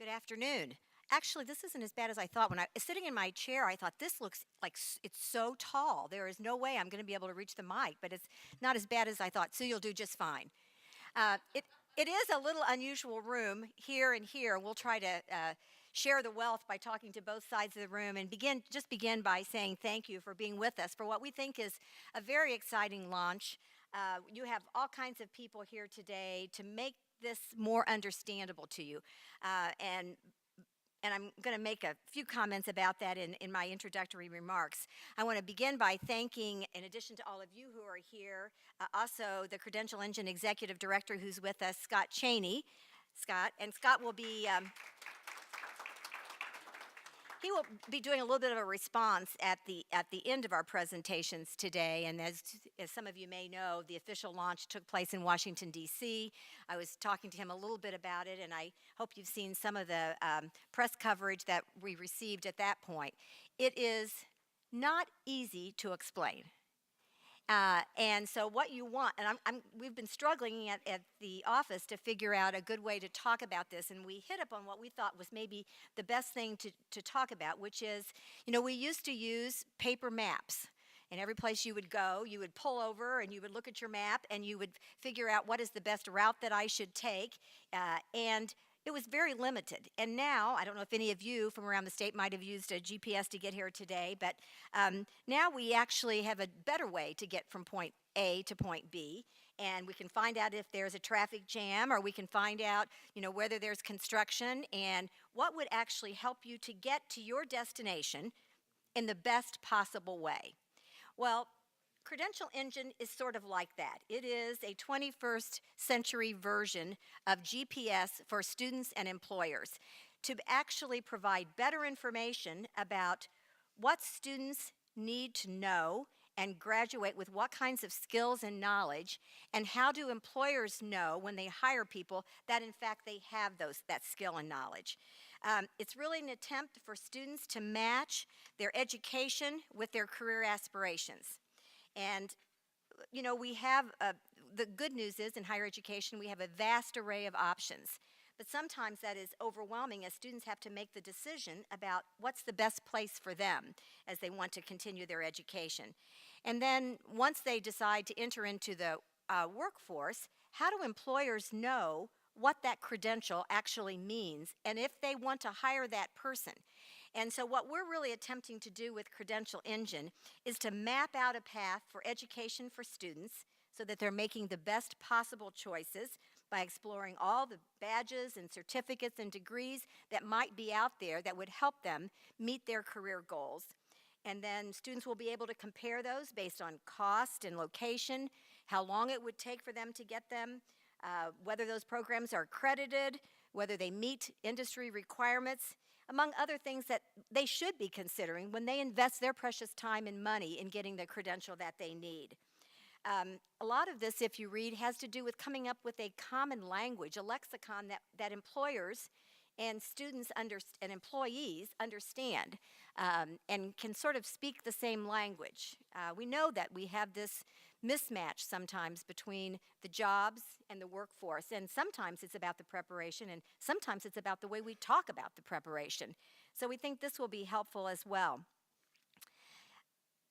Good afternoon. Actually, this isn't as bad as I thought. When I was sitting in my chair, I thought this looks like it's so tall. There is no way I'm going to be able to reach the mic, but it's not as bad as I thought. So you'll do just fine. It is a little unusual room here and here. We'll try to share the wealth by talking to both sides of the room and begin by saying thank you for being with us for what we think is a very exciting launch. You have all kinds of people here today to make this more understandable to you. Uh, and and I'm going to make a few comments about that in my introductory remarks. I want to begin by thanking, in addition to all of you who are here, also the Credential Engine Executive Director who's with us, Scott Cheney. Scott will be he will be doing a little bit of a response at the end of our presentations today. And as some of you may know, the official launch took place in Washington, D.C. I was talking to him a little bit about it, and I hope you've seen some of the press coverage that we received at that point. It is not easy to explain. And so what you want, and we've been struggling at the office to figure out a good way to talk about this, and we hit upon what we thought was maybe the best thing to talk about, which is, we used to use paper maps. And every place you would go, you would pull over and you would look at your map and you would figure out what is the best route that I should take. And it was very limited. And now, I don't know if any of you from around the state might have used a GPS to get here today, but now we actually have a better way to get from point A to point B. And we can find out if there's a traffic jam, or we can find out, whether there's construction and what would actually help you to get to your destination in the best possible way. Well, Credential Engine is sort of like that. It is a 21st century version of GPS for students and employers to actually provide better information about what students need to know and graduate with what kinds of skills and knowledge, and how do employers know when they hire people that in fact they have that skill and knowledge. It's really an attempt for students to match their education with their career aspirations. And, we have, the good news is in higher education, we have a vast array of options. But sometimes that is overwhelming as students have to make the decision about what's the best place for them as they want to continue their education. And then once they decide to enter into the workforce, how do employers know what that credential actually means and if they want to hire that person? And so what we're really attempting to do with Credential Engine is to map out a path for education for students so that they're making the best possible choices by exploring all the badges and certificates and degrees that might be out there that would help them meet their career goals. And then students will be able to compare those based on cost and location, how long it would take for them to get them, whether those programs are accredited, whether they meet industry requirements, among other things that they should be considering when they invest their precious time and money in getting the credential that they need. A lot of this, if you read, has to do with coming up with a common language, a lexicon that employers and students and employees understand and can sort of speak the same language. We know that we have this mismatch sometimes between the jobs and the workforce, and sometimes it's about the preparation, and sometimes it's about the way we talk about the preparation. So we think this will be helpful as well.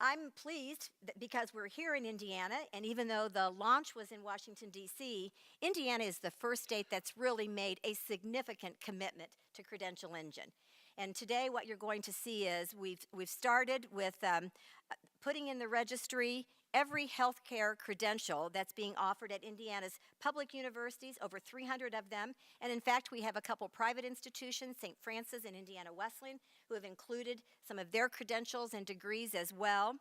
I'm pleased because we're here in Indiana, and even though the launch was in Washington, D.C., Indiana is the first state that's really made a significant commitment to Credential Engine. And today what you're going to see is we've started with putting in the registry every healthcare credential that's being offered at Indiana's public universities, over 300 of them. And in fact, we have a couple private institutions, St. Francis and Indiana Wesleyan, who have included some of their credentials and degrees as well.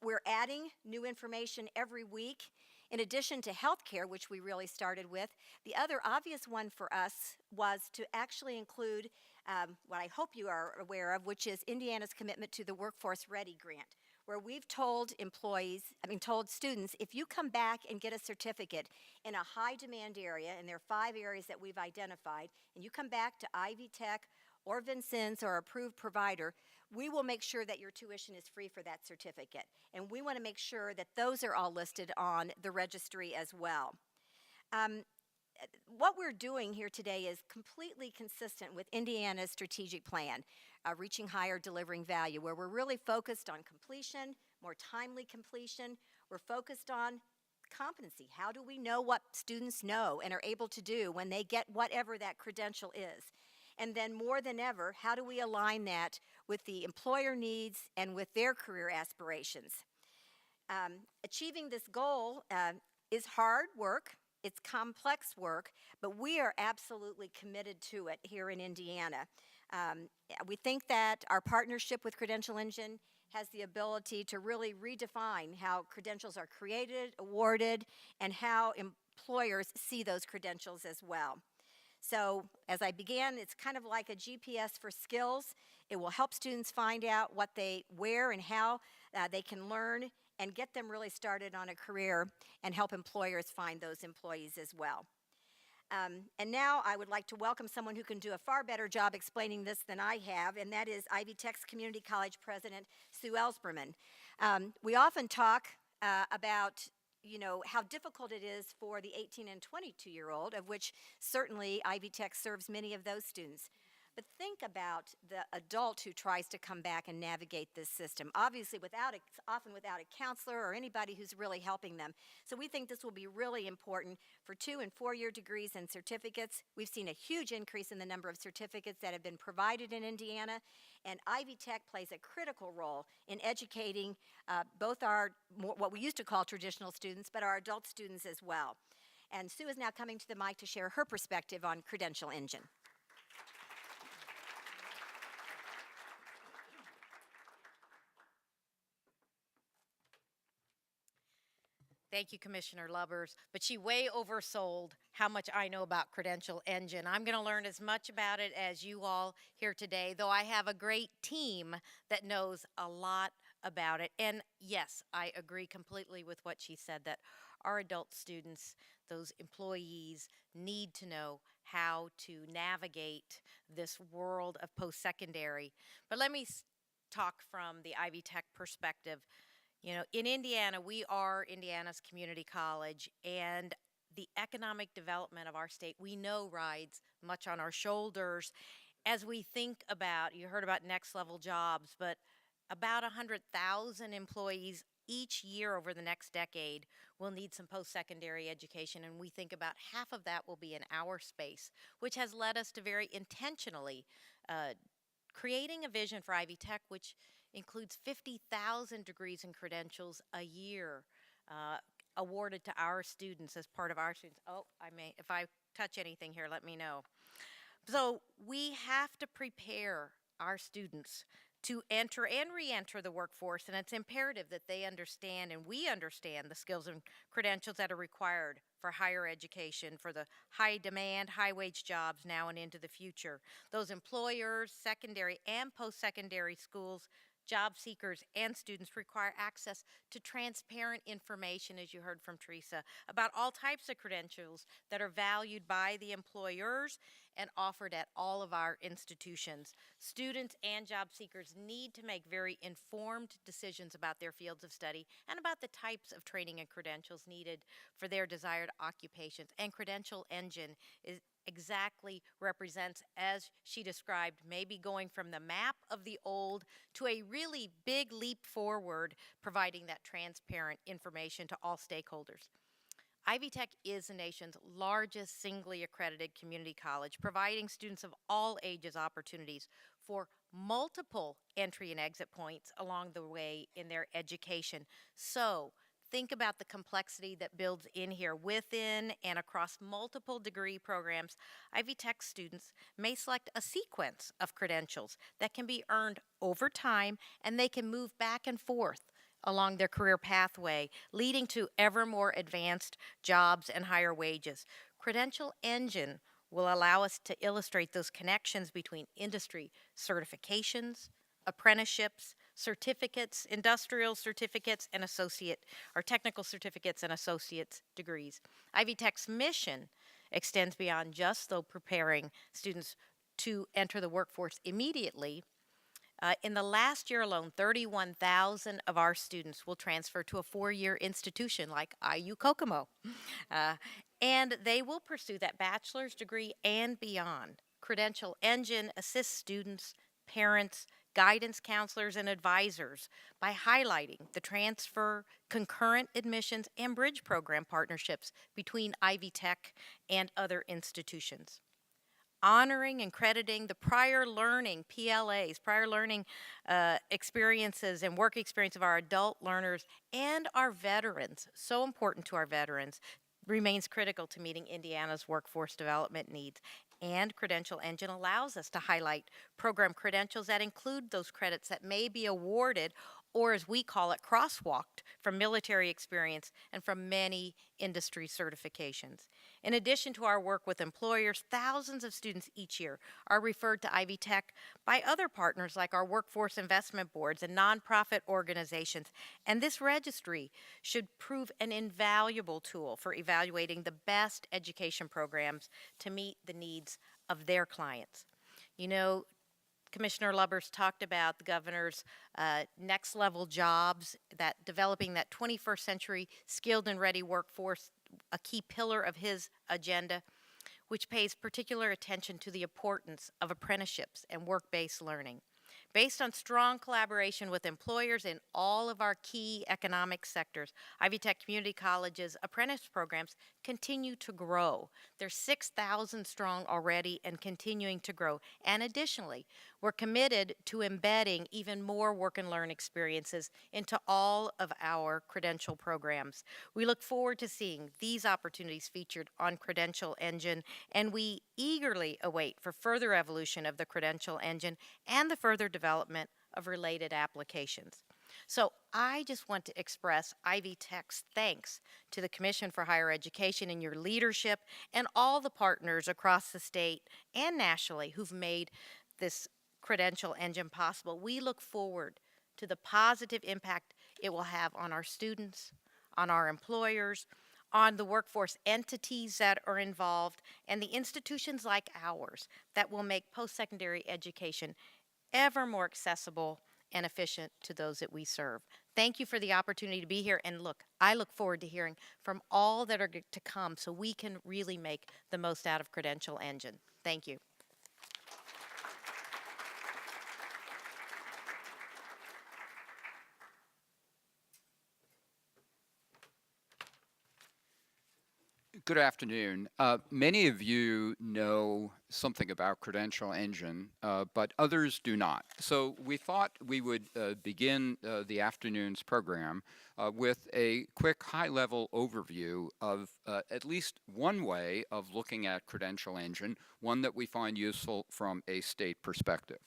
We're adding new information every week. In addition to healthcare, which we really started with, the other obvious one for us was to actually include what I hope you are aware of, which is Indiana's commitment to the Workforce Ready grant, where we've told students, if you come back and get a certificate in a high demand area, and there are 5 areas that we've identified, and you come back to Ivy Tech or Vincennes or approved provider, we will make sure that your tuition is free for that certificate. And we want to make sure that those are all listed on the registry as well. what we're doing here today is completely consistent with Indiana's strategic plan, Reaching Higher, Delivering Value, where we're really focused on completion, more timely completion. We're focused on competency. How do we know what students know and are able to do when they get whatever that credential is? And then more than ever, how do we align that with the employer needs and with their career aspirations? Achieving this goal is hard work, it's complex work, but we are absolutely committed to it here in Indiana. We think that our partnership with Credential Engine has the ability to really redefine how credentials are created, awarded, and how employers see those credentials as well. So, as I began, it's kind of like a GPS for skills. It will help students find out where and how they can learn and get them really started on a career and help employers find those employees as well. And now I would like to welcome someone who can do a far better job explaining this than I have, and that is Ivy Tech's Community College President, Sue Ellspermann. We often talk about how difficult it is for the 18 and 22-year-old, of which certainly Ivy Tech serves many of those students. But think about the adult who tries to come back and navigate this system, obviously often without a counselor or anybody who's really helping them. So we think this will be really important for 2- and 4-year degrees and certificates. We've seen a huge increase in the number of certificates that have been provided in Indiana, and Ivy Tech plays a critical role in educating both what we used to call traditional students, but our adult students as well. And Sue is now coming to the mic to share her perspective on Credential Engine. Thank you, Commissioner Lubbers, but she way oversold how much I know about Credential Engine. I'm going to learn as much about it as you all here today, though I have a great team that knows a lot about it. And yes, I agree completely with what she said, that our adult students, those employees, need to know how to navigate this world of post-secondary. But let me talk from the Ivy Tech perspective. In Indiana, we are Indiana's community college, and the economic development of our state, we know, rides much on our shoulders as we think about, you heard about next level jobs, but about 100,000 employees each year over the next decade will need some post-secondary education, and we think about half of that will be in our space, which has led us to very intentionally creating a vision for Ivy Tech, which includes 50,000 degrees and credentials a year awarded to our students as part of our students. Oh, if I touch anything here, let me know. So we have to prepare our students to enter and re-enter the workforce, and it's imperative that they understand and we understand the skills and credentials that are required for higher education, for the high demand, high wage jobs now and into the future. Those employers, secondary and post-secondary schools, job seekers and students require access to transparent information, as you heard from Teresa, about all types of credentials that are valued by the employers and offered at all of our institutions. Students and job seekers need to make very informed decisions about their fields of study and about the types of training and credentials needed for their desired occupations. And Credential Engine exactly represents, as she described, maybe going from the map of the old to a really big leap forward, providing that transparent information to all stakeholders. Ivy Tech is the nation's largest singly accredited community college, providing students of all ages opportunities for multiple entry and exit points along the way in their education. So think about the complexity that builds in here. Within and across multiple degree programs, Ivy Tech students may select a sequence of credentials that can be earned over time, and they can move back and forth along their career pathway, leading to ever more advanced jobs and higher wages. Credential Engine will allow us to illustrate those connections between industry certifications, apprenticeships, certificates, industrial certificates, and technical certificates and associate's degrees. Ivy Tech's mission extends beyond just though preparing students to enter the workforce immediately. In the last year alone, 31,000 of our students will transfer to a 4-year institution like IU Kokomo. and they will pursue that bachelor's degree and beyond. Credential Engine assists students, parents, guidance counselors, and advisors by highlighting the transfer, concurrent admissions, and bridge program partnerships between Ivy Tech and other institutions. Honoring and crediting the prior learning PLAs, prior learning experiences and work experience of our adult learners and our veterans, so important to our veterans, remains critical to meeting Indiana's workforce development needs. And Credential Engine allows us to highlight program credentials that include those credits that may be awarded, or as we call it, crosswalked from military experience and from many industry certifications. In addition to our work with employers, thousands of students each year are referred to Ivy Tech by other partners like our workforce investment boards and nonprofit organizations. And this registry should prove an invaluable tool for evaluating the best education programs to meet the needs of their clients. You know, Commissioner Lubbers talked about the governor's next level jobs, that developing that 21st century skilled and ready workforce, a key pillar of his agenda, which pays particular attention to the importance of apprenticeships and work-based learning. Based on strong collaboration with employers in all of our key economic sectors, Ivy Tech Community College's apprentice programs continue to grow. They're 6,000 strong already and continuing to grow. And additionally, we're committed to embedding even more work and learn experiences into all of our credential programs. We look forward to seeing these opportunities featured on Credential Engine, and we eagerly await for further evolution of the Credential Engine and the further development of related applications. So I just want to express Ivy Tech's thanks to the Commission for Higher Education and your leadership and all the partners across the state and nationally who've made this Credential Engine possible. We look forward to the positive impact it will have on our students, on our employers, on the workforce entities that are involved, and the institutions like ours that will make post-secondary education ever more accessible and efficient to those that we serve. Thank you for the opportunity to be here, and look, I look forward to hearing from all that are to come so we can really make the most out of Credential Engine. Thank you. Good afternoon. Many of you know something about Credential Engine, but others do not. So we thought we would begin the afternoon's program with a quick high-level overview of at least one way of looking at Credential Engine, one that we find useful from a state perspective.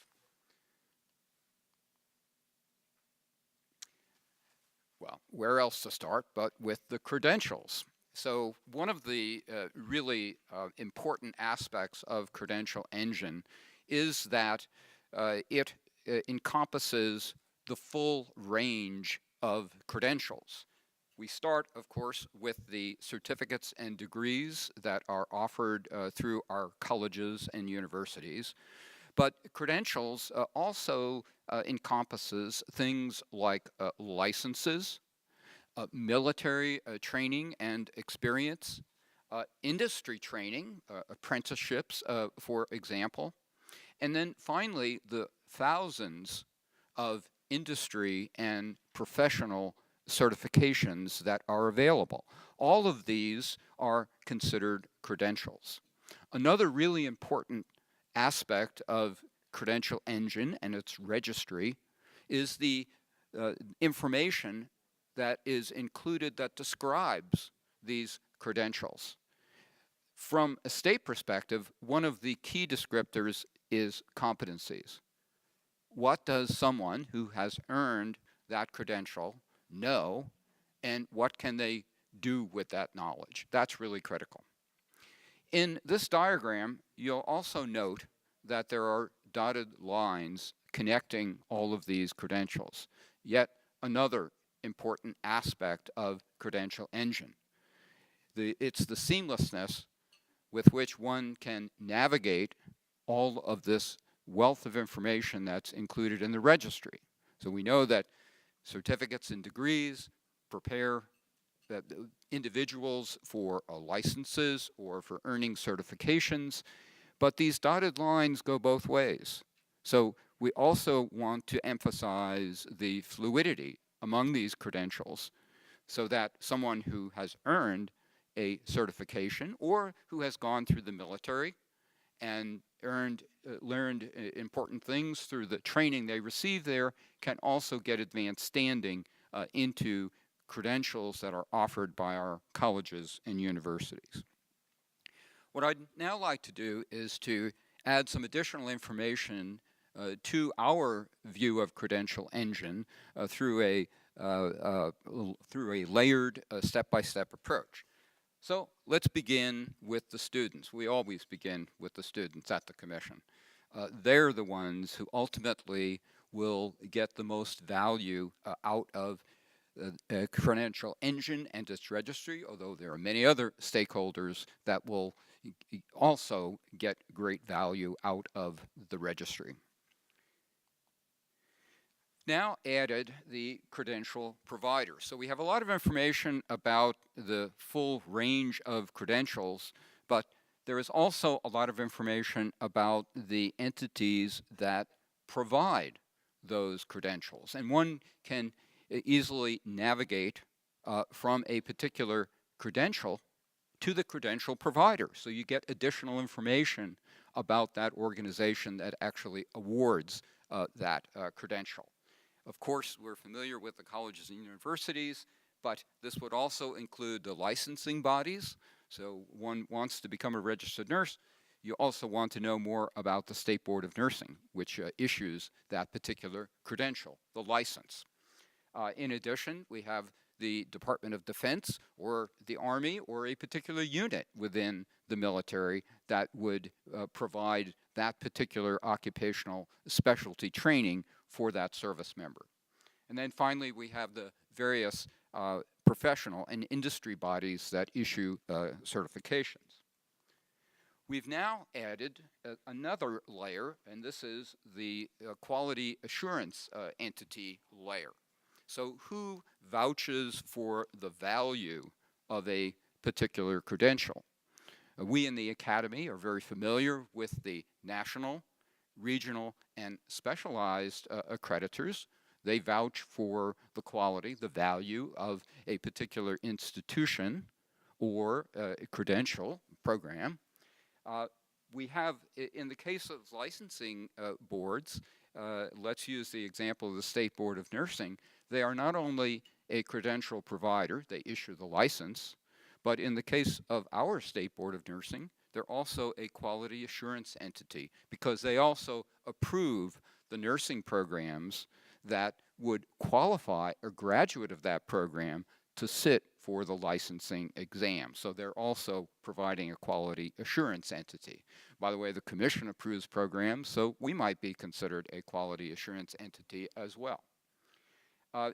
Well, where else to start but with the credentials? So one of the really important aspects of Credential Engine is that it encompasses the full range of credentials. We start, of course, with the certificates and degrees that are offered through our colleges and universities. But credentials also encompasses things like licenses, military training and experience, industry training, apprenticeships, for example, and then finally the thousands of industry and professional certifications that are available. All of these are considered credentials. Another really important aspect of Credential Engine and its registry is the information that is included that describes these credentials. From a state perspective, one of the key descriptors is competencies. What does someone who has earned that credential know, and what can they do with that knowledge? That's really critical. In this diagram, you'll also note that there are dotted lines connecting all of these credentials. Yet another important aspect of Credential Engine. It's the seamlessness with which one can navigate all of this wealth of information that's included in the registry. So we know that certificates and degrees prepare individuals for licenses or for earning certifications, but these dotted lines go both ways. So we also want to emphasize the fluidity among these credentials so that someone who has earned a certification or who has gone through the military and learned important things through the training they received there can also get advanced standing into credentials that are offered by our colleges and universities. What I'd now like to do is to add some additional information to our view of Credential Engine through a layered step-by-step approach. So let's begin with the students. We always begin with the students at the Commission. They're the ones who ultimately will get the most value out of Credential Engine and its registry, although there are many other stakeholders that will also get great value out of the registry. Now added the credential provider. So we have a lot of information about the full range of credentials, but there is also a lot of information about the entities that provide those credentials. And one can easily navigate from a particular credential to the credential provider. So you get additional information about that organization that actually awards that credential. Of course, we're familiar with the colleges and universities, but this would also include the licensing bodies. So one wants to become a registered nurse. You also want to know more about the State Board of Nursing, which issues that particular credential, the license. In addition, we have the Department of Defense or the Army or a particular unit within the military that would provide that particular occupational specialty training for that service member. And then finally, we have the various professional and industry bodies that issue certifications. We've now added another layer, and this is the quality assurance entity layer. So who vouches for the value of a particular credential? We in the Academy are very familiar with the national, regional, and specialized accreditors. They vouch for the quality, the value of a particular institution or a credential program. We have, in the case of licensing boards, let's use the example of the State Board of Nursing. They are not only a credential provider, they issue the license, but in the case of our State Board of Nursing, they're also a quality assurance entity because they also approve the nursing programs that would qualify a graduate of that program to sit for the licensing exam. So they're also providing a quality assurance entity. By the way, the Commission approves programs, so we might be considered a quality assurance entity as well.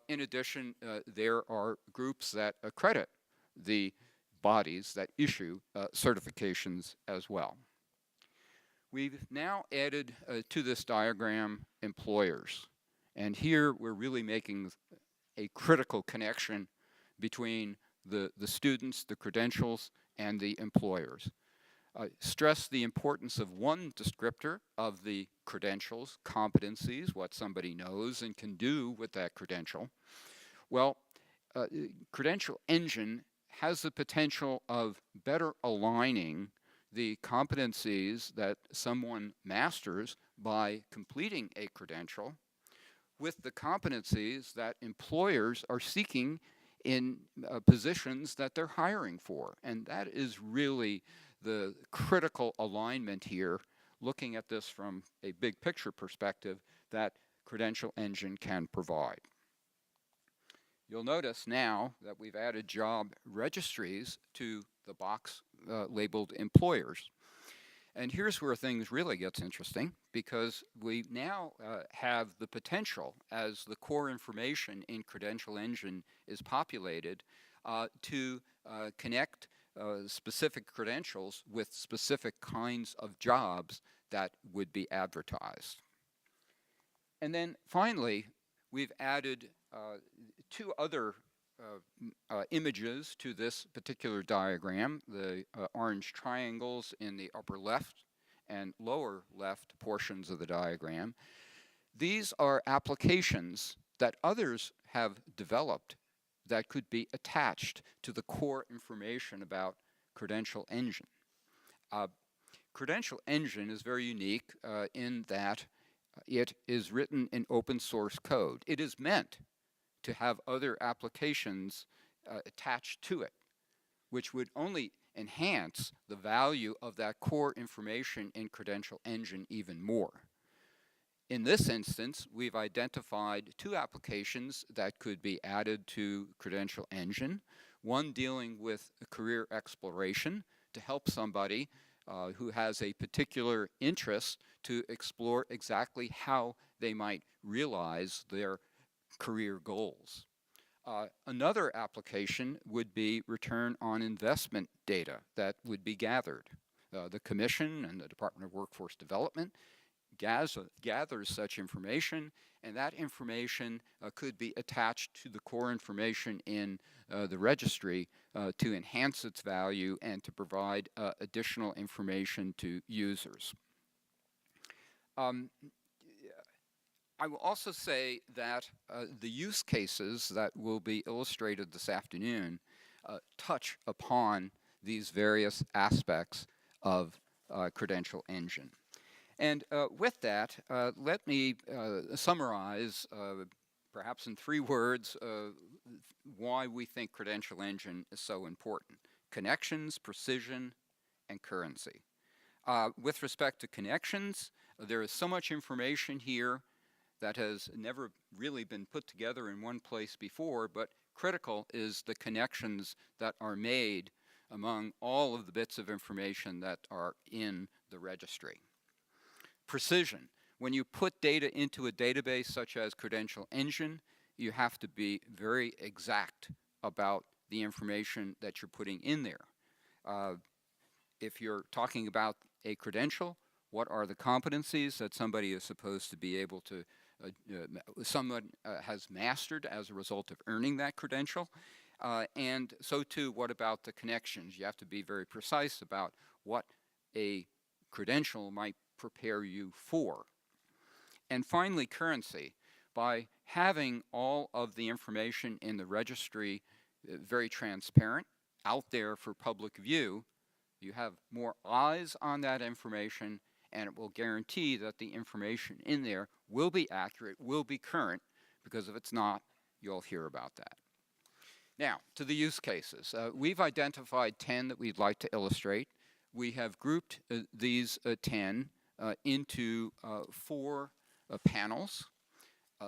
In addition, there are groups that accredit the bodies that issue certifications as well. We've now added to this diagram employers. And here we're really making a critical connection between the students, the credentials, and the employers. Stress the importance of one descriptor of the credentials, competencies, what somebody knows and can do with that credential. Well, Credential Engine has the potential of better aligning the competencies that someone masters by completing a credential with the competencies that employers are seeking in positions that they're hiring for. And that is really the critical alignment here, looking at this from a big picture perspective that Credential Engine can provide. You'll notice now that we've added job registries to the box labeled employers. And here's where things really gets interesting, because we now have the potential, as the core information in Credential Engine is populated, to connect specific credentials with specific kinds of jobs that would be advertised. And then finally, we've added two other images to this particular diagram, the orange triangles in the upper left and lower left portions of the diagram. These are applications that others have developed that could be attached to the core information about Credential Engine. Credential Engine is very unique in that it is written in open source code. It is meant to have other applications attached to it, which would only enhance the value of that core information in Credential Engine even more. In this instance, we've identified two applications that could be added to Credential Engine, one dealing with career exploration to help somebody who has a particular interest to explore exactly how they might realize their career goals. Another application would be return on investment data that would be gathered. The Commission and the Department of Workforce Development gathers such information, and that information could be attached to the core information in the registry to enhance its value and to provide additional information to users. I will also say that the use cases that will be illustrated this afternoon touch upon these various aspects of Credential Engine. And with that, let me summarize, perhaps in 3 words, why we think Credential Engine is so important. Connections, precision, and currency. With respect to connections, there is so much information here that has never really been put together in one place before, but critical is the connections that are made among all of the bits of information that are in the registry. Precision. When you put data into a database such as Credential Engine, you have to be very exact about the information that you're putting in there. If you're talking about a credential, what are the competencies that somebody is supposed to be able to someone has mastered as a result of earning that credential? And so too, what about the connections? You have to be very precise about what a credential might prepare you for. And finally, currency. By having all of the information in the registry very transparent, out there for public view, you have more eyes on that information, and it will guarantee that the information in there will be accurate, will be current, because if it's not, you'll hear about that. Now, to the use cases. We've identified 10 that we'd like to illustrate. We have grouped these 10 into 4 panels.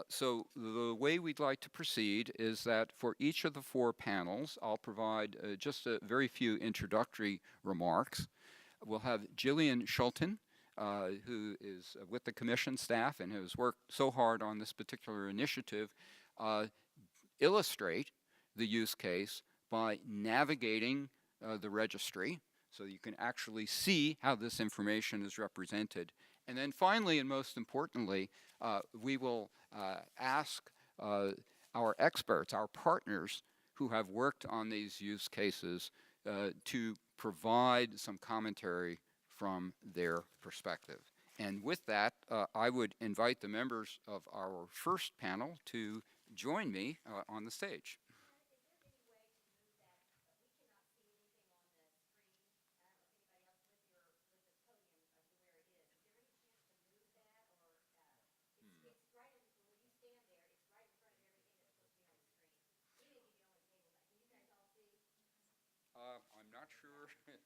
So the way we'd like to proceed is that for each of the 4 panels, I'll provide just a very few introductory remarks. We'll have Jillian Schulten, who is with the Commission staff and has worked so hard on this particular initiative, illustrate the use case by navigating the registry so you can actually see how this information is represented. And then finally, and most importantly, we will ask our experts, our partners who have worked on these use cases to provide some commentary from their perspective. And with that, I would invite the members of our first panel to join me on the stage. I'm not sure there is.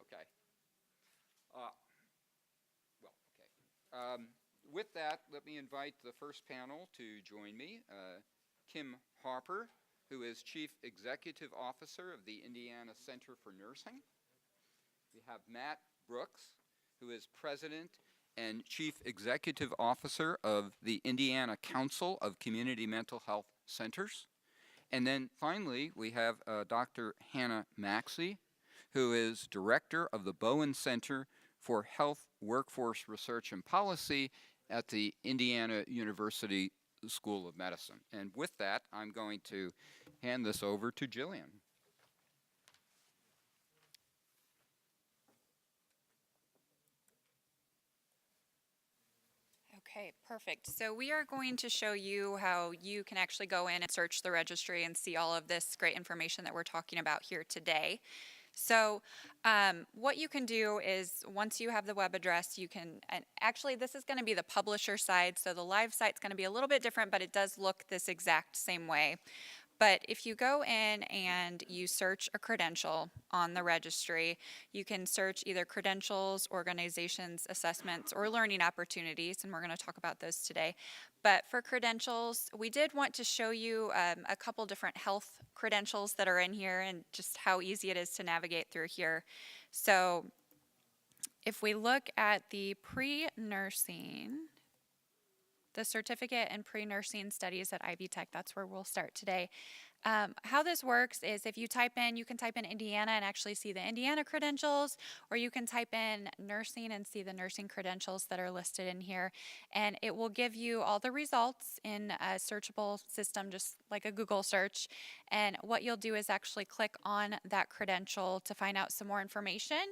Okay, well. Okay. With that, let me invite the first panel to join me. Kim Harper, who is Chief Executive Officer of the Indiana Center for Nursing. We have Matt Brooks, who is President and Chief Executive Officer of the Indiana Council of Community Mental Health Centers. And then finally, we have Dr. Hannah Maxey, who is Director of the Bowen Center for Health, Workforce Research and Policy at the Indiana University School of Medicine. And with that, I'm going to hand this over to Jillian. Okay, perfect. So we are going to show you how you can actually go in and search the registry and see all of this great information that we're talking about here today. So what you can do is once you have the web address, you can, and actually this is going to be the publisher side, so the live site's going to be a little bit different, but it does look this exact same way. But if you go in and you search a credential on the registry, you can search either credentials, organizations, assessments, or learning opportunities, and we're going to talk about those today. But for credentials, we did want to show you a couple different health credentials that are in here and just how easy it is to navigate through here. So if we look at the pre-nursing, the certificate in pre-nursing studies at Ivy Tech, that's where we'll start today. How this works is if you type in, you can type in Indiana and actually see the Indiana credentials, or you can type in nursing and see the nursing credentials that are listed in here. And it will give you all the results in a searchable system, just like a Google search. And what you'll do is actually click on that credential to find out some more information.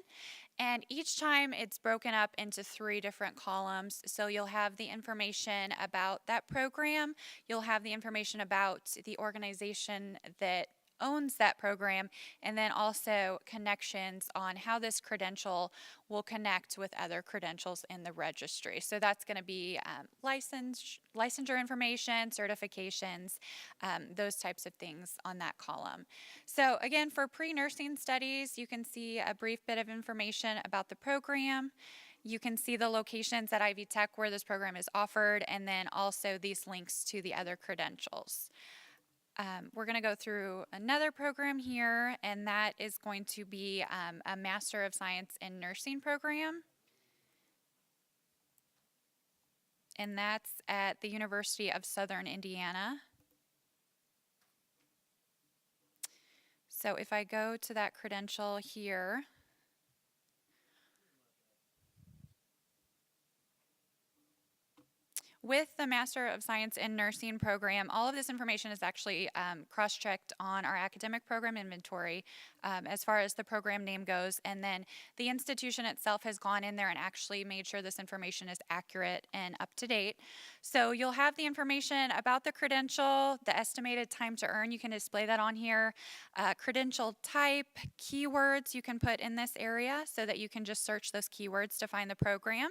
And each time it's broken up into 3 different columns. So you'll have the information about that program, you'll have the information about the organization that owns that program, and then also connections on how this credential will connect with other credentials in the registry. So that's going to be licensure information, certifications, those types of things on that column. So again, for pre-nursing studies, you can see a brief bit of information about the program. You can see the locations at Ivy Tech where this program is offered, and then also these links to the other credentials. We're going to go through another program here, and that is going to be a Master of Science in Nursing program. And that's at the University of Southern Indiana. So if I go to that credential here, with the Master of Science in Nursing program, all of this information is actually cross-checked on our academic program inventory as far as the program name goes. And then the institution itself has gone in there and actually made sure this information is accurate and up to date. So you'll have the information about the credential, the estimated time to earn. You can display that on here. Credential type, keywords you can put in this area so that you can just search those keywords to find the program.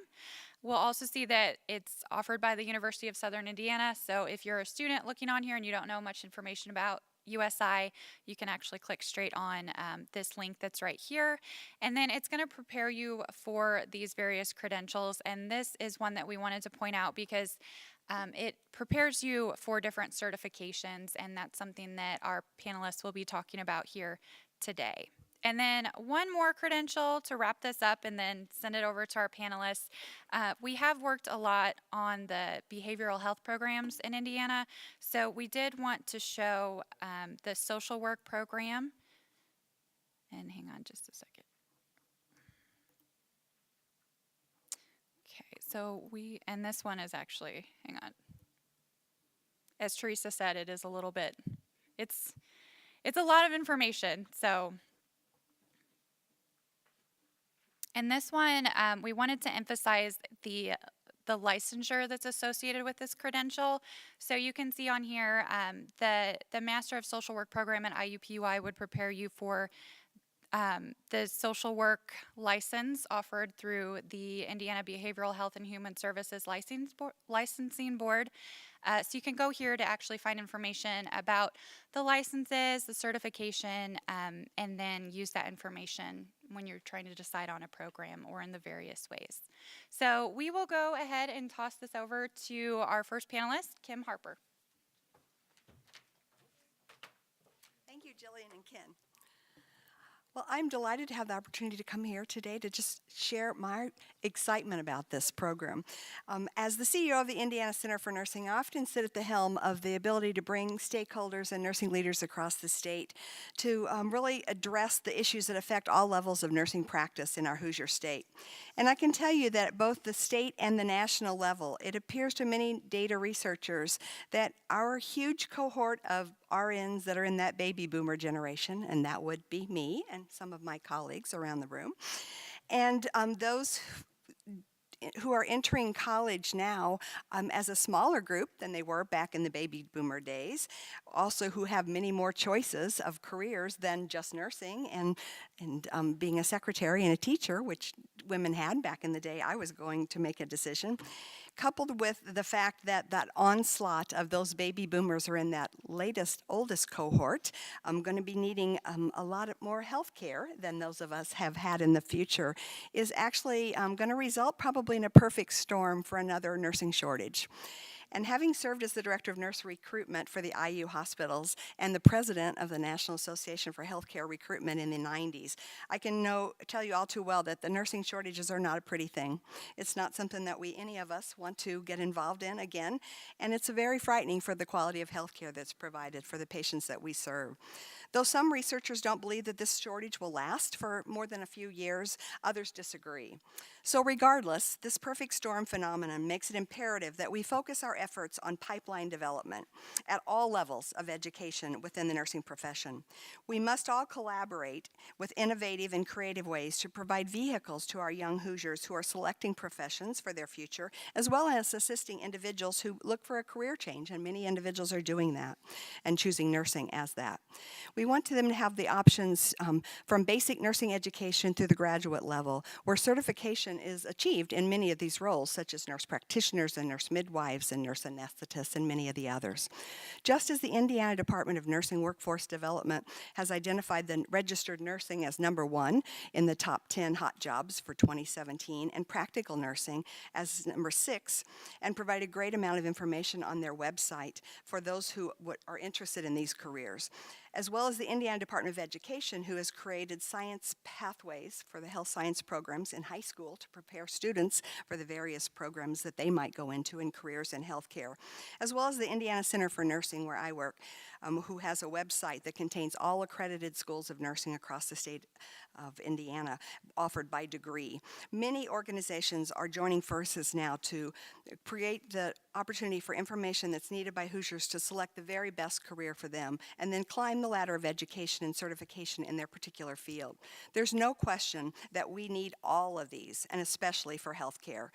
We'll also see that it's offered by the University of Southern Indiana, so if you're a student looking on here and you don't know much information about USI, you can actually click straight on this link that's right here, and then it's going to prepare you for these various credentials. And this is one that we wanted to point out because it prepares you for different certifications, and that's something that our panelists will be talking about here today. And then one more credential to wrap this up and then send it over to our panelists. We have worked a lot on the behavioral health programs in Indiana, so we did want to show the social work program. And hang on just a second. Okay, so and this one is actually, hang on. As Teresa said, it is a little bit, it's a lot of information, so. And this one, we wanted to emphasize the licensure that's associated with this credential. So you can see on here, the Master of Social Work program at IUPUI would prepare you for the social work license offered through the Indiana Behavioral Health and Human Services Licensing Board. So you can go here to actually find information about the licenses, the certification, and then use that information when you're trying to decide on a program or in the various ways. So we will go ahead and toss this over to our first panelist, Kim Harper. Thank you, Jillian and Ken. Well, I'm delighted to have the opportunity to come here today to just share my excitement about this program. As the CEO of the Indiana Center for Nursing, I often sit at the helm of the ability to bring stakeholders and nursing leaders across the state to really address the issues that affect all levels of nursing practice in our Hoosier state. And I can tell you that at both the state and the national level, it appears to many data researchers that our huge cohort of RNs that are in that baby boomer generation, and that would be me and some of my colleagues around the room, and those who are entering college now as a smaller group than they were back in the baby boomer days, also who have many more choices of careers than just nursing and being a secretary and a teacher, which women had back in the day. I was going to make a decision. Coupled with the fact that that onslaught of those baby boomers are in that oldest cohort, I'm going to be needing a lot more health care than those of us have had in the future, is actually going to result probably in a perfect storm for another nursing shortage. And having served as the director of nurse recruitment for the IU hospitals and the president of the National Association for Healthcare Recruitment in the 90s, I can tell you all too well that the nursing shortages are not a pretty thing. It's not something that any of us want to get involved in again, and it's very frightening for the quality of healthcare that's provided for the patients that we serve. Though some researchers don't believe that this shortage will last for more than a few years, others disagree. So regardless, this perfect storm phenomenon makes it imperative that we focus our efforts on pipeline development at all levels of education within the nursing profession. We must all collaborate with innovative and creative ways to provide vehicles to our young Hoosiers who are selecting professions for their future, as well as assisting individuals who look for a career change, and many individuals are doing that and choosing nursing as that. We want them to have the options from basic nursing education through the graduate level, where certification is achieved in many of these roles, such as nurse practitioners and nurse midwives and nurse anesthetists and many of the others. Just as the Indiana Department of Nursing Workforce Development has identified the registered nursing as #1 in the top 10 hot jobs for 2017 and practical nursing as #6, and provide a great amount of information on their website for those who are interested in these careers, as well as the Indiana Department of Education, who has created science pathways for the health science programs in high school to prepare students for the various programs that they might go into in careers in healthcare, as well as the Indiana Center for Nursing, where I work, who has a website that contains all accredited schools of nursing across the state of Indiana, offered by degree. Many organizations are joining forces now to create the opportunity for information that's needed by Hoosiers to select the very best career for them, and then climb the ladder of education and certification in their particular field. There's no question that we need all of these, and especially for healthcare.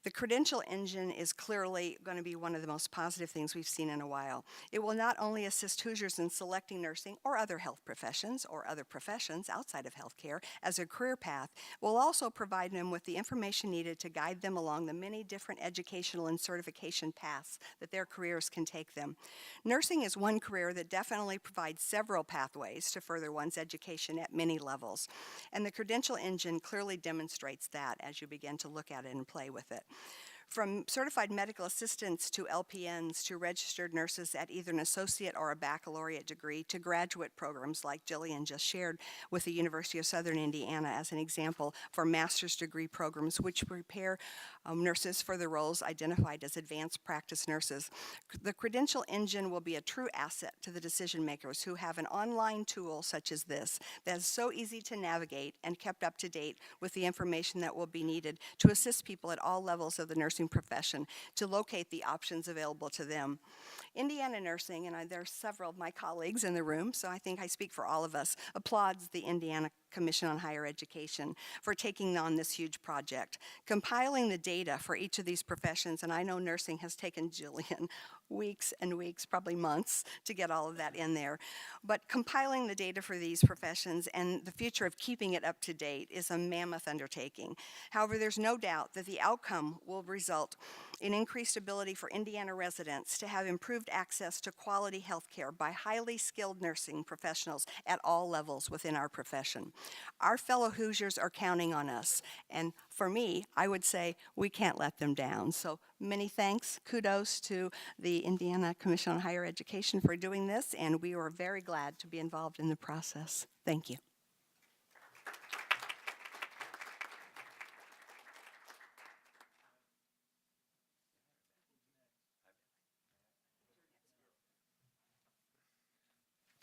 The Credential Engine is clearly going to be one of the most positive things we've seen in a while. It will not only assist Hoosiers in selecting nursing or other health professions or other professions outside of healthcare as a career path, it will also provide them with the information needed to guide them along the many different educational and certification paths that their careers can take them. Nursing is one career that definitely provides several pathways to further one's education at many levels, and the Credential Engine clearly demonstrates that as you begin to look at it and play with it. From certified medical assistants to LPNs to registered nurses at either an associate or a baccalaureate degree to graduate programs like Jillian just shared with the University of Southern Indiana as an example for master's degree programs which prepare nurses for the roles identified as advanced practice nurses. The Credential Engine will be a true asset to the decision makers who have an online tool such as this that is so easy to navigate and kept up to date with the information that will be needed to assist people at all levels of the nursing profession to locate the options available to them. Indiana Nursing, and there are several of my colleagues in the room, so I think I speak for all of us, applauds the Indiana Commission on Higher Education for taking on this huge project. Compiling the data for each of these professions, and I know nursing has taken Jillian weeks and weeks, probably months, to get all of that in there. But compiling the data for these professions and the future of keeping it up to date is a mammoth undertaking. However, there's no doubt that the outcome will result in increased ability for Indiana residents to have improved access to quality health care by highly skilled nursing professionals at all levels within our profession. Our fellow Hoosiers are counting on us, and for me, I would say we can't let them down. So many thanks, kudos to the Indiana Commission on Higher Education for doing this, and we are very glad to be involved in the process. Thank you.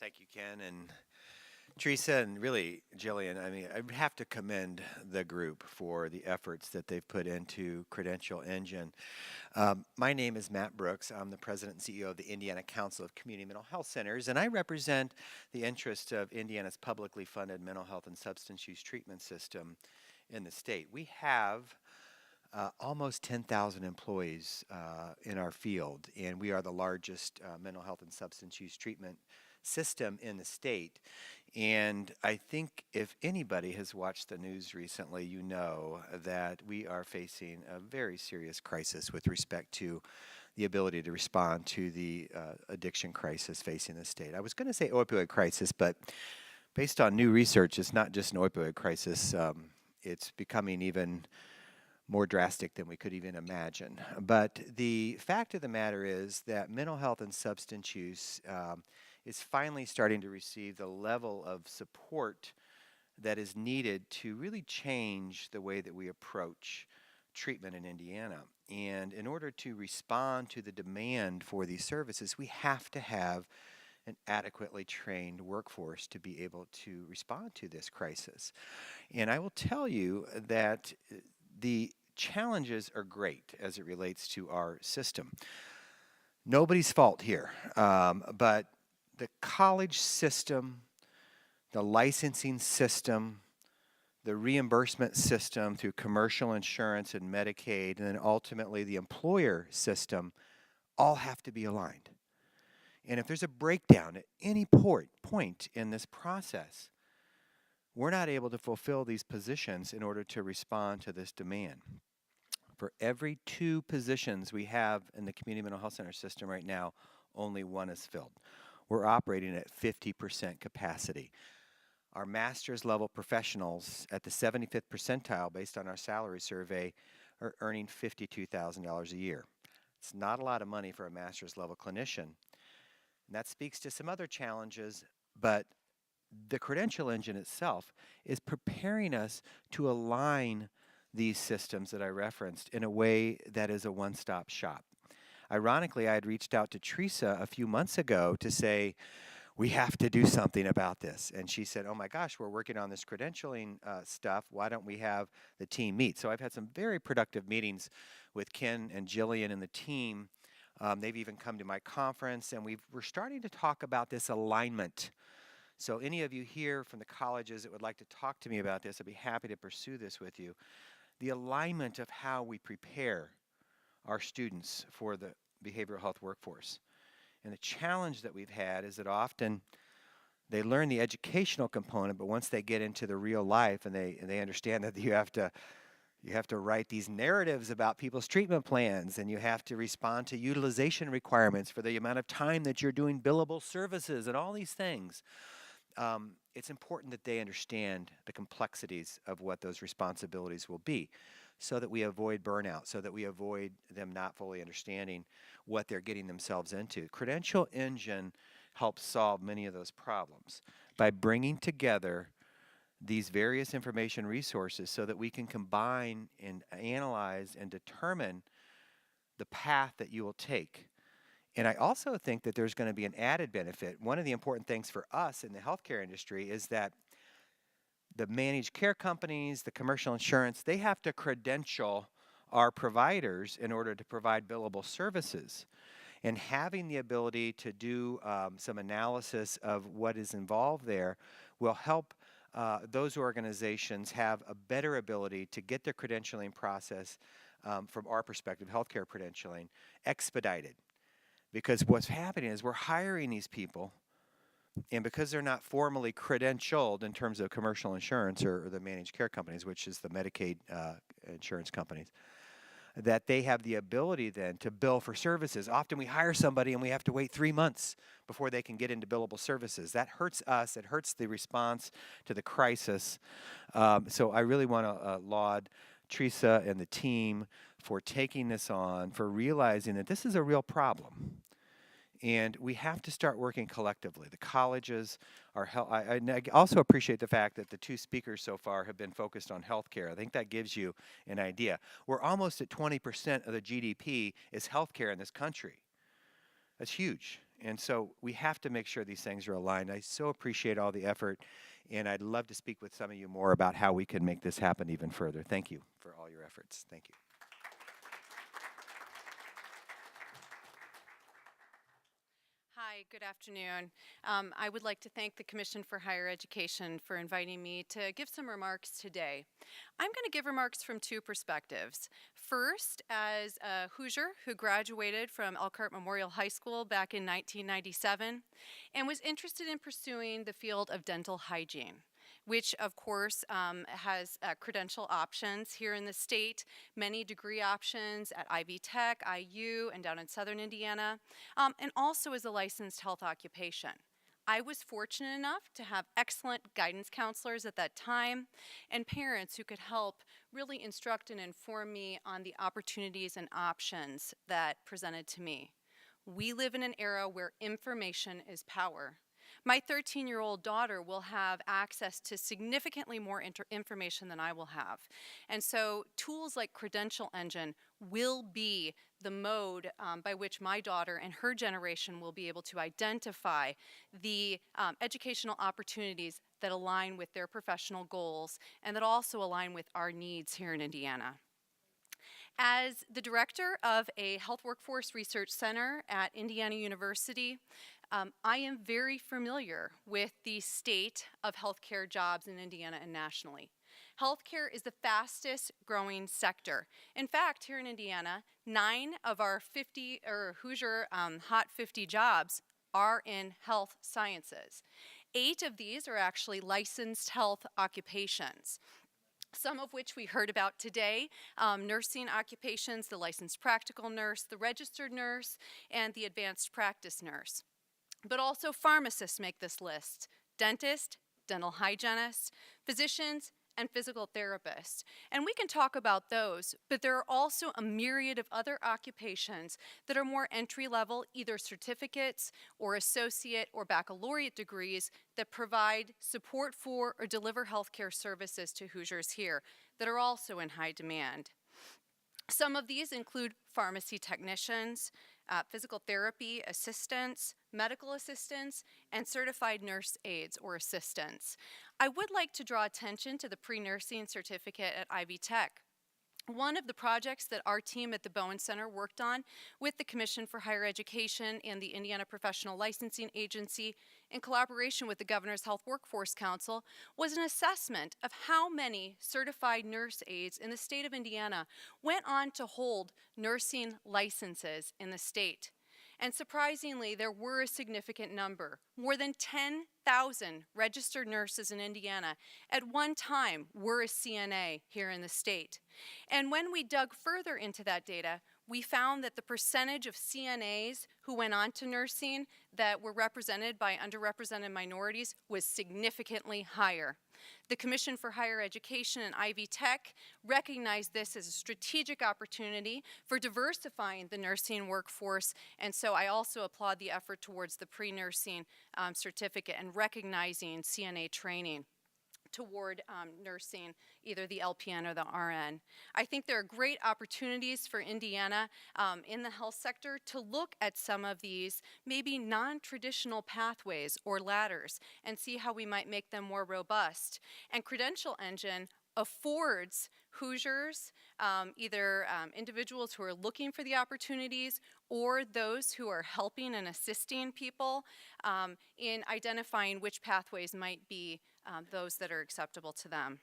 Thank you, Ken and Teresa, and really Jillian. I mean, I would have to commend the group for the efforts that they've put into Credential Engine. My name is Matt Brooks. I'm the president and CEO of the Indiana Council of Community Mental Health Centers, and I represent the interests of Indiana's publicly funded mental health and substance use treatment system in the state. We have almost 10,000 employees in our field, and we are the largest mental health and substance use treatment system in the state. And I think if anybody has watched the news recently, you know that we are facing a very serious crisis with respect to the ability to respond to the addiction crisis facing the state. I was going to say opioid crisis, but based on new research, it's not just an opioid crisis. It's becoming even more drastic than we could even imagine. But the fact of the matter is that mental health and substance use is finally starting to receive the level of support that is needed to really change the way that we approach treatment in Indiana. And in order to respond to the demand for these services, we have to have an adequately trained workforce to be able to respond to this crisis. And I will tell you that the challenges are great as it relates to our system. Nobody's fault here, but the college system, the licensing system, the reimbursement system through commercial insurance and Medicaid, and then ultimately the employer system all have to be aligned. And if there's a breakdown at any point in this process, we're not able to fulfill these positions in order to respond to this demand. For every 2 positions we have in the community mental health center system right now, only 1 is filled. We're operating at 50% capacity. Our master's level professionals at the 75th percentile, based on our salary survey, are earning $52,000 a year. It's not a lot of money for a master's level clinician. And that speaks to some other challenges, but the credential engine itself is preparing us to align these systems that I referenced in a way that is a one-stop shop. Ironically, I had reached out to Teresa a few months ago to say, we have to do something about this. And she said, oh my gosh, we're working on this credentialing stuff. Why don't we have the team meet? So I've had some very productive meetings with Ken and Jillian and the team. They've even come to my conference, and we're starting to talk about this alignment. So any of you here from the colleges that would like to talk to me about this, I'd be happy to pursue this with you. The alignment of how we prepare our students for the behavioral health workforce. And the challenge that we've had is that often they learn the educational component, but once they get into the real life and they understand that you have to write these narratives about people's treatment plans, and you have to respond to utilization requirements for the amount of time that you're doing billable services and all these things. It's important that they understand the complexities of what those responsibilities will be so that we avoid burnout, so that we avoid them not fully understanding what they're getting themselves into. Credential Engine helps solve many of those problems by bringing together these various information resources so that we can combine and analyze and determine the path that you will take. And I also think that there's going to be an added benefit. One of the important things for us in the healthcare industry is that the managed care companies, the commercial insurance, they have to credential our providers in order to provide billable services. And having the ability to do some analysis of what is involved there will help those organizations have a better ability to get their credentialing process, from our perspective, healthcare credentialing, expedited. Because what's happening is we're hiring these people, and because they're not formally credentialed in terms of commercial insurance or the managed care companies, which is the Medicaid insurance companies, that they have the ability then to bill for services. Often we hire somebody and we have to wait 3 months before they can get into billable services. That hurts us. It hurts the response to the crisis. So I really want to laud Teresa and the team for taking this on, for realizing that this is a real problem. And we have to start working collectively. The colleges are I also appreciate the fact that the 2 speakers so far have been focused on healthcare. I think that gives you an idea. We're almost at 20% of the GDP is healthcare in this country. That's huge. And so we have to make sure these things are aligned. I so appreciate all the effort, and I'd love to speak with some of you more about how we can make this happen even further. Thank you for all your efforts. Thank you. Hi, good afternoon. I would like to thank the Commission for Higher Education for inviting me to give some remarks today. I'm going to give remarks from two perspectives. First, as a Hoosier who graduated from Elkhart Memorial High School back in 1997 and was interested in pursuing the field of dental hygiene, which of course has credential options here in the state, many degree options at Ivy Tech, IU, and down in Southern Indiana, and also as a licensed health occupation. I was fortunate enough to have excellent guidance counselors at that time and parents who could help really instruct and inform me on the opportunities and options that presented to me. We live in an era where information is power. My 13-year-old daughter will have access to significantly more information than I will have. And so tools like Credential Engine will be the mode by which my daughter and her generation will be able to identify the educational opportunities that align with their professional goals and that also align with our needs here in Indiana. As the director of a health workforce research center at Indiana University, I am very familiar with the state of healthcare jobs in Indiana and nationally. Healthcare is the fastest growing sector. In fact, here in Indiana, 9 of our 50 or Hoosier Hot 50 jobs are in health sciences. 8 of these are actually licensed health occupations, some of which we heard about today: nursing occupations, the licensed practical nurse, the registered nurse, and the advanced practice nurse. But also pharmacists make this list: dentists, dental hygienists, physicians, and physical therapists. And we can talk about those, but there are also a myriad of other occupations that are more entry level, either certificates or associate or baccalaureate degrees that provide support for or deliver healthcare services to Hoosiers here that are also in high demand. Some of these include pharmacy technicians, physical therapy assistants, medical assistants, and certified nurse aides or assistants. I would like to draw attention to the pre-nursing certificate at Ivy Tech. One of the projects that our team at the Bowen Center worked on with the Commission for Higher Education and the Indiana Professional Licensing Agency in collaboration with the Governor's Health Workforce Council was an assessment of how many certified nurse aides in the state of Indiana went on to hold nursing licenses in the state. And surprisingly, there were a significant number. More than 10,000 registered nurses in Indiana at one time were a CNA here in the state. And when we dug further into that data, we found that the percentage of CNAs who went on to nursing that were represented by underrepresented minorities was significantly higher. The Commission for Higher Education and Ivy Tech recognized this as a strategic opportunity for diversifying the nursing workforce, and so I also applaud the effort towards the pre-nursing certificate and recognizing CNA training toward nursing, either the LPN or the RN. I think there are great opportunities for Indiana in the health sector to look at some of these maybe non-traditional pathways or ladders and see how we might make them more robust. And Credential Engine affords Hoosiers, either individuals who are looking for the opportunities or those who are helping and assisting people in identifying which pathways might be those that are acceptable to them.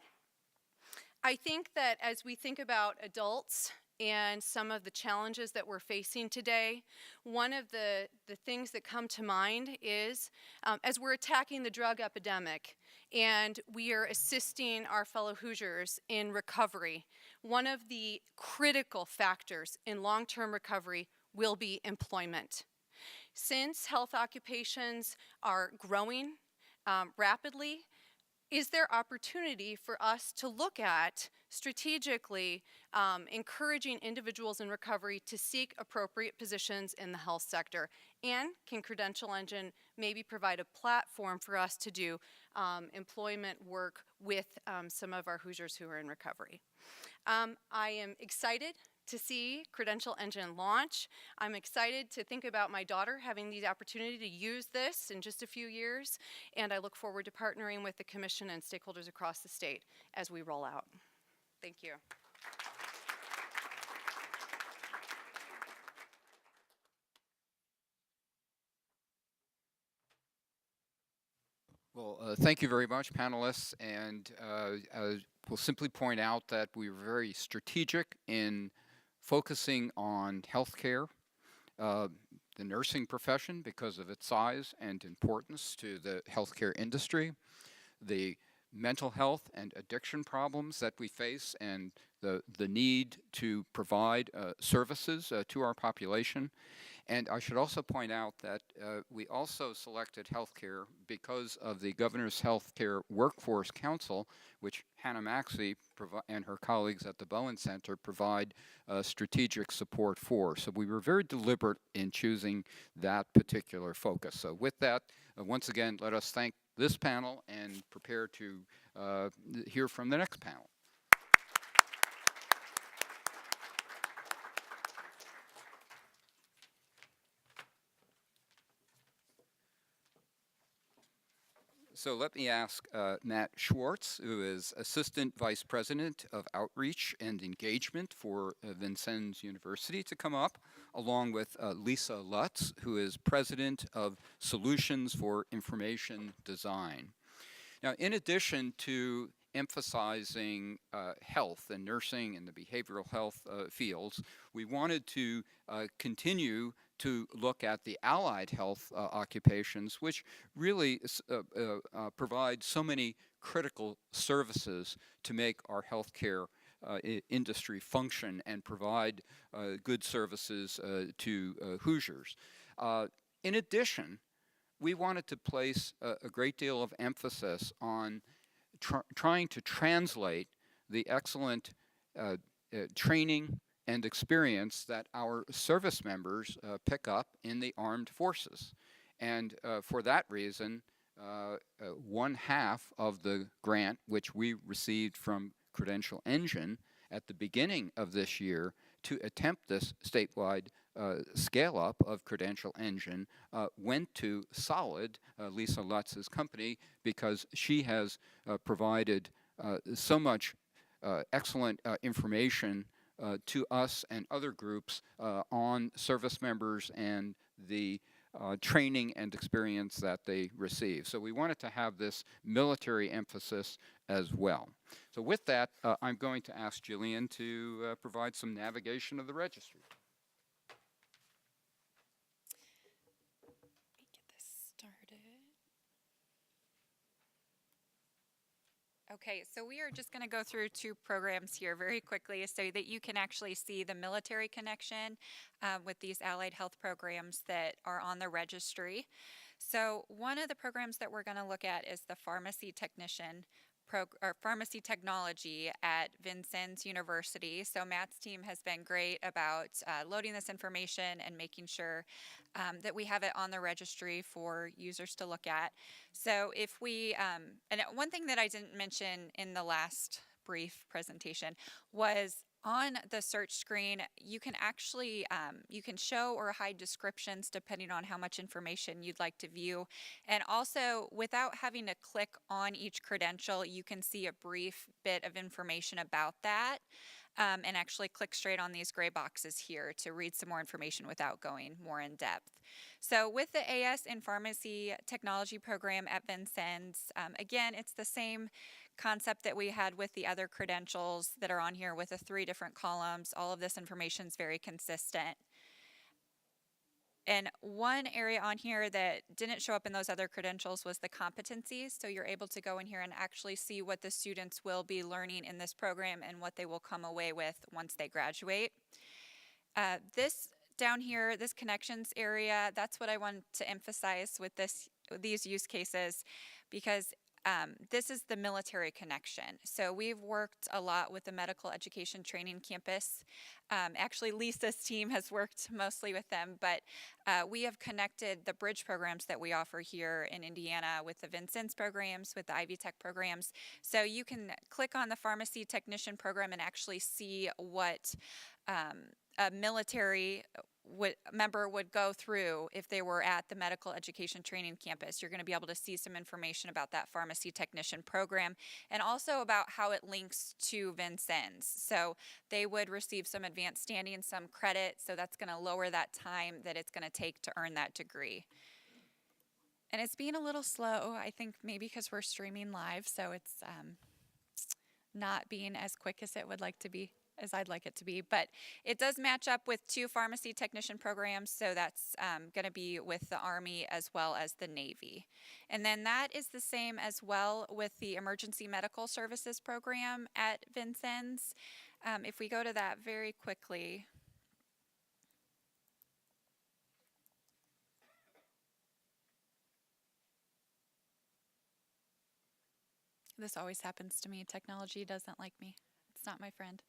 I think that as we think about adults and some of the challenges that we're facing today, one of the things that come to mind is as we're attacking the drug epidemic and we are assisting our fellow Hoosiers in recovery, one of the critical factors in long-term recovery will be employment. Since health occupations are growing rapidly, is there opportunity for us to look at strategically encouraging individuals in recovery to seek appropriate positions in the health sector? And can Credential Engine maybe provide a platform for us to do employment work with some of our Hoosiers who are in recovery? I am excited to see Credential Engine launch. I'm excited to think about my daughter having the opportunity to use this in just a few years, and I look forward to partnering with the Commission and stakeholders across the state as we roll out. Thank you. Well, thank you very much, panelists. And we'll simply point out that we were very strategic in focusing on healthcare, the nursing profession because of its size and importance to the healthcare industry, the mental health and addiction problems that we face, and the need to provide services to our population. And I should also point out that we also selected healthcare because of the Governor's Healthcare Workforce Council, which Hannah Maxey and her colleagues at the Bowen Center provide strategic support for. So we were very deliberate in choosing that particular focus. So with that, once again, let us thank this panel and prepare to hear from the next panel. So let me ask Matt Schwartz, who is Assistant Vice President of Outreach and Engagement for Vincennes University, to come up, along with Lisa Lutz, who is President of Solutions for Information Design. Now, in addition to emphasizing health and nursing and the behavioral health fields, we wanted to continue to look at the allied health occupations, which really provide so many critical services to make our healthcare industry function and provide good services to Hoosiers. In addition, we wanted to place a great deal of emphasis on trying to translate the excellent training and experience that our service members pick up in the armed forces. And for that reason, 1/2 of the grant which we received from Credential Engine at the beginning of this year to attempt this statewide scale-up of Credential Engine went to Solid, Lisa Lutz's company, because she has provided so much excellent information to us and other groups on service members and the training and experience that they receive. So we wanted to have this military emphasis as well. So with that, I'm going to ask Jillian to provide some navigation of the registry. Let me get this started. Okay, so we are just going to go through 2 programs here very quickly so that you can actually see the military connection with these allied health programs that are on the registry. So one of the programs that we're going to look at is the pharmacy technician or pharmacy technology at Vincennes University. So Matt's team has been great about loading this information and making sure that we have it on the registry for users to look at. So if we, and one thing that I didn't mention in the last brief presentation was on the search screen, you can actually, you can show or hide descriptions depending on how much information you'd like to view. And also, without having to click on each credential, you can see a brief bit of information about that. And actually click straight on these gray boxes here to read some more information without going more in depth. So with the AS in Pharmacy Technology program at Vincennes, again, it's the same concept that we had with the other credentials that are on here with the 3 different columns. All of this information is very consistent. And one area on here that didn't show up in those other credentials was the competencies. So you're able to go in here and actually see what the students will be learning in this program and what they will come away with once they graduate. This down here, this connections area, that's what I want to emphasize with these use cases, because this is the military connection. So we've worked a lot with the medical education training campus. Actually, Lisa's team has worked mostly with them, but we have connected the bridge programs that we offer here in Indiana with the Vincennes programs, with the Ivy Tech programs. So you can click on the pharmacy technician program and actually see what a military member would go through if they were at the medical education training campus. You're going to be able to see some information about that pharmacy technician program and also about how it links to Vincennes. So they would receive some advanced standing and some credit, so that's going to lower that time that it's going to take to earn that degree. And it's being a little slow, I think maybe because we're streaming live, so it's not being as quick as it would like to be, as I'd like it to be, but it does match up with 2 pharmacy technician programs, so that's going to be with the Army as well as the Navy. And then that is the same as well with the emergency medical services program at Vincennes. If we go to that very quickly. This always happens to me. Technology doesn't like me. It's not my friend.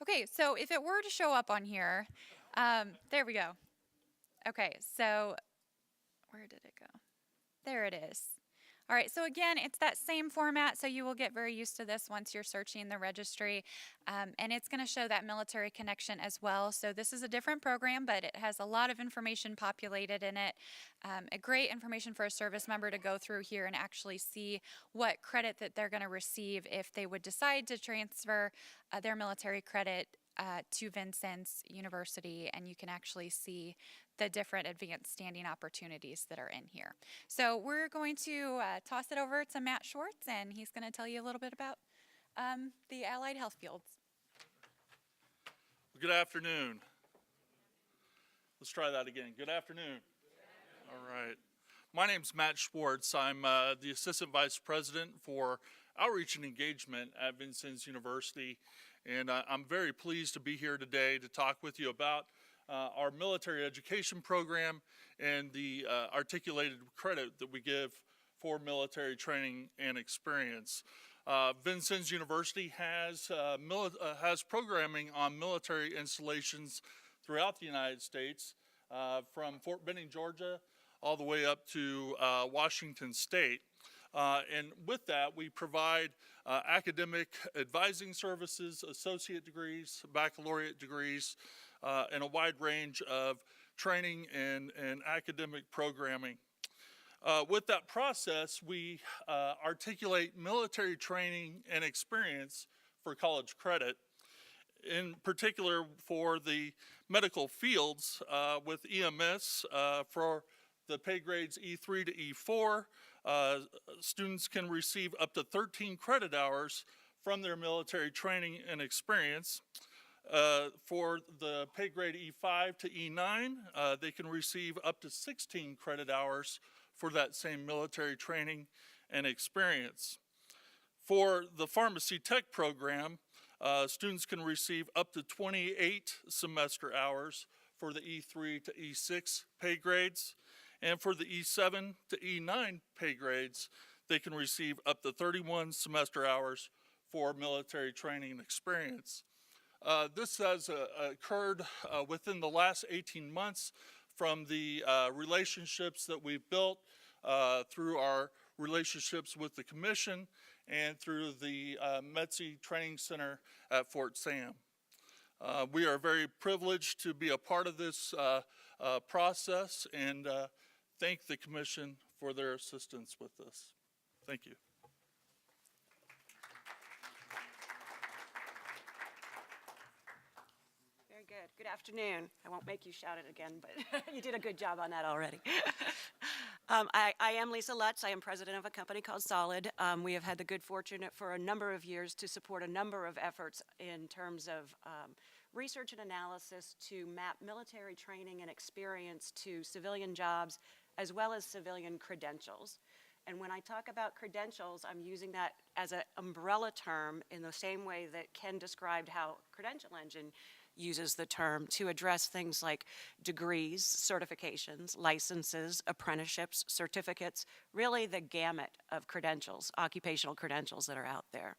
Okay, so if it were to show up on here, there we go. Okay, so where did it go? There it is. All right, so again, it's that same format, so you will get very used to this once you're searching the registry, and it's going to show that military connection as well. So this is a different program, but it has a lot of information populated in it. A great information for a service member to go through here and actually see what credit that they're going to receive if they would decide to transfer their military credit to Vincennes University, and you can actually see the different advanced standing opportunities that are in here. So we're going to toss it over to Matt Schwartz, and he's going to tell you a little bit about the allied health fields. Good afternoon. Let's try that again. Good afternoon. All right. My name's Matt Schwartz. I'm the Assistant Vice President for Outreach and Engagement at Vincennes University, and I'm very pleased to be here today to talk with you about our military education program and the articulated credit that we give for military training and experience. Vincennes University has programming on military installations throughout the United States, from Fort Benning, Georgia, all the way up to Washington State. And with that, we provide academic advising services, associate degrees, baccalaureate degrees, and a wide range of training and academic programming. With that process, we articulate military training and experience for college credit, in particular for the medical fields with EMS for the pay grades E3 to E4. Students can receive up to 13 credit hours from their military training and experience. For the pay grade E5 to E9, they can receive up to 16 credit hours for that same military training and experience. For the pharmacy tech program, students can receive up to 28 semester hours for the E3 to E6 pay grades. And for the E7 to E9 pay grades, they can receive up to 31 semester hours for military training and experience. This has occurred within the last 18 months from the relationships that we've built through our relationships with the Commission and through the METC Training Center at Fort Sam. We are very privileged to be a part of this process, and thank the Commission for their assistance with this. Thank you. Very good. Good afternoon. I won't make you shout it again, but you did a good job on that already. I am Lisa Lutz. I am president of a company called Solid. We have had the good fortune for a number of years to support a number of efforts in terms of research and analysis to map military training and experience to civilian jobs as well as civilian credentials. And when I talk about credentials, I'm using that as an umbrella term in the same way that Ken described how Credential Engine uses the term to address things like degrees, certifications, licenses, apprenticeships, certificates, really the gamut of credentials, occupational credentials that are out there.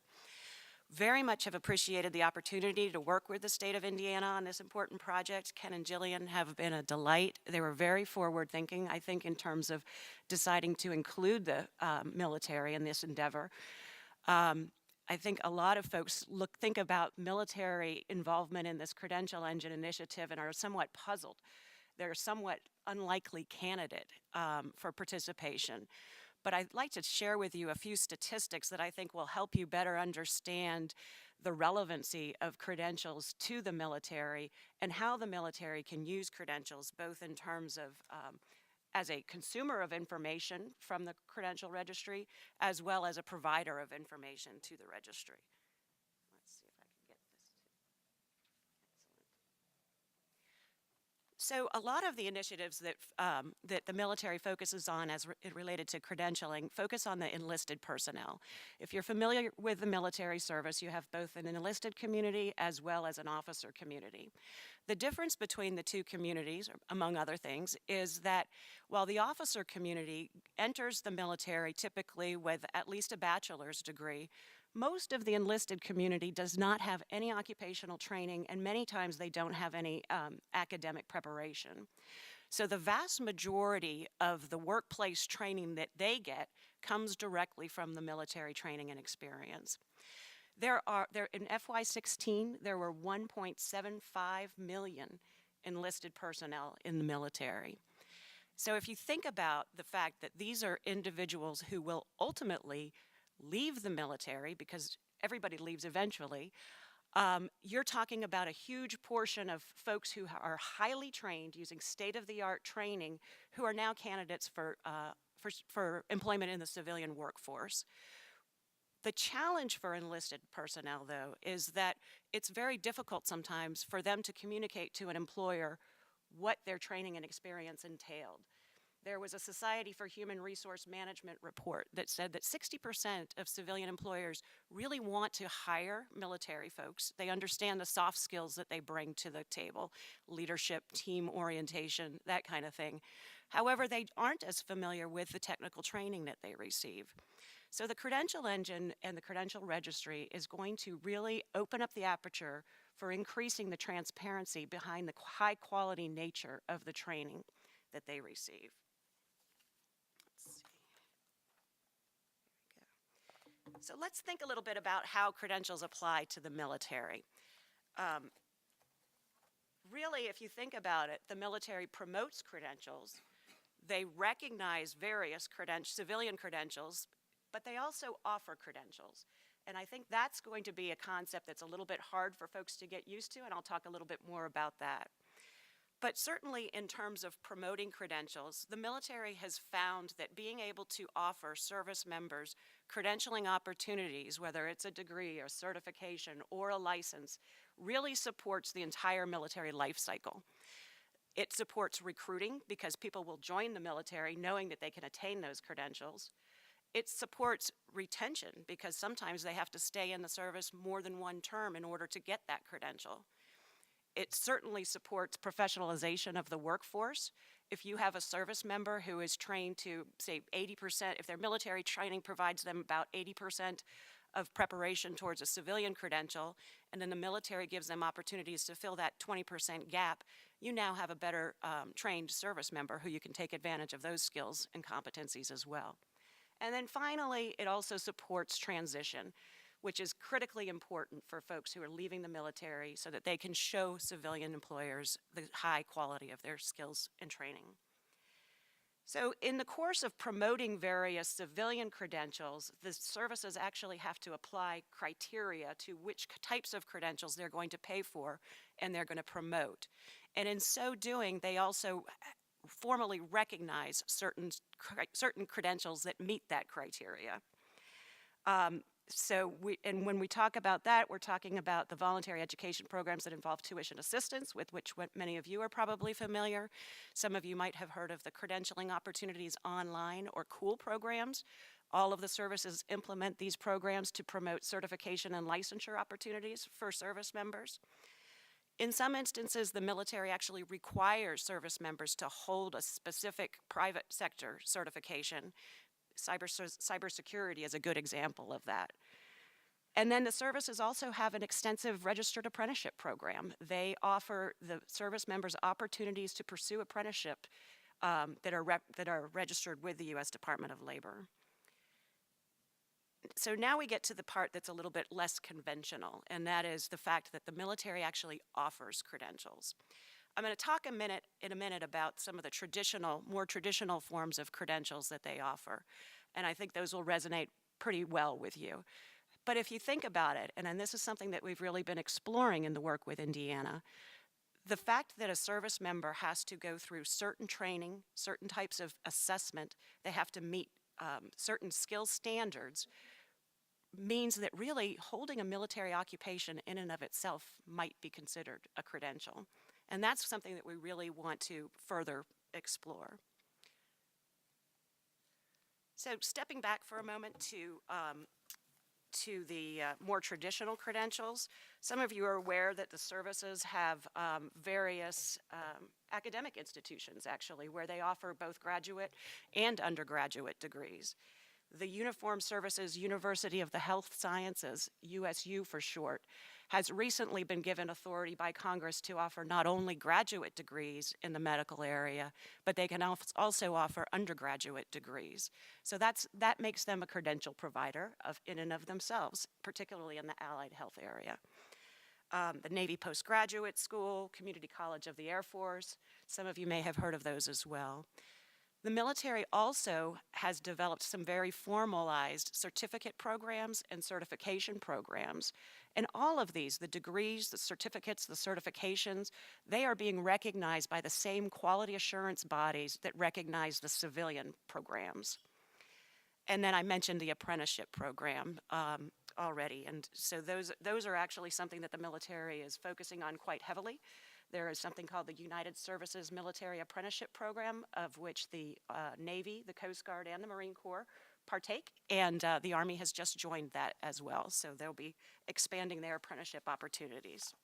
Very much have appreciated the opportunity to work with the state of Indiana on this important project. Ken and Jillian have been a delight. They were very forward-thinking, I think, in terms of deciding to include the military in this endeavor. I think a lot of folks think about military involvement in this Credential Engine initiative and are somewhat puzzled. They're a somewhat unlikely candidate for participation. But I'd like to share with you a few statistics that I think will help you better understand the relevancy of credentials to the military and how the military can use credentials both in terms of as a consumer of information from the credential registry as well as a provider of information to the registry. Let's see if I can get this to. So a lot of the initiatives that the military focuses on as related to credentialing focus on the enlisted personnel. If you're familiar with the military service, you have both an enlisted community as well as an officer community. The difference between the two communities, among other things, is that while the officer community enters the military typically with at least a bachelor's degree, most of the enlisted community does not have any occupational training, and many times they don't have any academic preparation. So the vast majority of the workplace training that they get comes directly from the military training and experience. In FY16, there were 1.75 million enlisted personnel in the military. So if you think about the fact that these are individuals who will ultimately leave the military, because everybody leaves eventually, you're talking about a huge portion of folks who are highly trained using state-of-the-art training who are now candidates for employment in the civilian workforce. The challenge for enlisted personnel, though, is that it's very difficult sometimes for them to communicate to an employer what their training and experience entailed. There was a Society for Human Resource Management report that said that 60% of civilian employers really want to hire military folks. They understand the soft skills that they bring to the table, leadership, team orientation, that kind of thing. However, they aren't as familiar with the technical training that they receive. So the Credential Engine and the Credential Registry is going to really open up the aperture for increasing the transparency behind the high quality nature of the training that they receive. So let's think a little bit about how credentials apply to the military. Really, if you think about it, the military promotes credentials. They recognize various civilian credentials, but they also offer credentials. And I think that's going to be a concept that's a little bit hard for folks to get used to, and I'll talk a little bit more about that. But certainly in terms of promoting credentials, the military has found that being able to offer service members credentialing opportunities, whether it's a degree or certification or a license, really supports the entire military life cycle. It supports recruiting because people will join the military knowing that they can attain those credentials. It supports retention because sometimes they have to stay in the service more than one term in order to get that credential. It certainly supports professionalization of the workforce. If you have a service member who is trained to, say, 80%, if their military training provides them about 80% of preparation towards a civilian credential, and then the military gives them opportunities to fill that 20% gap, you now have a better trained service member who you can take advantage of those skills and competencies as well. And then finally, it also supports transition, which is critically important for folks who are leaving the military so that they can show civilian employers the high quality of their skills and training. So in the course of promoting various civilian credentials, the services actually have to apply criteria to which types of credentials they're going to pay for and they're going to promote. And in so doing, they also formally recognize certain credentials that meet that criteria. When we talk about that, we're talking about the voluntary education programs that involve tuition assistance, with which many of you are probably familiar. Some of you might have heard of the Credentialing Opportunities Online or COOL programs. All of the services implement these programs to promote certification and licensure opportunities for service members. In some instances, the military actually requires service members to hold a specific private sector certification. Cybersecurity is a good example of that. And then the services also have an extensive registered apprenticeship program. They offer the service members opportunities to pursue apprenticeship that are registered with the U.S. Department of Labor. So now we get to the part that's a little bit less conventional, and that is the fact that the military actually offers credentials. I'm going to talk in a minute about some of the more traditional forms of credentials that they offer, and I think those will resonate pretty well with you. But if you think about it, and this is something that we've really been exploring in the work with Indiana, the fact that a service member has to go through certain training, certain types of assessment, they have to meet certain skill standards, means that really holding a military occupation in and of itself might be considered a credential. And that's something that we really want to further explore. So stepping back for a moment to the more traditional credentials, some of you are aware that the services have various academic institutions, actually, where they offer both graduate and undergraduate degrees. The Uniformed Services University of the Health Sciences, USU for short, has recently been given authority by Congress to offer not only graduate degrees in the medical area, but they can also offer undergraduate degrees. So that makes them a credential provider in and of themselves, particularly in the allied health area. The Navy Postgraduate School, Community College of the Air Force, some of you may have heard of those as well. The military also has developed some very formalized certificate programs and certification programs. And all of these, the degrees, the certificates, the certifications, they are being recognized by the same quality assurance bodies that recognize the civilian programs. And then I mentioned the apprenticeship program already. And so those are actually something that the military is focusing on quite heavily. There is something called the United Services Military Apprenticeship Program, of which the Navy, the Coast Guard, and the Marine Corps partake, and the Army has just joined that as well, so they'll be expanding their apprenticeship opportunities.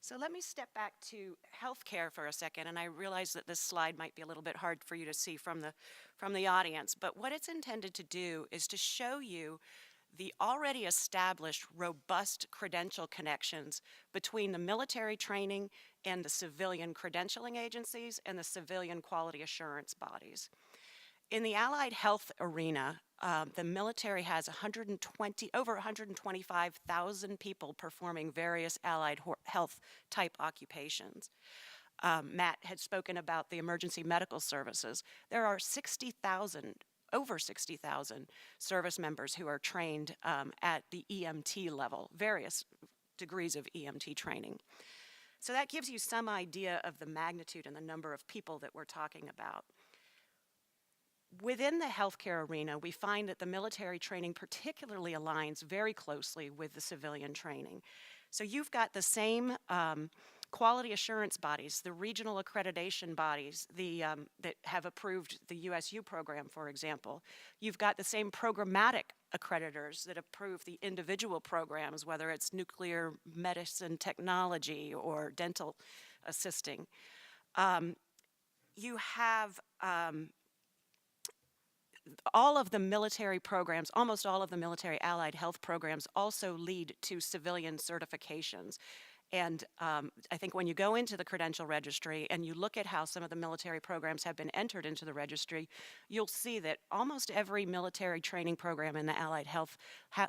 So let me step back to healthcare for a second, and I realize that this slide might be a little bit hard for you to see from the audience, but what it's intended to do is to show you the already established robust credential connections between the military training and the civilian credentialing agencies and the civilian quality assurance bodies. In the allied health arena, the military has over 125,000 people performing various allied health type occupations. Matt had spoken about the emergency medical services. There are over 60,000 service members who are trained at the EMT level, various degrees of EMT training. So that gives you some idea of the magnitude and the number of people that we're talking about. Within the healthcare arena, we find that the military training particularly aligns very closely with the civilian training. So you've got the same quality assurance bodies, the regional accreditation bodies that have approved the USU program, for example. You've got the same programmatic accreditors that approve the individual programs, whether it's nuclear medicine technology or dental assisting. You have all of the military programs, almost all of the military allied health programs also lead to civilian certifications. And I think when you go into the credential registry and you look at how some of the military programs have been entered into the registry, you'll see that almost every military training program in the allied health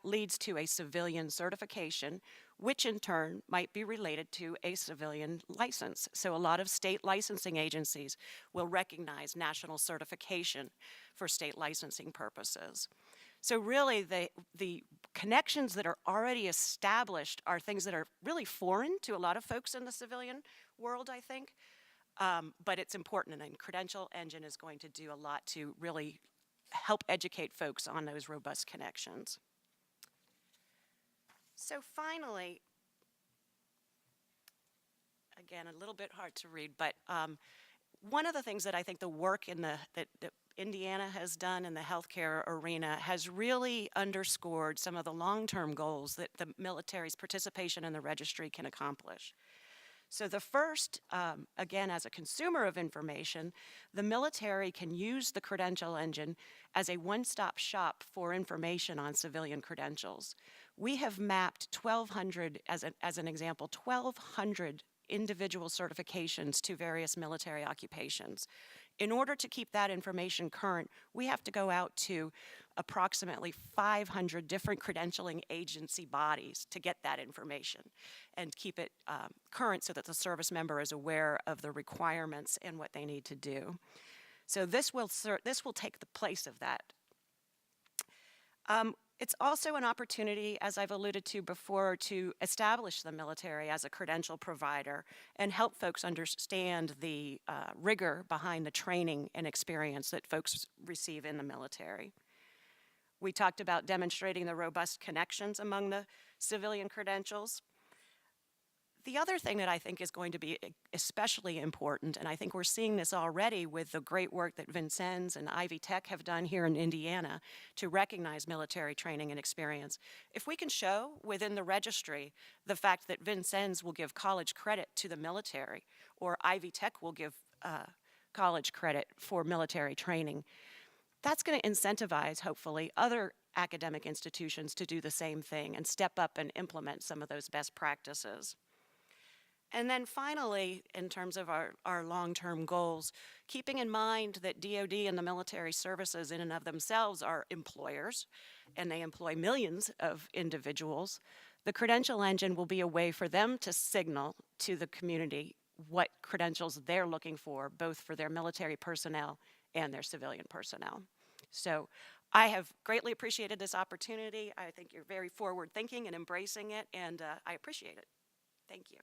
leads to a civilian certification, which in turn might be related to a civilian license. So a lot of state licensing agencies will recognize national certification for state licensing purposes. So really, the connections that are already established are things that are really foreign to a lot of folks in the civilian world, I think. But it's important, and Credential Engine is going to do a lot to really help educate folks on those robust connections. So finally, again, a little bit hard to read, but one of the things that I think the work that Indiana has done in the healthcare arena has really underscored some of the long-term goals that the military's participation in the registry can accomplish. So the first, again, as a consumer of information, the military can use the Credential Engine as a one-stop shop for information on civilian credentials. We have mapped 1,200, as an example, 1,200 individual certifications to various military occupations. In order to keep that information current, we have to go out to approximately 500 different credentialing agency bodies to get that information and keep it current so that the service member is aware of the requirements and what they need to do. So this will take the place of that. It's also an opportunity, as I've alluded to before, to establish the military as a credential provider and help folks understand the rigor behind the training and experience that folks receive in the military. We talked about demonstrating the robust connections among the civilian credentials. The other thing that I think is going to be especially important, and I think we're seeing this already with the great work that Vincennes and Ivy Tech have done here in Indiana to recognize military training and experience. If we can show within the registry the fact that Vincennes will give college credit to the military, or Ivy Tech will give college credit for military training, that's going to incentivize, hopefully, other academic institutions to do the same thing and step up and implement some of those best practices. And then finally, in terms of our long-term goals, keeping in mind that DoD and the military services in and of themselves are employers, and they employ millions of individuals, the Credential Engine will be a way for them to signal to the community what credentials they're looking for, both for their military personnel and their civilian personnel. So I have greatly appreciated this opportunity. I think you're very forward-thinking and embracing it, and I appreciate it. Thank you.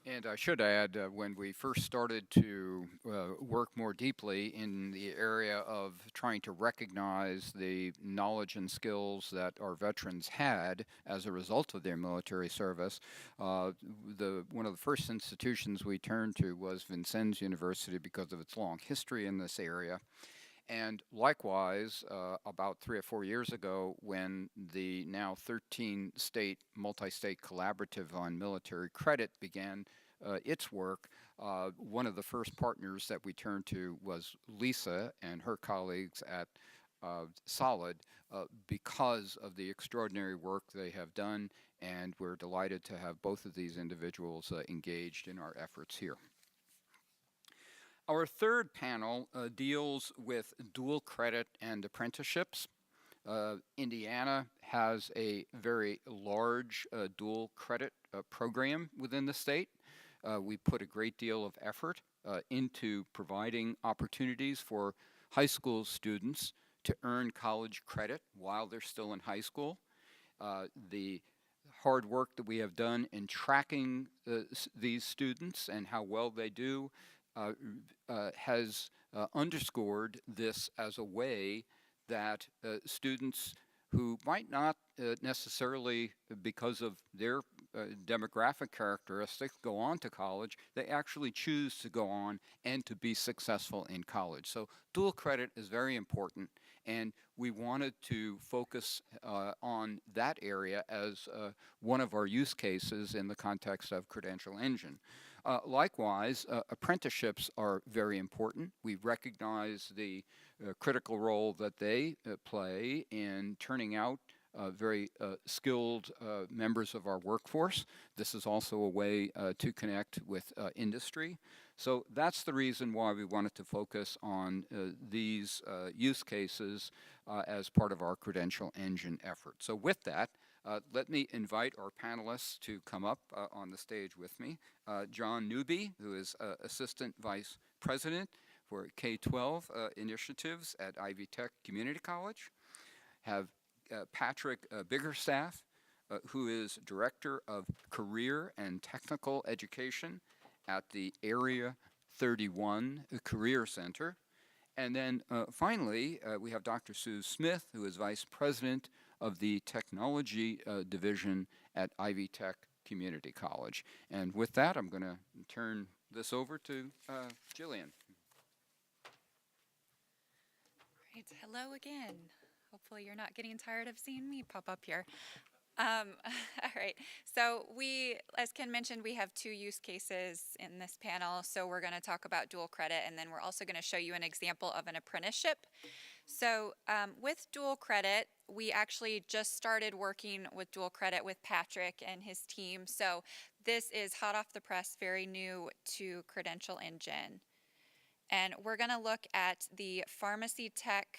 And I should add, when we first started to work more deeply in the area of trying to recognize the knowledge and skills that our veterans had as a result of their military service, one of the first institutions we turned to was Vincennes University because of its long history in this area. And likewise, about 3 or 4 years ago, when the now 13-state, multi-state collaborative on military credit began its work, one of the first partners that we turned to was Lisa and her colleagues at Solid because of the extraordinary work they have done, and we're delighted to have both of these individuals engaged in our efforts here. Our third panel deals with dual credit and apprenticeships. Indiana has a very large dual credit program within the state. We put a great deal of effort into providing opportunities for high school students to earn college credit while they're still in high school. The hard work that we have done in tracking these students and how well they do has underscored this as a way that students who might not necessarily, because of their demographic characteristics, go on to college, they actually choose to go on and to be successful in college. So dual credit is very important, and we wanted to focus on that area as one of our use cases in the context of Credential Engine. Likewise, apprenticeships are very important. We recognize the critical role that they play in turning out very skilled members of our workforce. This is also a way to connect with industry. So that's the reason why we wanted to focus on these use cases as part of our Credential Engine effort. So with that, let me invite our panelists to come up on the stage with me. John Newby, who is Assistant Vice President for K-12 initiatives at Ivy Tech Community College. Have Patrick Biggerstaff, who is Director of Career and Technical Education at the Area 31 Career Center. And then finally, we have Dr. Sue Smith, who is Vice President of the Technology Division at Ivy Tech Community College. And with that, I'm going to turn this over to Jillian. Right. Hello again. Hopefully you're not getting tired of seeing me pop up here. All right. So as Ken mentioned, we have 2 use cases in this panel. So we're going to talk about dual credit, and then we're also going to show you an example of an apprenticeship. So with dual credit, we actually just started working with dual credit with Patrick and his team. So this is hot off the press, very new to Credential Engine. And we're going to look at the pharmacy tech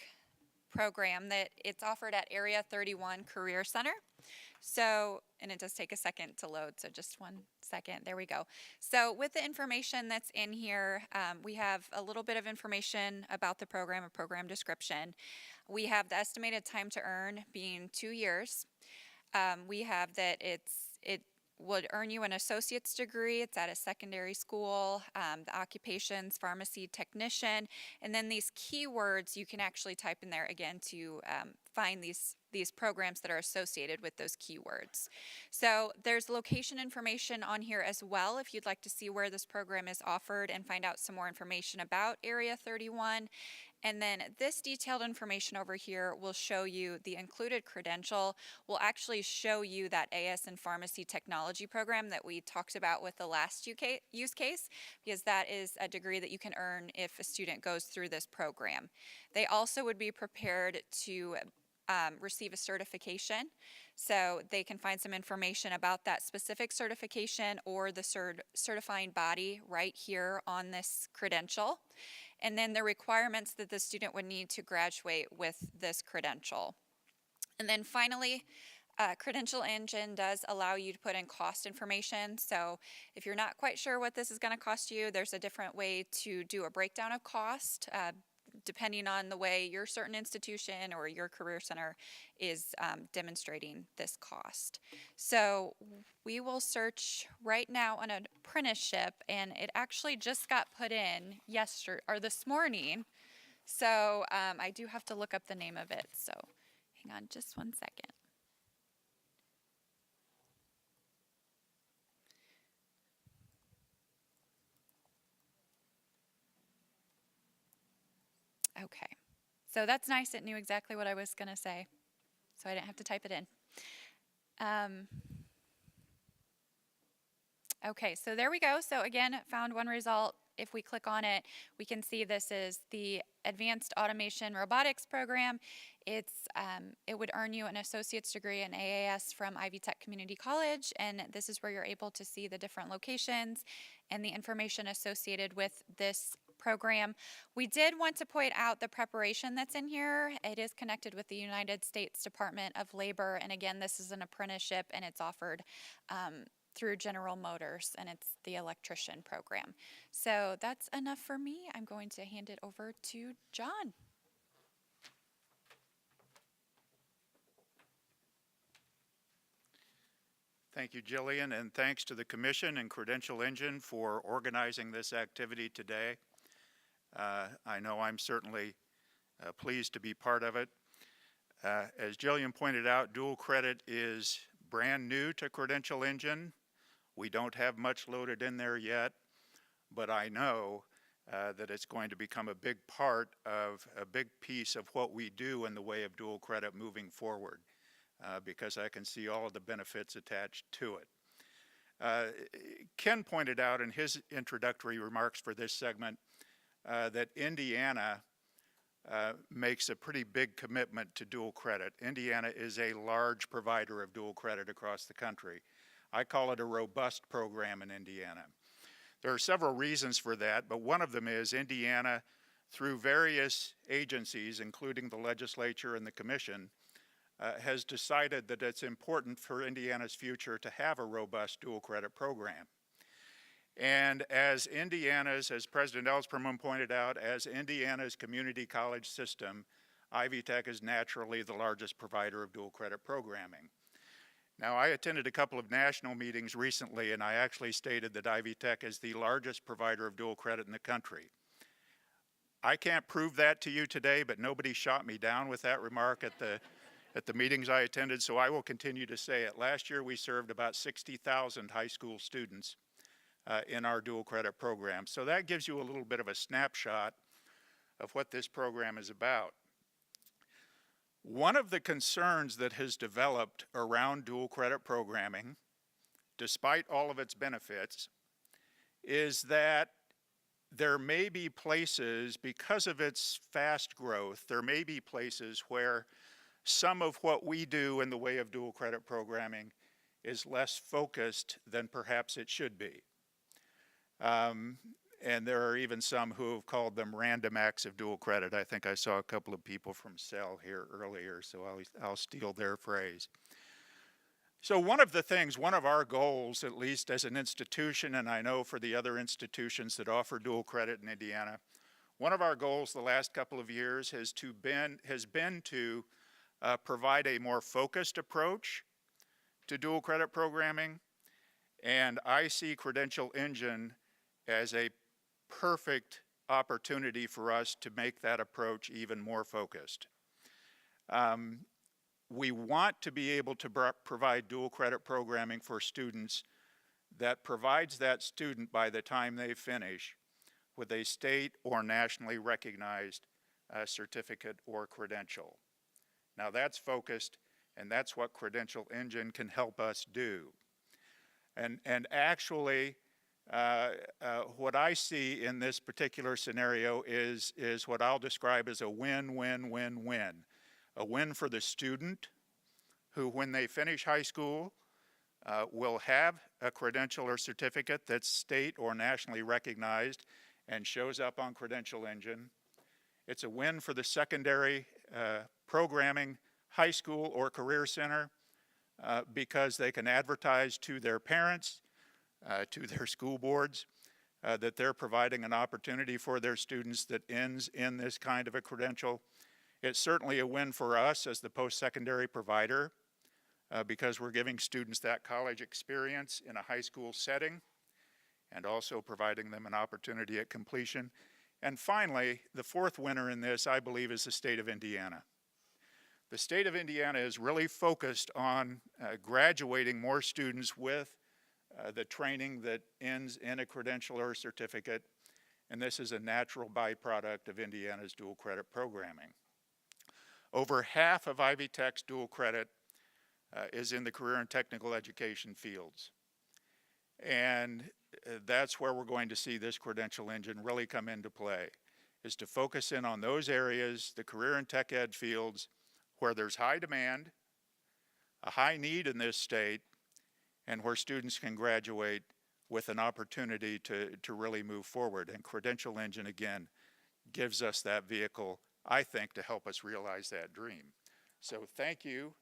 program that it's offered at Area 31 Career Center. So, and it does take a second to load, so just 1 second. There we go. So with the information that's in here, we have a little bit of information about the program, a program description. We have the estimated time to earn being 2 years. We have that it would earn you an associate's degree. It's at a secondary school. The occupations, pharmacy technician, and then these keywords you can actually type in there again to find these programs that are associated with those keywords. So there's location information on here as well if you'd like to see where this program is offered and find out some more information about Area 31. And then this detailed information over here will show you the included credential, will actually show you that AS in Pharmacy Technology program that we talked about with the last use case, because that is a degree that you can earn if a student goes through this program. They also would be prepared to receive a certification, so they can find some information about that specific certification or the certifying body right here on this credential. And then the requirements that the student would need to graduate with this credential. And then finally, Credential Engine does allow you to put in cost information. So if you're not quite sure what this is going to cost you, there's a different way to do a breakdown of cost, depending on the way your certain institution or your career center is demonstrating this cost. So we will search right now on an apprenticeship, and it actually just got put in yesterday or this morning. So I do have to look up the name of it. So hang on just 1 second. Okay, so that's nice. It knew exactly what I was going to say, so I didn't have to type it in. Okay, so there we go. So again, found one result. If we click on it, we can see this is the Advanced Automation Robotics program. It would earn you an associate's degree in AAS from Ivy Tech Community College, and this is where you're able to see the different locations and the information associated with this program. We did want to point out the preparation that's in here. It is connected with the United States Department of Labor, and again, this is an apprenticeship, and it's offered through General Motors, and it's the electrician program. So that's enough for me. I'm going to hand it over to John. Thank you, Jillian, and thanks to the Commission and Credential Engine for organizing this activity today. I know I'm certainly pleased to be part of it. As Jillian pointed out, dual credit is brand new to Credential Engine. We don't have much loaded in there yet, but I know that it's going to become a big part of a big piece of what we do in the way of dual credit moving forward, because I can see all of the benefits attached to it. Ken pointed out in his introductory remarks for this segment that Indiana makes a pretty big commitment to dual credit. Indiana is a large provider of dual credit across the country. I call it a robust program in Indiana. There are several reasons for that, but one of them is Indiana, through various agencies, including the legislature and the commission, has decided that it's important for Indiana's future to have a robust dual credit program. And as President Ellspermann pointed out, as Indiana's community college system, Ivy Tech is naturally the largest provider of dual credit programming. Now, I attended a couple of national meetings recently, and I actually stated that Ivy Tech is the largest provider of dual credit in the country. I can't prove that to you today, but nobody shot me down with that remark at the meetings I attended, so I will continue to say it. Last year, we served about 60,000 high school students in our dual credit program. So that gives you a little bit of a snapshot of what this program is about. One of the concerns that has developed around dual credit programming, despite all of its benefits, is that there may be places, because of its fast growth, there may be places where some of what we do in the way of dual credit programming is less focused than perhaps it should be. And there are even some who have called them random acts of dual credit. I think I saw a couple of people from Cell here earlier, so I'll steal their phrase. So one of our goals, at least as an institution, and I know for the other institutions that offer dual credit in Indiana, one of our goals the last couple of years has been to provide a more focused approach to dual credit programming, and I see Credential Engine as a perfect opportunity for us to make that approach even more focused. We want to be able to provide dual credit programming for students that provides that student, by the time they finish, with a state or nationally recognized certificate or credential. Now that's focused, and that's what Credential Engine can help us do. And actually, what I see in this particular scenario is what I'll describe as a win-win-win-win. A win for the student, who when they finish high school will have a credential or certificate that's state or nationally recognized and shows up on Credential Engine. It's a win for the secondary programming high school or career center because they can advertise to their parents, to their school boards, that they're providing an opportunity for their students that ends in this kind of a credential. It's certainly a win for us as the post-secondary provider because we're giving students that college experience in a high school setting and also providing them an opportunity at completion. And finally, the fourth winner in this, I believe, is the state of Indiana. The state of Indiana is really focused on graduating more students with the training that ends in a credential or a certificate, and this is a natural byproduct of Indiana's dual credit programming. Over half of Ivy Tech's dual credit is in the career and technical education fields. And that's where we're going to see this Credential Engine really come into play, is to focus in on those areas, the career and tech ed fields, where there's high demand, a high need in this state, and where students can graduate with an opportunity to really move forward. And Credential Engine, again, gives us that vehicle, I think, to help us realize that dream. So thank you,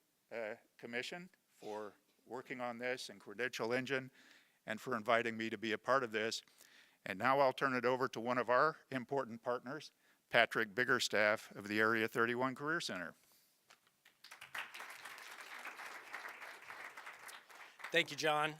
Commission, for working on this, and Credential Engine, and for inviting me to be a part of this. And now I'll turn it over to one of our important partners, Patrick Biggerstaff of the Area 31 Career Center. Thank you, John.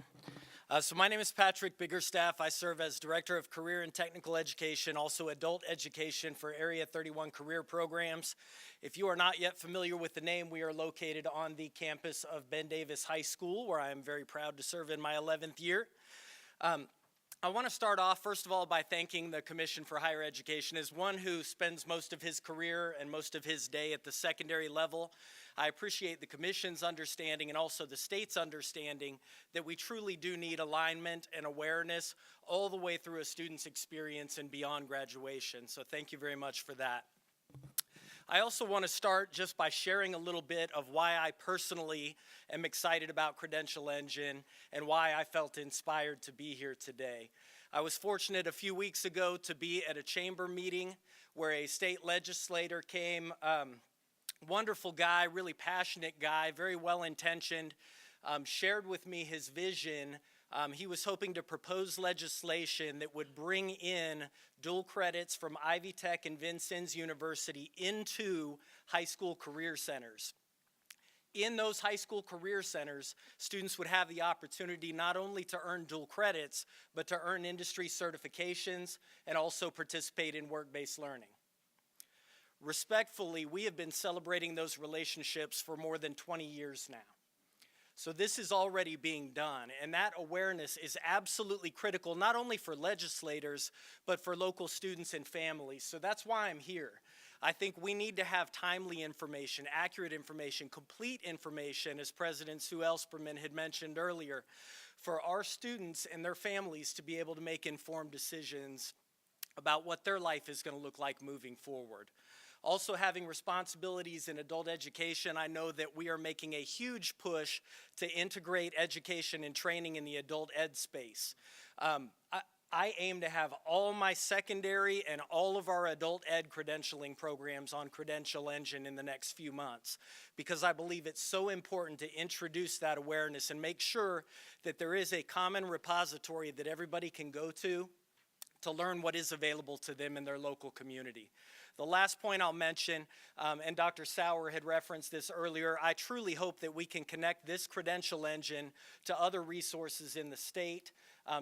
So my name is Patrick Biggerstaff. I serve as Director of Career and Technical Education, also Adult Education for Area 31 Career Programs. If you are not yet familiar with the name, we are located on the campus of Ben Davis High School, where I am very proud to serve in my 11th year. I want to start off, first of all, by thanking the Commission for Higher Education. As one who spends most of his career and most of his day at the secondary level, I appreciate the Commission's understanding and also the state's understanding that we truly do need alignment and awareness all the way through a student's experience and beyond graduation. So thank you very much for that. I also want to start just by sharing a little bit of why I personally am excited about Credential Engine and why I felt inspired to be here today. I was fortunate a few weeks ago to be at a chamber meeting where a state legislator came, wonderful guy, really passionate guy, very well-intentioned, shared with me his vision. He was hoping to propose legislation that would bring in dual credits from Ivy Tech and Vincennes University into high school career centers. in those high school career centers, students would have the opportunity not only to earn dual credits, but to earn industry certifications and also participate in work-based learning. Respectfully, we have been celebrating those relationships for more than 20 years now. So this is already being done, and that awareness is absolutely critical, not only for legislators, but for local students and families. So that's why I'm here. I think we need to have timely information, accurate information, complete information, as President Sue Ellspermann had mentioned earlier, for our students and their families to be able to make informed decisions about what their life is going to look like moving forward. Also, having responsibilities in adult education, I know that we are making a huge push to integrate education and training in the adult ed space. I aim to have all my secondary and all of our adult ed credentialing programs on Credential Engine in the next few months, because I believe it's so important to introduce that awareness and make sure that there is a common repository that everybody can go to learn what is available to them in their local community. The last point I'll mention, and Dr. Sauer had referenced this earlier, I truly hope that we can connect this Credential Engine to other resources in the state,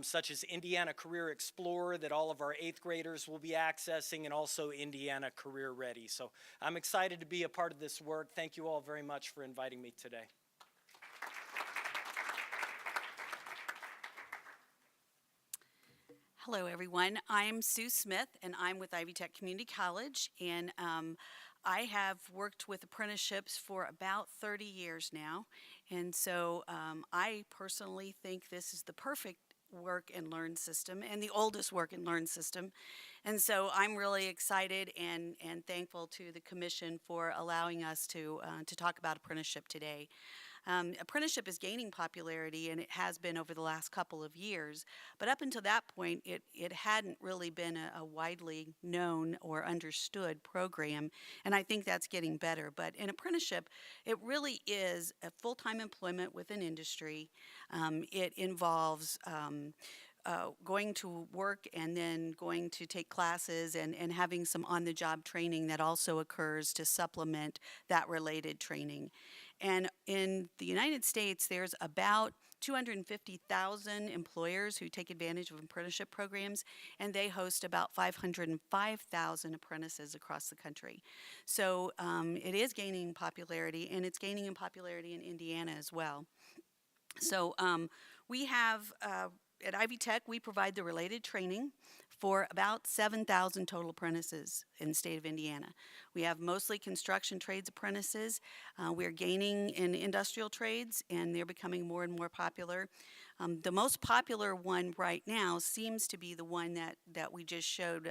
such as Indiana Career Explorer that all of our 8th graders will be accessing, and also Indiana Career Ready. So I'm excited to be a part of this work. Thank you all very much for inviting me today. Hello, everyone. I'm Sue Smith, and I'm with Ivy Tech Community College. And I have worked with apprenticeships for about 30 years now. And so I personally think this is the perfect work and learn system and the oldest work and learn system. And so I'm really excited and thankful to the Commission for allowing us to talk about apprenticeship today. Apprenticeship is gaining popularity, and it has been over the last couple of years. But up until that point, it hadn't really been a widely known or understood program, and I think that's getting better. But in apprenticeship, it really is a full-time employment with an industry. It involves going to work and then going to take classes and having some on-the-job training that also occurs to supplement that related training. And in the United States, there's about 250,000 employers who take advantage of apprenticeship programs, and they host about 505,000 apprentices across the country. So it is gaining popularity, and it's gaining in popularity in Indiana as well. So we have, at Ivy Tech, we provide the related training for about 7,000 total apprentices in the state of Indiana. We have mostly construction trades apprentices. We're gaining in industrial trades, and they're becoming more and more popular. The most popular one right now seems to be the one that we just showed,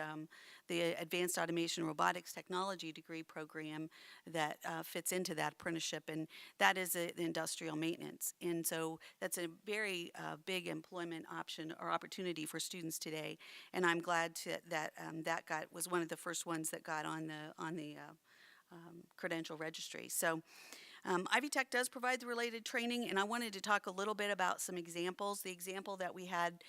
the Advanced Automation Robotics Technology degree program that fits into that apprenticeship, and that is the industrial maintenance. And so that's a very big employment option or opportunity for students today, and I'm glad that was one of the first ones that got on the credential registry. So Ivy Tech does provide the related training, and I wanted to talk a little bit about some examples. The example that we had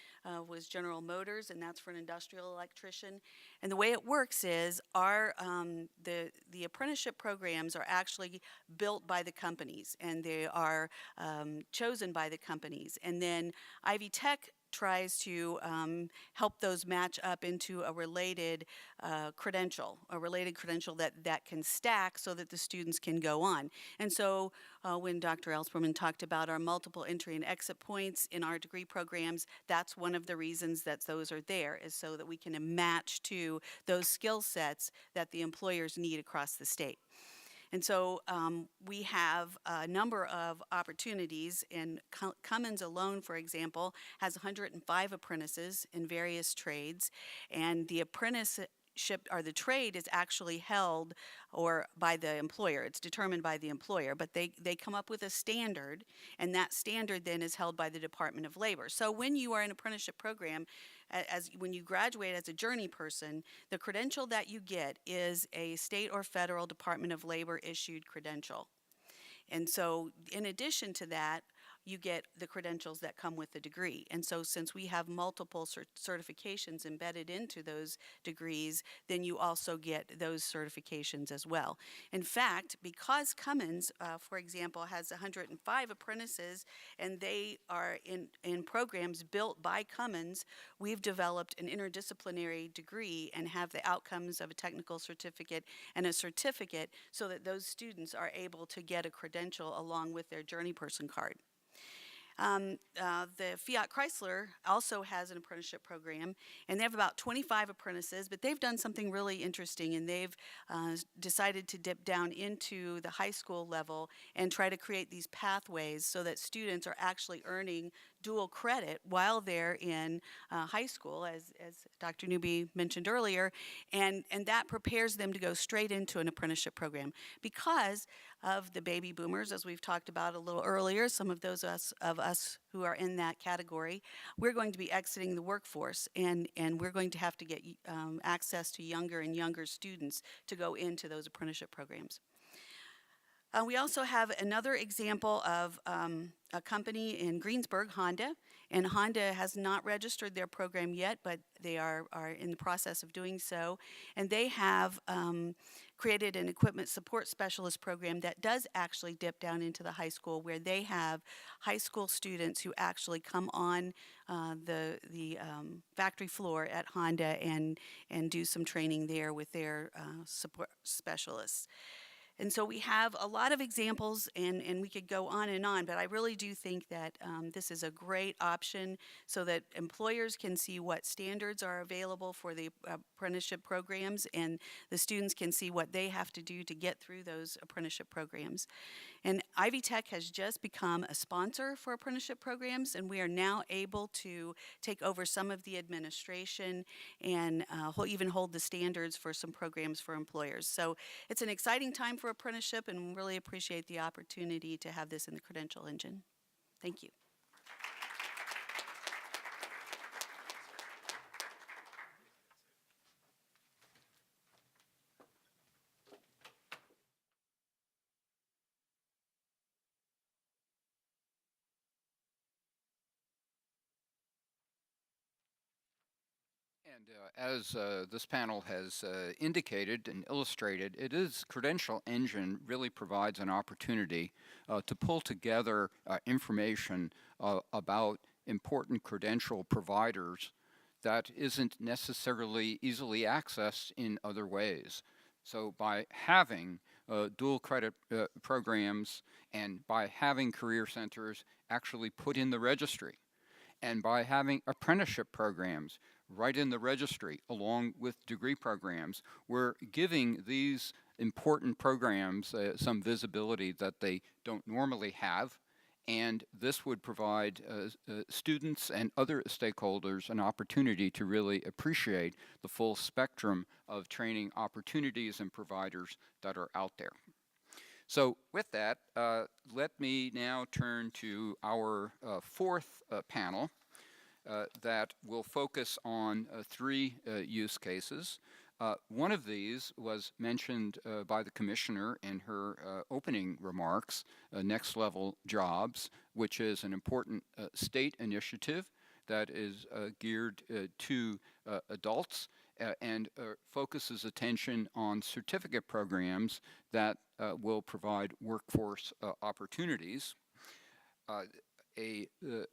was General Motors, and that's for an industrial electrician. And the way it works is the apprenticeship programs are actually built by the companies, and they are chosen by the companies. And then Ivy Tech tries to help those match up into a related credential that can stack so that the students can go on. And so when Dr. Ellspermann talked about our multiple entry and exit points in our degree programs, that's one of the reasons that those are there, is so that we can match to those skill sets that the employers need across the state. And so we have a number of opportunities, and Cummins alone, for example, has 105 apprentices in various trades, and the apprenticeship or the trade is actually held by the employer. It's determined by the employer, but they come up with a standard, and that standard then is held by the Department of Labor. So when you are in an apprenticeship program, when you graduate as a journey person, the credential that you get is a state or federal Department of Labor issued credential. And so in addition to that, you get the credentials that come with the degree. And so since we have multiple certifications embedded into those degrees, then you also get those certifications as well. In fact, because Cummins, for example, has 105 apprentices and they are in programs built by Cummins, we've developed an interdisciplinary degree and have the outcomes of a technical certificate and a certificate so that those students are able to get a credential along with their journey person card. The Fiat Chrysler also has an apprenticeship program, and they have about 25 apprentices, but they've done something really interesting, and they've decided to dip down into the high school level and try to create these pathways so that students are actually earning dual credit while they're in high school, as Dr. Newby mentioned earlier, and that prepares them to go straight into an apprenticeship program. Because of the baby boomers, as we've talked about a little earlier, some of those of us who are in that category, we're going to be exiting the workforce, and we're going to have to get access to younger and younger students to go into those apprenticeship programs. We also have another example of a company in Greensburg, Honda, and Honda has not registered their program yet, but they are in the process of doing so, and they have created an equipment support specialist program that does actually dip down into the high school, where they have high school students who actually come on the factory floor at Honda and do some training there with their support specialists. And so we have a lot of examples, and we could go on, but I really do think that this is a great option so that employers can see what standards are available for the apprenticeship programs, and the students can see what they have to do to get through those apprenticeship programs. And Ivy Tech has just become a sponsor for apprenticeship programs, and we are now able to take over some of the administration and even hold the standards for some programs for employers. So it's an exciting time for apprenticeship, and really appreciate the opportunity to have this in the Credential Engine. Thank you. And as this panel has indicated and illustrated, Credential Engine really provides an opportunity to pull together information about important credential providers that isn't necessarily easily accessed in other ways. So by having dual credit programs and by having career centers actually put in the registry, and by having apprenticeship programs right in the registry along with degree programs, we're giving these important programs some visibility that they don't normally have, and this would provide students and other stakeholders an opportunity to really appreciate the full spectrum of training opportunities and providers that are out there. So with that, let me now turn to our fourth panel that will focus on three use cases. One of these was mentioned by the Commissioner in her opening remarks, Next Level Jobs, which is an important state initiative that is geared to adults and focuses attention on certificate programs that will provide workforce opportunities.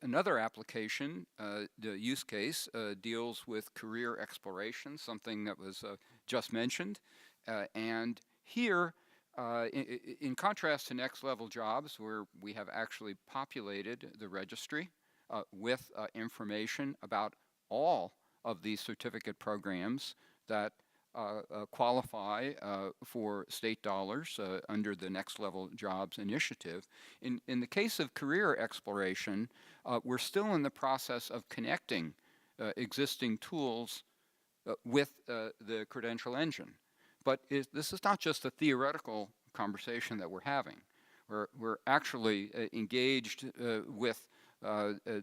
Another application, the use case, deals with career exploration, something that was just mentioned. And here, in contrast to Next Level Jobs, where we have actually populated the registry with information about all of these certificate programs that qualify for state dollars under the Next Level Jobs initiative. In the case of career exploration, we're still in the process of connecting existing tools with the Credential Engine. But this is not just a theoretical conversation that we're having. We're actually engaged with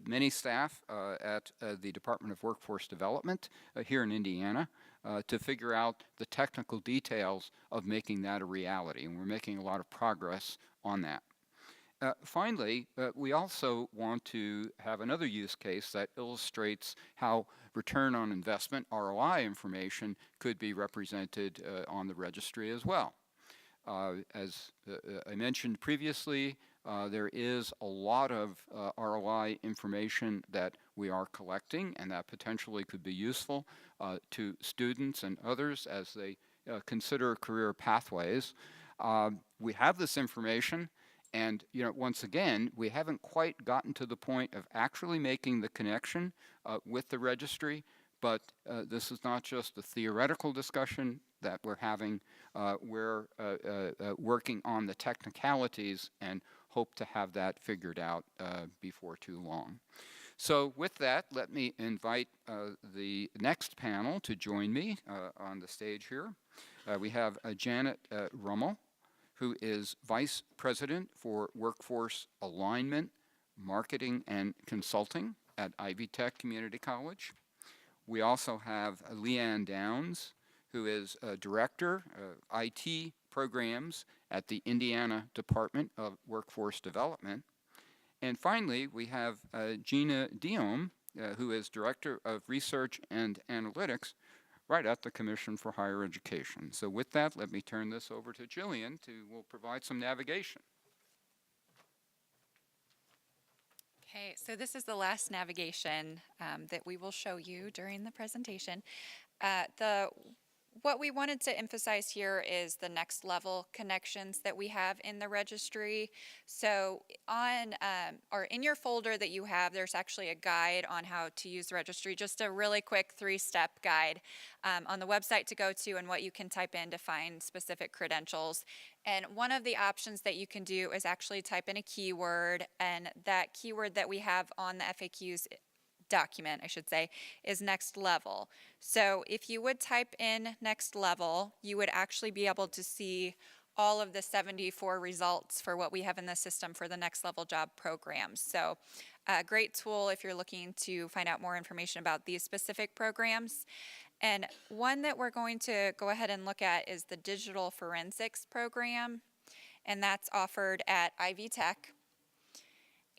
many staff at the Department of Workforce Development here in Indiana to figure out the technical details of making that a reality, and we're making a lot of progress on that. Finally, we also want to have another use case that illustrates how return on investment, ROI information, could be represented on the registry as well. As I mentioned previously, there is a lot of ROI information that we are collecting and that potentially could be useful to students and others as they consider career pathways. We have this information, and once again, we haven't quite gotten to the point of actually making the connection with the registry, but this is not just a theoretical discussion that we're having. We're working on the technicalities and hope to have that figured out before too long. So with that, let me invite the next panel to join me on the stage here. We have Janet Rummel, who is Vice President for Workforce Alignment, Marketing, and Consulting at Ivy Tech Community College. We also have Leanne Downs, who is Director of IT Programs at the Indiana Department of Workforce Development. And finally, we have Gina Diom, who is Director of Research and Analytics right at the Commission for Higher Education. So with that, let me turn this over to Jillian, who will provide some navigation. Okay, so this is the last navigation that we will show you during the presentation. What we wanted to emphasize here is the next level connections that we have in the registry. So on or in your folder that you have, there's actually a guide on how to use the registry, just a really quick 3-step guide on the website to go to and what you can type in to find specific credentials. And one of the options that you can do is actually type in a keyword, and that keyword that we have on the FAQs document, I should say, is next level. So if you would type in next level, you would actually be able to see all of the 74 results for what we have in the system for the next level job programs. So a great tool if you're looking to find out more information about these specific programs. And one that we're going to go ahead and look at is the Digital Forensics program, and that's offered at Ivy Tech.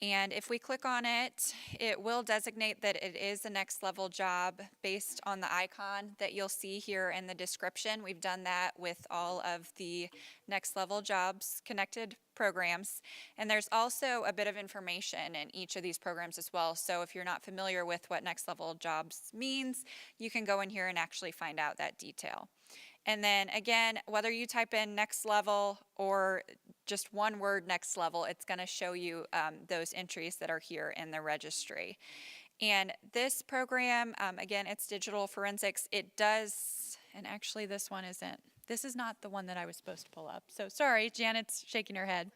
And if we click on it, it will designate that it is a next level job based on the icon that you'll see here in the description. We've done that with all of the next level jobs connected programs. And there's also a bit of information in each of these programs as well. So if you're not familiar with what next level jobs means, you can go in here and actually find out that detail. And then again, whether you type in next level or just one word next level, it's going to show you those entries that are here in the registry. And this program, again, it's digital forensics. It does, and actually this one isn't. This is not the one that I was supposed to pull up. So sorry, Janet's shaking her head.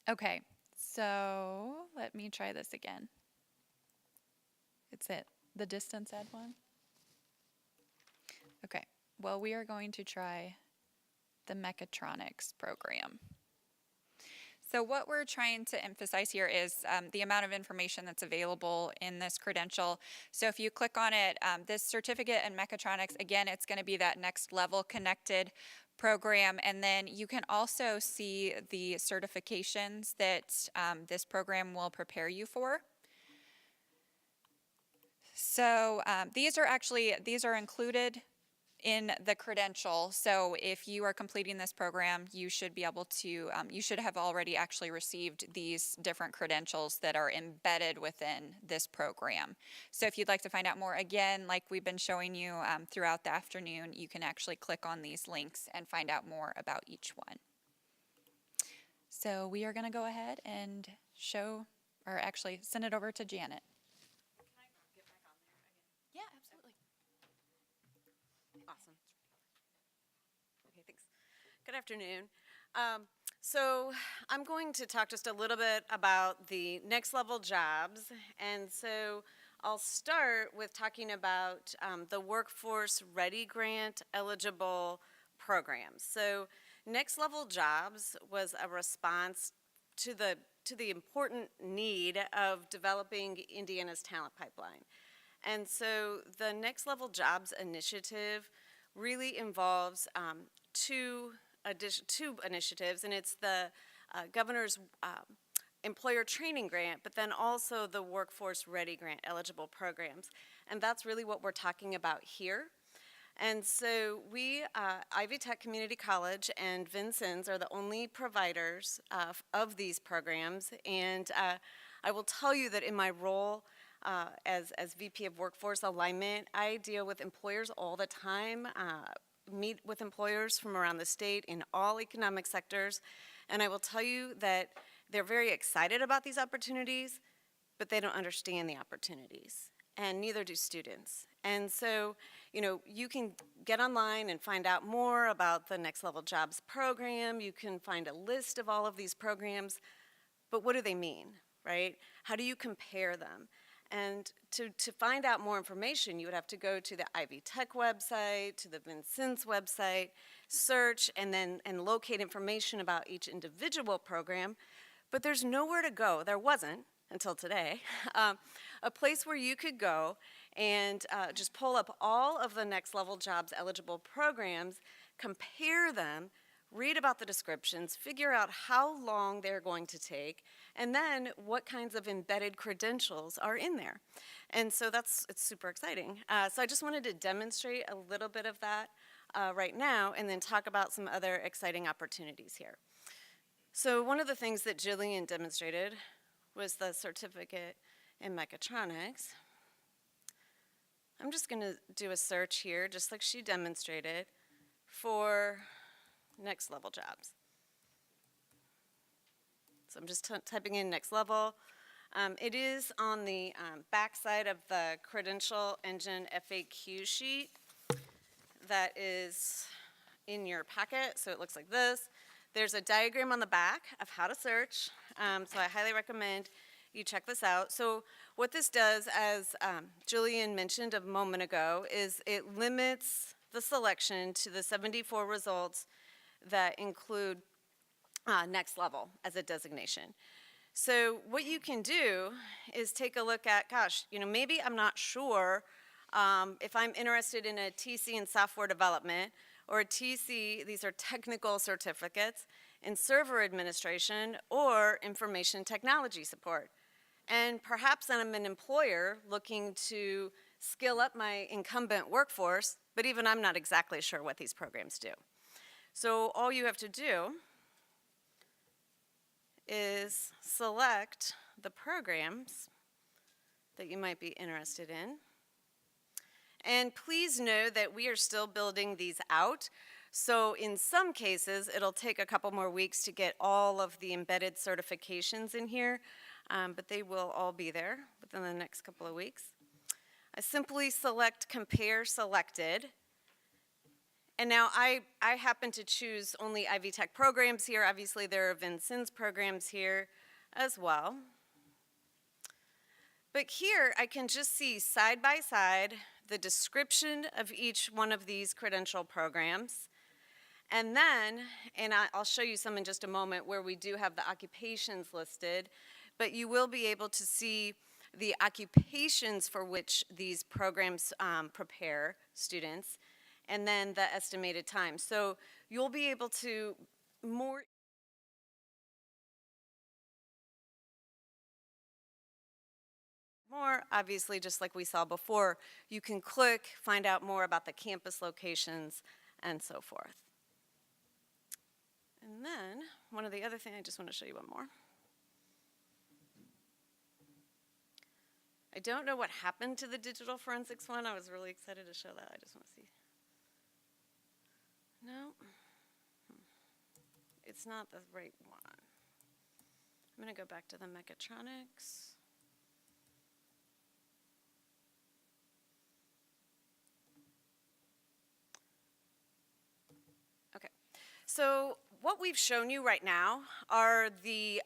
Okay, so let me try this again. It's the distance ed one. Okay, well, we are going to try the mechatronics program. So what we're trying to emphasize here is the amount of information that's available in this credential. So if you click on it, this certificate in mechatronics, again, it's going to be that next level connected program. And then you can also see the certifications that this program will prepare you for. So these are included in the credential. So if you are completing this program, you should be able to, you should have already actually received these different credentials that are embedded within this program. So if you'd like to find out more, again, like we've been showing you throughout the afternoon, you can actually click on these links and find out more about each one. So we are going to go ahead and show, or actually send it over to Janet. Yeah, absolutely. Awesome. Okay, thanks. Good afternoon. So I'm going to talk just a little bit about the next level jobs. And so I'll start with talking about the Workforce Ready Grant eligible programs. So next level jobs was a response to the important need of developing Indiana's talent pipeline. And so the Next Level Jobs initiative really involves two two initiatives, and it's the governor's employer training grant, but then also the workforce ready grant eligible programs. And that's really what we're talking about here. And so we, Ivy Tech Community College and Vincennes are the only providers of these programs. And I will tell you that in my role as VP of Workforce Alignment, I deal with employers all the time, meet with employers from around the state in all economic sectors. And I will tell you that they're very excited about these opportunities, but they don't understand the opportunities, and neither do students. And so, you know, you can get online and find out more about the Next Level Jobs program. You can find a list of all of these programs, but what do they mean, right? How do you compare them? And to find out more information, you would have to go to the Ivy Tech website, to the Vincennes website, search, and locate information about each individual program. But there's nowhere to go. There wasn't until today. A place where you could go and just pull up all of the Next Level Jobs eligible programs, compare them, read about the descriptions, figure out how long they're going to take, and then what kinds of embedded credentials are in there. And so it's super exciting. So I just wanted to demonstrate a little bit of that right now, and then talk about some other exciting opportunities here. So one of the things that Jillian demonstrated was the certificate in mechatronics. I'm just going to do a search here, just like she demonstrated, for Next Level Jobs. So I'm just typing in Next Level. It is on the back side of the Credential Engine FAQ sheet that is in your packet, so it looks like this. There's a diagram on the back of how to search, so I highly recommend you check this out. So what this does, as Julian mentioned a moment ago, is it limits the selection to the 74 results that include Next Level as a designation. So what you can do is take a look at, gosh, you know, maybe I'm not sure if I'm interested in a TC in software development, or a TC, these are technical certificates, in server administration or information technology support. And perhaps I'm an employer looking to skill up my incumbent workforce, but even I'm not exactly sure what these programs do. So all you have to do is select the programs that you might be interested in. And please know that we are still building these out. So in some cases, it'll take a couple more weeks to get all of the embedded certifications in here, but they will all be there within the next couple of weeks. I simply select Compare Selected. And now I happen to choose only Ivy Tech programs here. Obviously, there are Vincennes programs here as well. But here, I can just see side by side the description of each one of these credential programs. And then, and I'll show you some in just a moment where we do have the occupations listed, but you will be able to see the occupations for which these programs prepare students, and then the estimated time. So you'll be able to more obviously, just like we saw before, you can click, find out more about the campus locations, and so forth. And then, one of the other things, I just want to show you one more. I don't know what happened to the digital forensics one. I was really excited to show that. I just want to see. No, it's not the right one. I'm going to go back to the mechatronics. Okay, so what we've shown you right now are the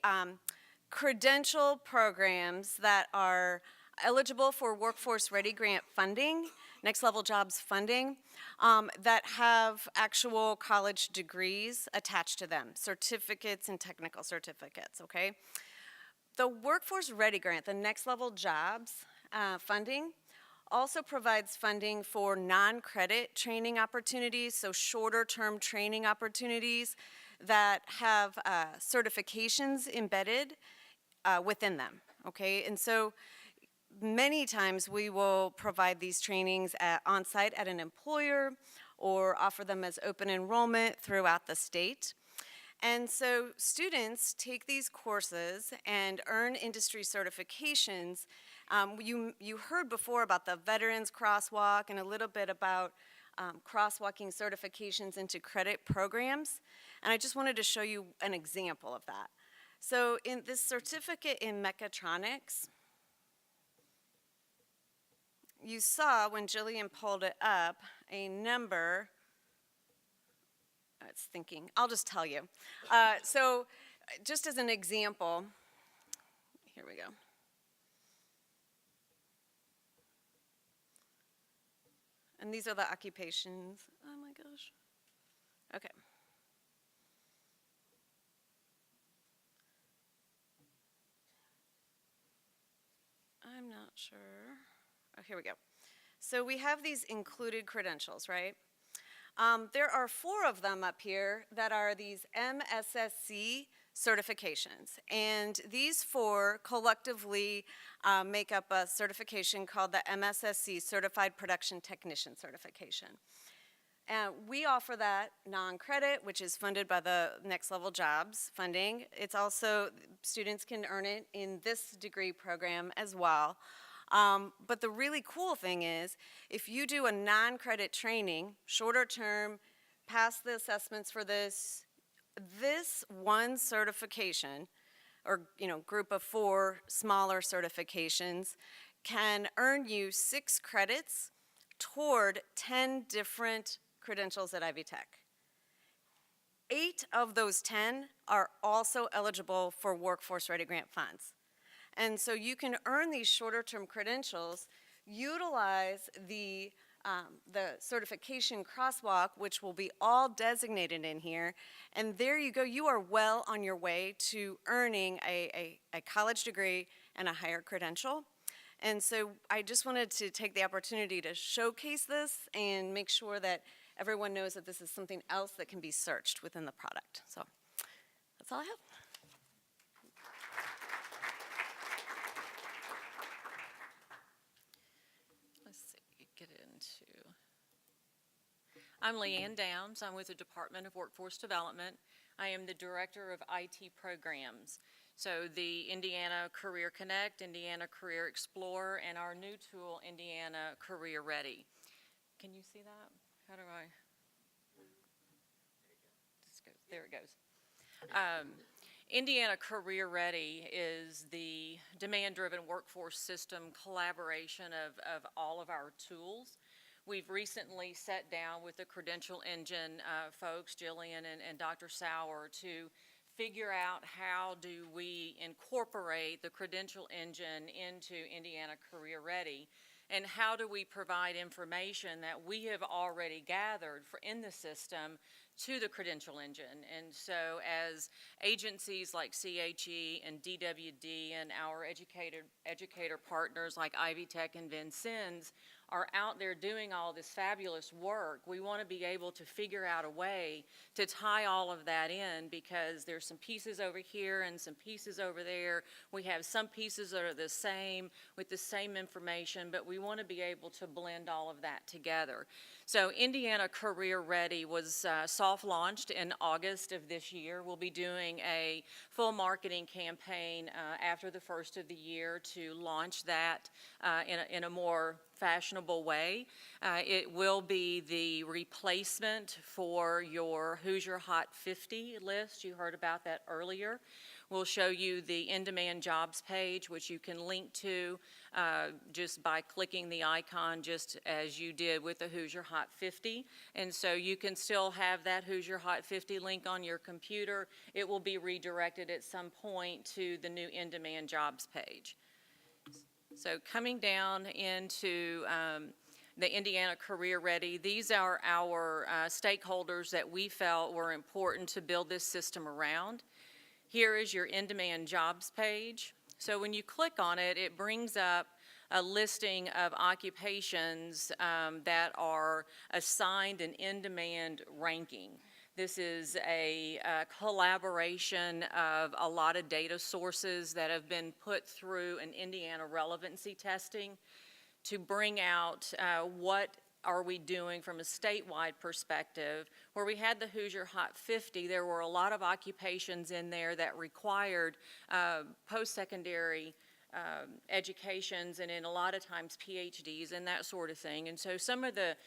credential programs that are eligible for Workforce Ready Grant funding, Next Level Jobs funding, that have actual college degrees attached to them, certificates and technical certificates, okay? The Workforce Ready Grant, the Next Level Jobs funding, Also provides funding for non-credit training opportunities, so shorter-term training opportunities that have certifications embedded within them, okay? And so many times we will provide these trainings on-site at an employer or offer them as open enrollment throughout the state. And so students take these courses and earn industry certifications. You heard before about the Veterans Crosswalk and a little bit about crosswalking certifications into credit programs. And I just wanted to show you an example of that. So in this certificate in mechatronics, you saw when Jillian pulled it up a number. It's thinking, I'll just tell you. So just as an example, here we go. And these are the occupations. Oh my gosh. Okay. I'm not sure. Oh, here we go. So we have these included credentials, right? There are 4 of them up here that are these MSSC certifications. And these 4 collectively make up a certification called the MSSC Certified Production Technician Certification. And we offer that non-credit, which is funded by the Next Level Jobs funding. It's also, students can earn it in this degree program as well. But the really cool thing is, if you do a non-credit training, shorter term, pass the assessments for this one certification, or group of 4 smaller certifications, can earn you 6 credits toward 10 different credentials at Ivy Tech. 8 of those 10 are also eligible for Workforce Ready Grant funds. And so you can earn these shorter-term credentials, utilize the certification crosswalk, which will be all designated in here, and there you go. You are well on your way to earning a college degree and a higher credential. And so I just wanted to take the opportunity to showcase this and make sure that everyone knows that this is something else that can be searched within the product. So that's all I have. I'm Leanne Downs. I'm with the Department of Workforce Development. I am the Director of IT Programs. So the Indiana Career Connect, Indiana Career Explorer, and our new tool, Indiana Career Ready. Can you see that? How do I? There it goes. Indiana Career Ready is the demand-driven workforce system collaboration of all of our tools. We've recently sat down with the Credential Engine folks, Jillian and Dr. Sauer, to figure out how do we incorporate the Credential Engine into Indiana Career Ready, and how do we provide information that we have already gathered in the system to the Credential Engine. And so as agencies like CHE and DWD and our educator partners like Ivy Tech and Vincennes are out there doing all this fabulous work, we want to be able to figure out a way to tie all of that in, because there's some pieces over here and some pieces over there. We have some pieces that are the same with the same information, but we want to be able to blend all of that together. So Indiana Career Ready was soft launched in August of this year. We'll be doing a full marketing campaign after the first of the year to launch that in a more fashionable way. It will be the replacement for your Hoosier Hot 50 list. You heard about that earlier. We'll show you the in-demand jobs page, which you can link to just by clicking the icon, just as you did with the Hoosier Hot 50. And so you can still have that Hoosier Hot 50 link on your computer. It will be redirected at some point to the new in-demand jobs page. So coming down into the Indiana Career Ready, these are our stakeholders that we felt were important to build this system around. Here is your in-demand jobs page. So when you click on it, it brings up a listing of occupations that are assigned an in-demand ranking. This is a collaboration of a lot of data sources that have been put through an Indiana relevancy testing to bring out what are we doing from a statewide perspective. Where we had the Hoosier Hot 50, there were a lot of occupations in there that required post-secondary educations, and in a lot of times PhDs and that sort of thing. And so some of the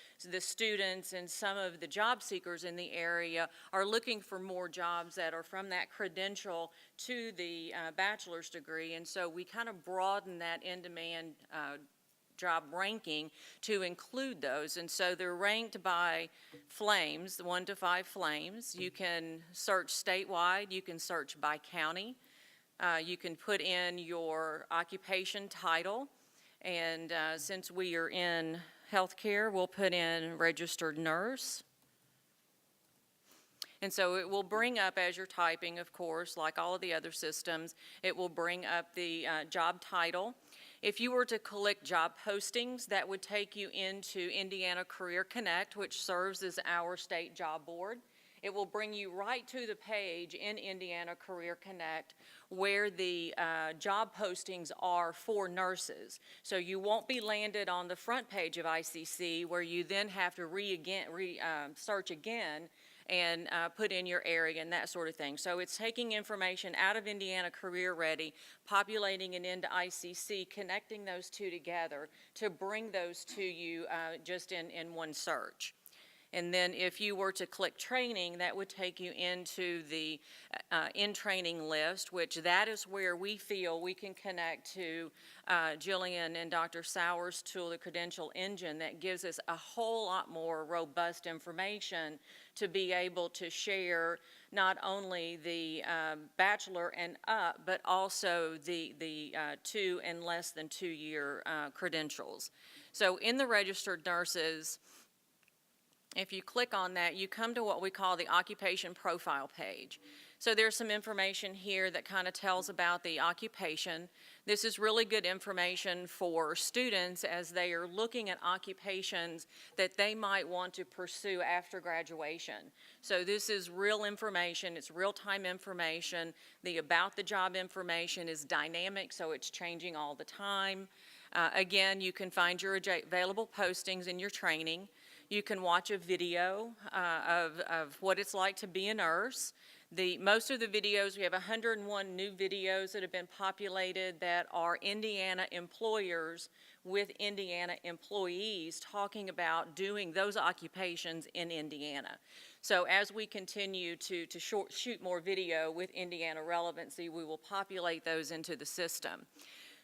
students and some of the job seekers in the area are looking for more jobs that are from that credential to the bachelor's degree. And so we kind of broaden that in-demand job ranking to include those. And so they're ranked by flames, 1 to 5 flames. You can search statewide, you can search by county. You can put in your occupation title, and since we are in healthcare, we'll put in registered nurse. And so it will bring up, as you're typing, of course, like all of the other systems, it will bring up the job title. If you were to click job postings, that would take you into Indiana Career Connect, which serves as our state job board. It will bring you right to the page in Indiana Career Connect where the job postings are for nurses. So you won't be landed on the front page of ICC where you then have to search again and put in your area and that sort of thing. So it's taking information out of Indiana Career Ready, populating it into ICC, connecting those two together to bring those to you just in one search. And then if you were to click training, that would take you into the in-training list, which that is where we feel we can connect to Jillian and Dr. Sauer's tool, the Credential Engine, that gives us a whole lot more robust information to be able to share not only the bachelor and up, but also the 2 and less than 2 year credentials. So in the registered nurses, if you click on that, you come to what we call the occupation profile page. So there's some information here that kind of tells about the occupation. This is really good information for students as they are looking at occupations that they might want to pursue after graduation. So this is real information, it's real-time information. The about the job information is dynamic, so it's changing all the time. Again, you can find your available postings in your training. You can watch a video of what it's like to be a nurse. Most of the videos, we have 101 new videos that have been populated that are Indiana employers with Indiana employees talking about doing those occupations in Indiana. So as we continue to shoot more video with Indiana relevancy, we will populate those into the system.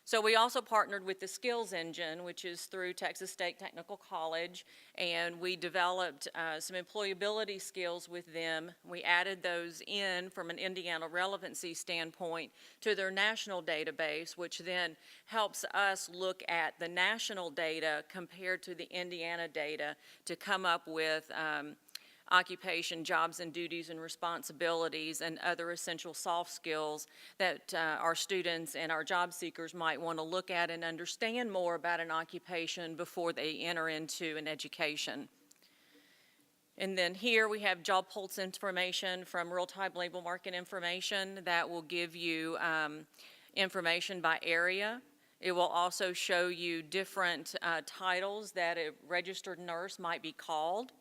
So we also partnered with the Skills Engine, which is through Texas State Technical College, and we developed some employability skills with them. We added those in from an Indiana relevancy standpoint to their national database, which then helps us look at the national data compared to the Indiana data to come up with occupation, jobs and duties and responsibilities, and other essential soft skills that our students and our job seekers might want to look at and understand more about an occupation before they enter into an education. And then here we have job pulse information from real-time labor market information that will give you information by area. It will also show you different titles that a registered nurse might be called.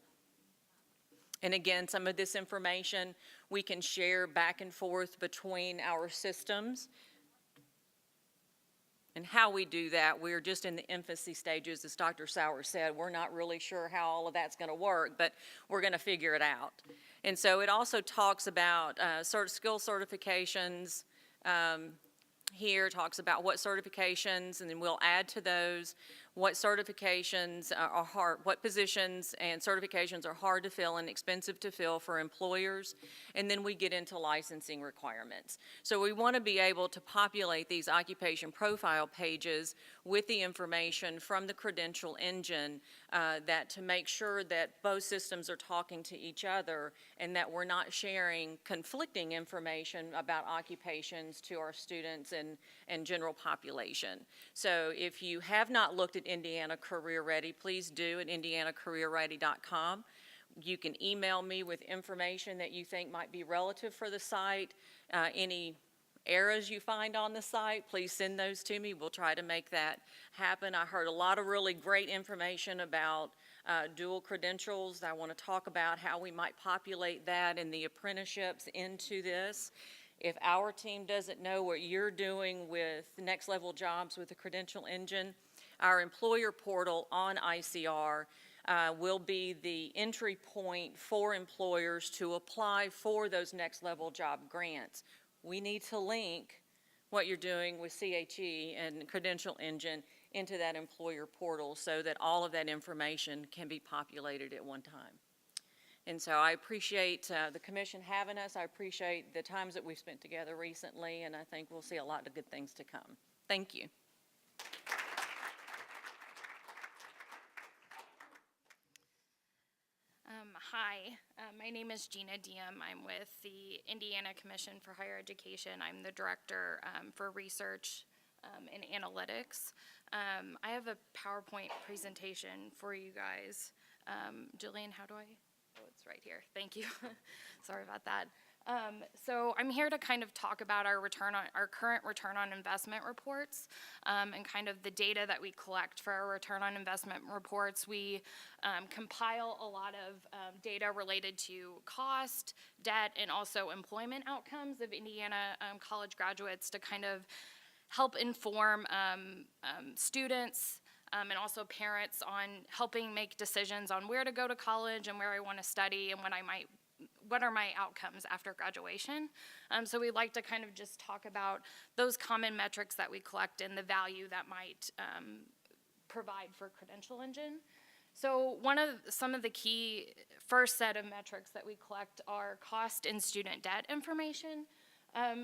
And again, some of this information we can share back and forth between our systems. And how we do that, we're just in the infancy stages, as Dr. Sauer said. We're not really sure how all of that's going to work, but we're going to figure it out. And so it also talks about skill certifications. Here talks about what certifications, and then we'll add to those. what certifications are hard, what positions and certifications are hard to fill and expensive to fill for employers, and then we get into licensing requirements. So we want to be able to populate these occupation profile pages with the information from the Credential Engine that to make sure that both systems are talking to each other and that we're not sharing conflicting information about occupations to our students and general population. So if you have not looked at Indiana Career Ready, please do at indianacareerready.com. You can email me with information that you think might be relative for the site. Any errors you find on the site, please send those to me. We'll try to make that happen. I heard a lot of really great information about dual credentials. I want to talk about how we might populate that and the apprenticeships into this. If our team doesn't know what you're doing with next level jobs with the Credential Engine, our employer portal on ICR will be the entry point for employers to apply for those next level job grants. We need to link what you're doing with CHE and Credential Engine into that employer portal so that all of that information can be populated at one time. And so I appreciate the commission having us. I appreciate the times that we've spent together recently, and I think we'll see a lot of good things to come. Thank you. Hi, my name is Gina Diem. I'm with the Indiana Commission for Higher Education. I'm the director for research and analytics. I have a PowerPoint presentation for you guys. Jillian, how do I? Oh, it's right here. Thank you. Sorry about that. So I'm here to kind of talk about our current return on investment reports and kind of the data that we collect for our return on investment reports. We compile a lot of data related to cost, debt, and also employment outcomes of Indiana college graduates to kind of help inform students and also parents on helping make decisions on where to go to college and where I want to study and what are my outcomes after graduation. So we'd like to kind of just talk about those common metrics that we collect and the value that might provide for Credential Engine. So some of the key first set of metrics that we collect are cost and student debt information.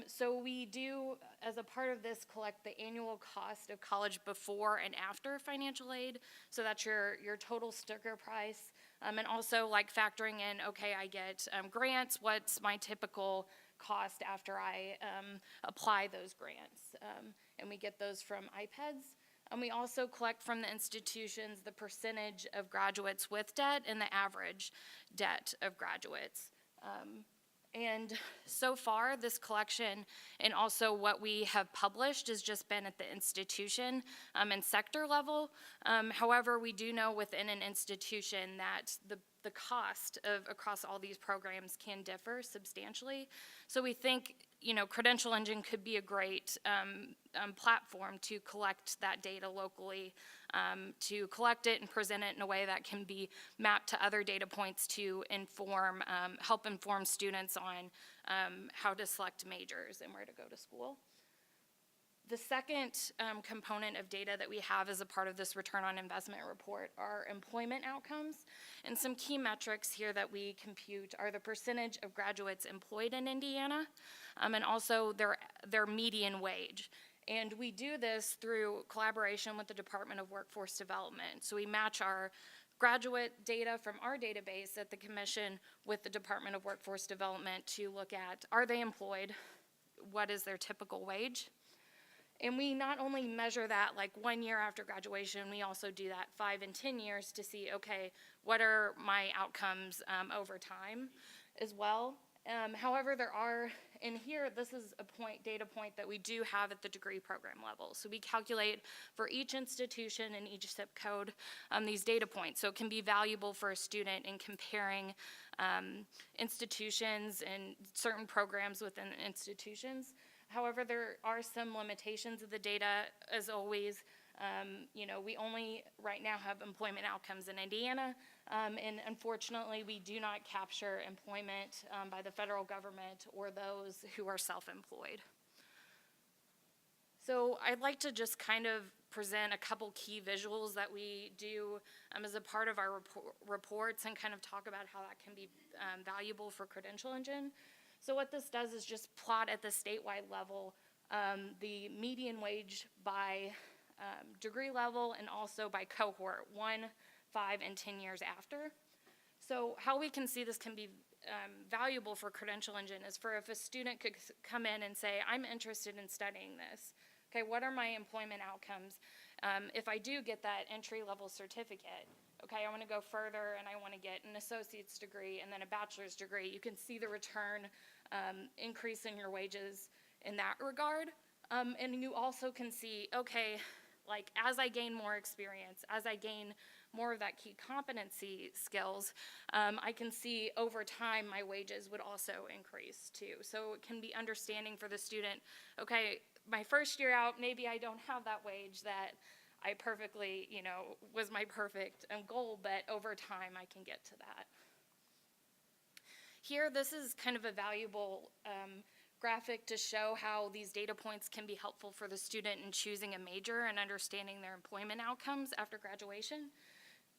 So we do, as a part of this, collect the annual cost of college before and after financial aid. So that's your total sticker price. And also like factoring in, okay, I get grants, what's my typical cost after I apply those grants? And we get those from iPads. And we also collect from the institutions the percentage of graduates with debt and the average debt of graduates. And so far, this collection and also what we have published has just been at the institution and sector level. However, we do know within an institution that the cost across all these programs can differ substantially. So we think, Credential Engine could be a great platform to collect that data locally, to collect it and present it in a way that can be mapped to other data points to help inform students on how to select majors and where to go to school. The second component of data that we have as a part of this return on investment report are employment outcomes. And some key metrics here that we compute are the percentage of graduates employed in Indiana and also their median wage. And we do this through collaboration with the Department of Workforce Development. So we match our graduate data from our database at the Commission with the Department of Workforce Development to look at, are they employed? What is their typical wage? And we not only measure that like 1 year after graduation, we also do that 5 and 10 years to see, okay, what are my outcomes over time as well. However, there are, and here, this is a data point that we do have at the degree program level. So we calculate for each institution and each zip code these data points. So it can be valuable for a student in comparing institutions and certain programs within institutions. However, there are some limitations of the data, as always. We only right now have employment outcomes in Indiana, and unfortunately, we do not capture employment by the federal government or those who are self-employed. So I'd like to just kind of present a couple key visuals that we do as a part of our reports and kind of talk about how that can be valuable for Credential Engine. So what this does is just plot at the statewide level the median wage by degree level and also by cohort, 1, 5, and 10 years after. So how we can see this can be valuable for Credential Engine is for if a student could come in and say, I'm interested in studying this. Okay, what are my employment outcomes? If I do get that entry-level certificate, okay, I want to go further and I want to get an associate's degree and then a bachelor's degree. You can see the return increase in your wages in that regard. And you also can see, okay, like as I gain more experience, as I gain more of that key competency skills, I can see over time my wages would also increase too. So it can be understanding for the student, okay, my first year out, maybe I don't have that wage that I perfectly, was my perfect goal, but over time I can get to that. Here, this is kind of a valuable graphic to show how these data points can be helpful for the student in choosing a major and understanding their employment outcomes after graduation.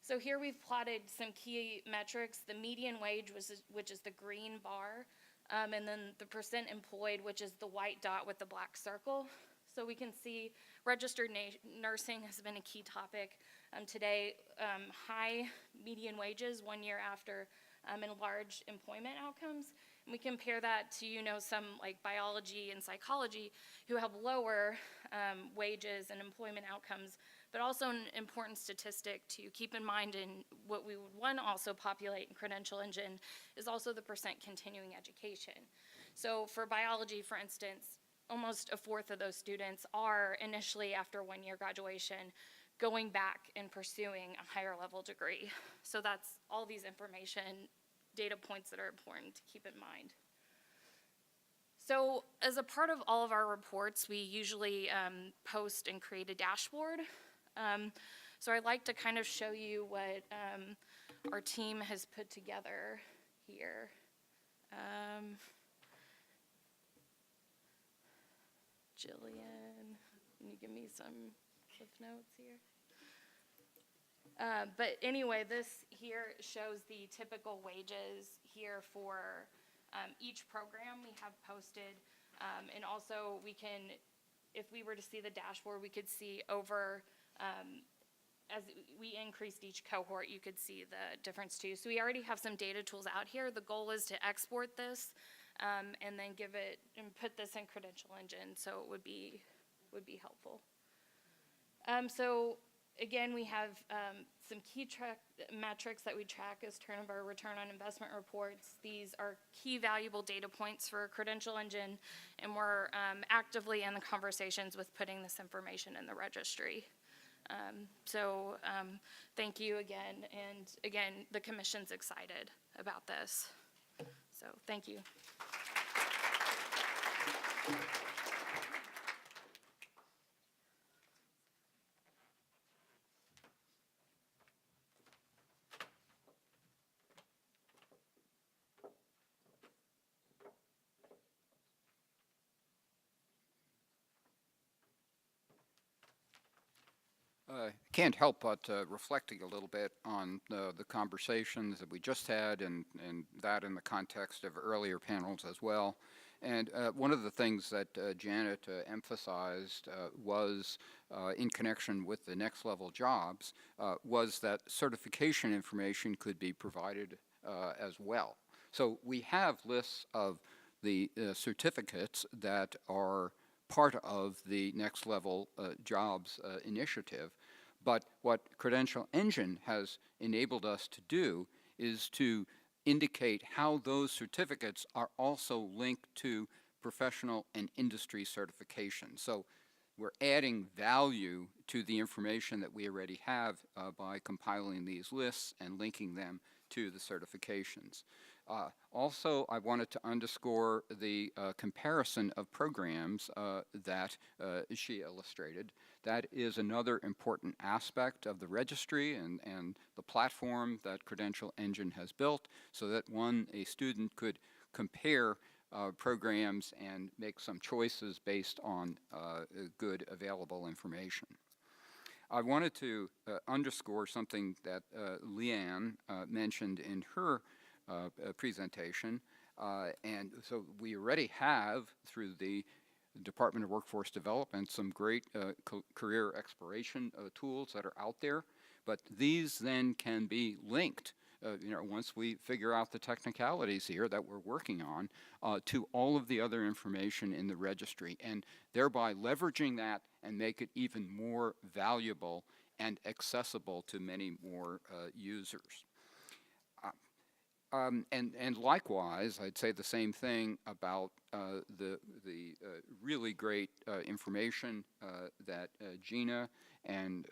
So here we've plotted some key metrics, the median wage, which is the green bar, and then the percent employed, which is the white dot with the black circle. So we can see registered nursing has been a key topic today. High median wages 1 year after and large employment outcomes. And we compare that to, some like biology and psychology who have lower wages and employment outcomes, but also an important statistic to keep in mind in what we would want to also populate in Credential Engine is also the percent continuing education. So for biology, for instance, almost a fourth of those students are initially after 1 year graduation going back and pursuing a higher level degree. So that's all these information, data points that are important to keep in mind. So as a part of all of our reports, we usually post and create a dashboard. So I'd like to kind of show you what our team has put together here. Jillian, can you give me some cliff notes here? But anyway, this here shows the typical wages here for each program we have posted. And also we can, if we were to see the dashboard, we could see over, as we increased each cohort, you could see the difference too. So we already have some data tools out here. The goal is to export this and then give it and put this in Credential Engine, so it would be helpful. So again, we have some key metrics that we track as part of our return on investment reports. These are key valuable data points for Credential Engine, and we're actively in the conversations with putting this information in the registry. Thank you again, and again, the Commission's excited about this. So thank you. Can't help but reflecting a little bit on the conversations that we just had and that in the context of earlier panels as well. And one of the things that Janet emphasized was in connection with the next level jobs was that certification information could be provided as well. So we have lists of the certificates that are part of the next level jobs initiative. But what Credential Engine has enabled us to do is to indicate how those certificates are also linked to professional and industry certification. So we're adding value to the information that we already have by compiling these lists and linking them to the certifications. Also, I wanted to underscore the comparison of programs that she illustrated. That is another important aspect of the registry and the platform that Credential Engine has built so that a student could compare programs and make some choices based on good available information. I wanted to underscore something that Leanne mentioned in her presentation. And so we already have, through the Department of Workforce Development, some great career exploration tools that are out there. But these then can be linked, once we figure out the technicalities here that we're working on, to all of the other information in the registry, and thereby leveraging that and make it even more valuable and accessible to many more users. And likewise, I'd say the same thing about the really great information that Gina and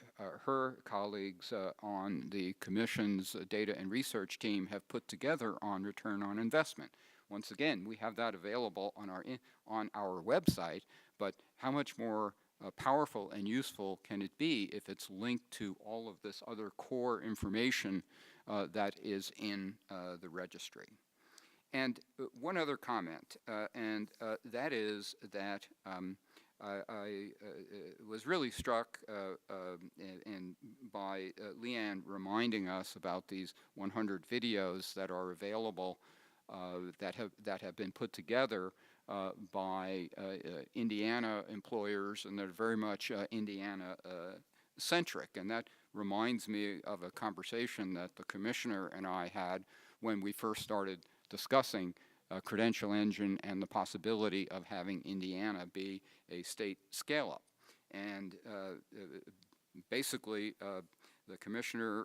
her colleagues on the Commission's data and research team have put together on return on investment. Once again, we have that available on our website, but how much more powerful and useful can it be if it's linked to all of this other core information that is in the registry? And one other comment, and that is that I was really struck by Leanne reminding us about these 100 videos that are available that have been put together by Indiana employers, and they're very much Indiana centric. And that reminds me of a conversation that the Commissioner and I had when we first started discussing Credential Engine and the possibility of having Indiana be a state scale-up. And basically, the Commissioner,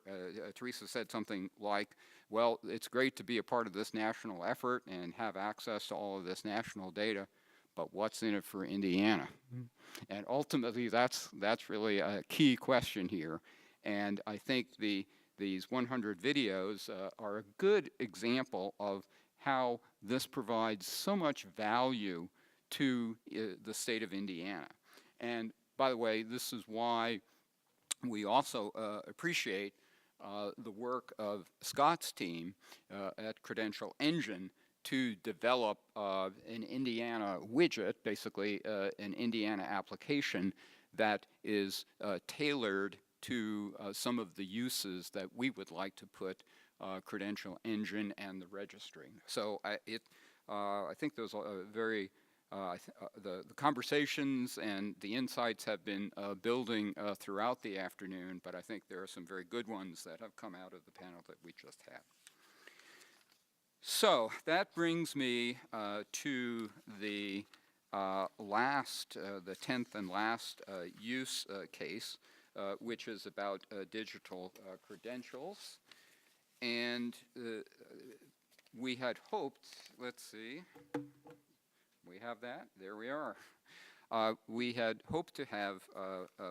Teresa, said something like, well, it's great to be a part of this national effort and have access to all of this national data, but what's in it for Indiana? And ultimately, that's really a key question here. And I think these 100 videos are a good example of how this provides so much value to the state of Indiana. And by the way, this is why we also appreciate the work of Scott's team at Credential Engine to develop an Indiana widget, basically an Indiana application that is tailored to some of the uses that we would like to put Credential Engine and the registry. So I think those are very, the conversations and the insights have been building throughout the afternoon, but I think there are some very good ones that have come out of the panel that we just had. So that brings me to the the 10th and last use case, which is about digital credentials. And we had hoped, let's see, we have that, there we are. We had hoped to have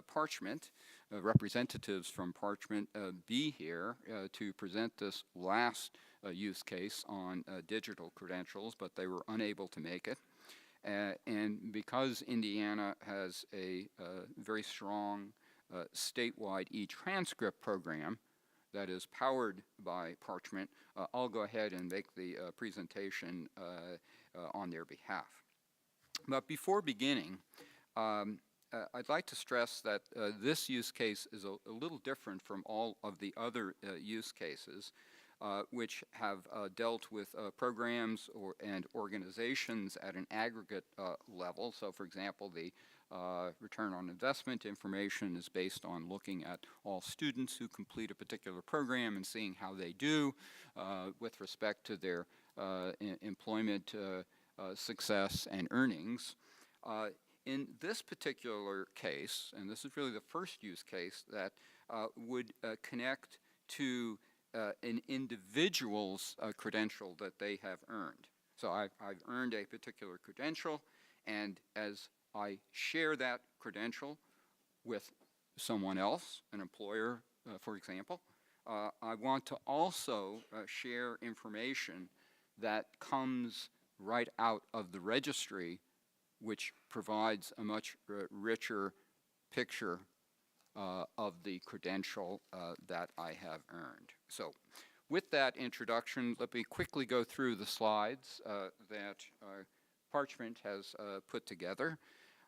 Parchment, representatives from Parchment be here to present this last use case on digital credentials, but they were unable to make it. And because Indiana has a very strong statewide e-transcript program that is powered by Parchment, I'll go ahead and make the presentation on their behalf. But before beginning, I'd like to stress that this use case is a little different from all of the other use cases, which have dealt with programs and organizations at an aggregate level. So, for example, the return on investment information is based on looking at all students who complete a particular program and seeing how they do with respect to their employment success and earnings. In this particular case, and this is really the first use case that would connect to an individual's credential that they have earned. So I've earned a particular credential, and as I share that credential with someone else, an employer, for example, I want to also share information that comes right out of the registry, which provides a much richer picture of the credential that I have earned. So with that introduction, let me quickly go through the slides that Parchment has put together.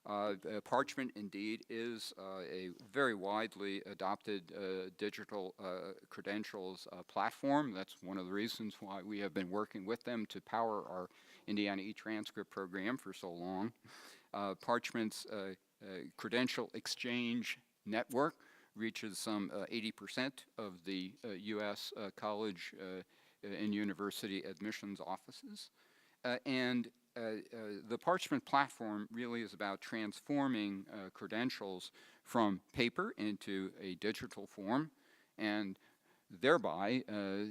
Parchment indeed is a very widely adopted digital credentials platform. That's one of the reasons why we have been working with them to power our Indiana e-transcript program for so long. Parchment's credential exchange network reaches some 80% of the U.S. college and university admissions offices. And the Parchment platform really is about transforming credentials from paper into a digital form, and thereby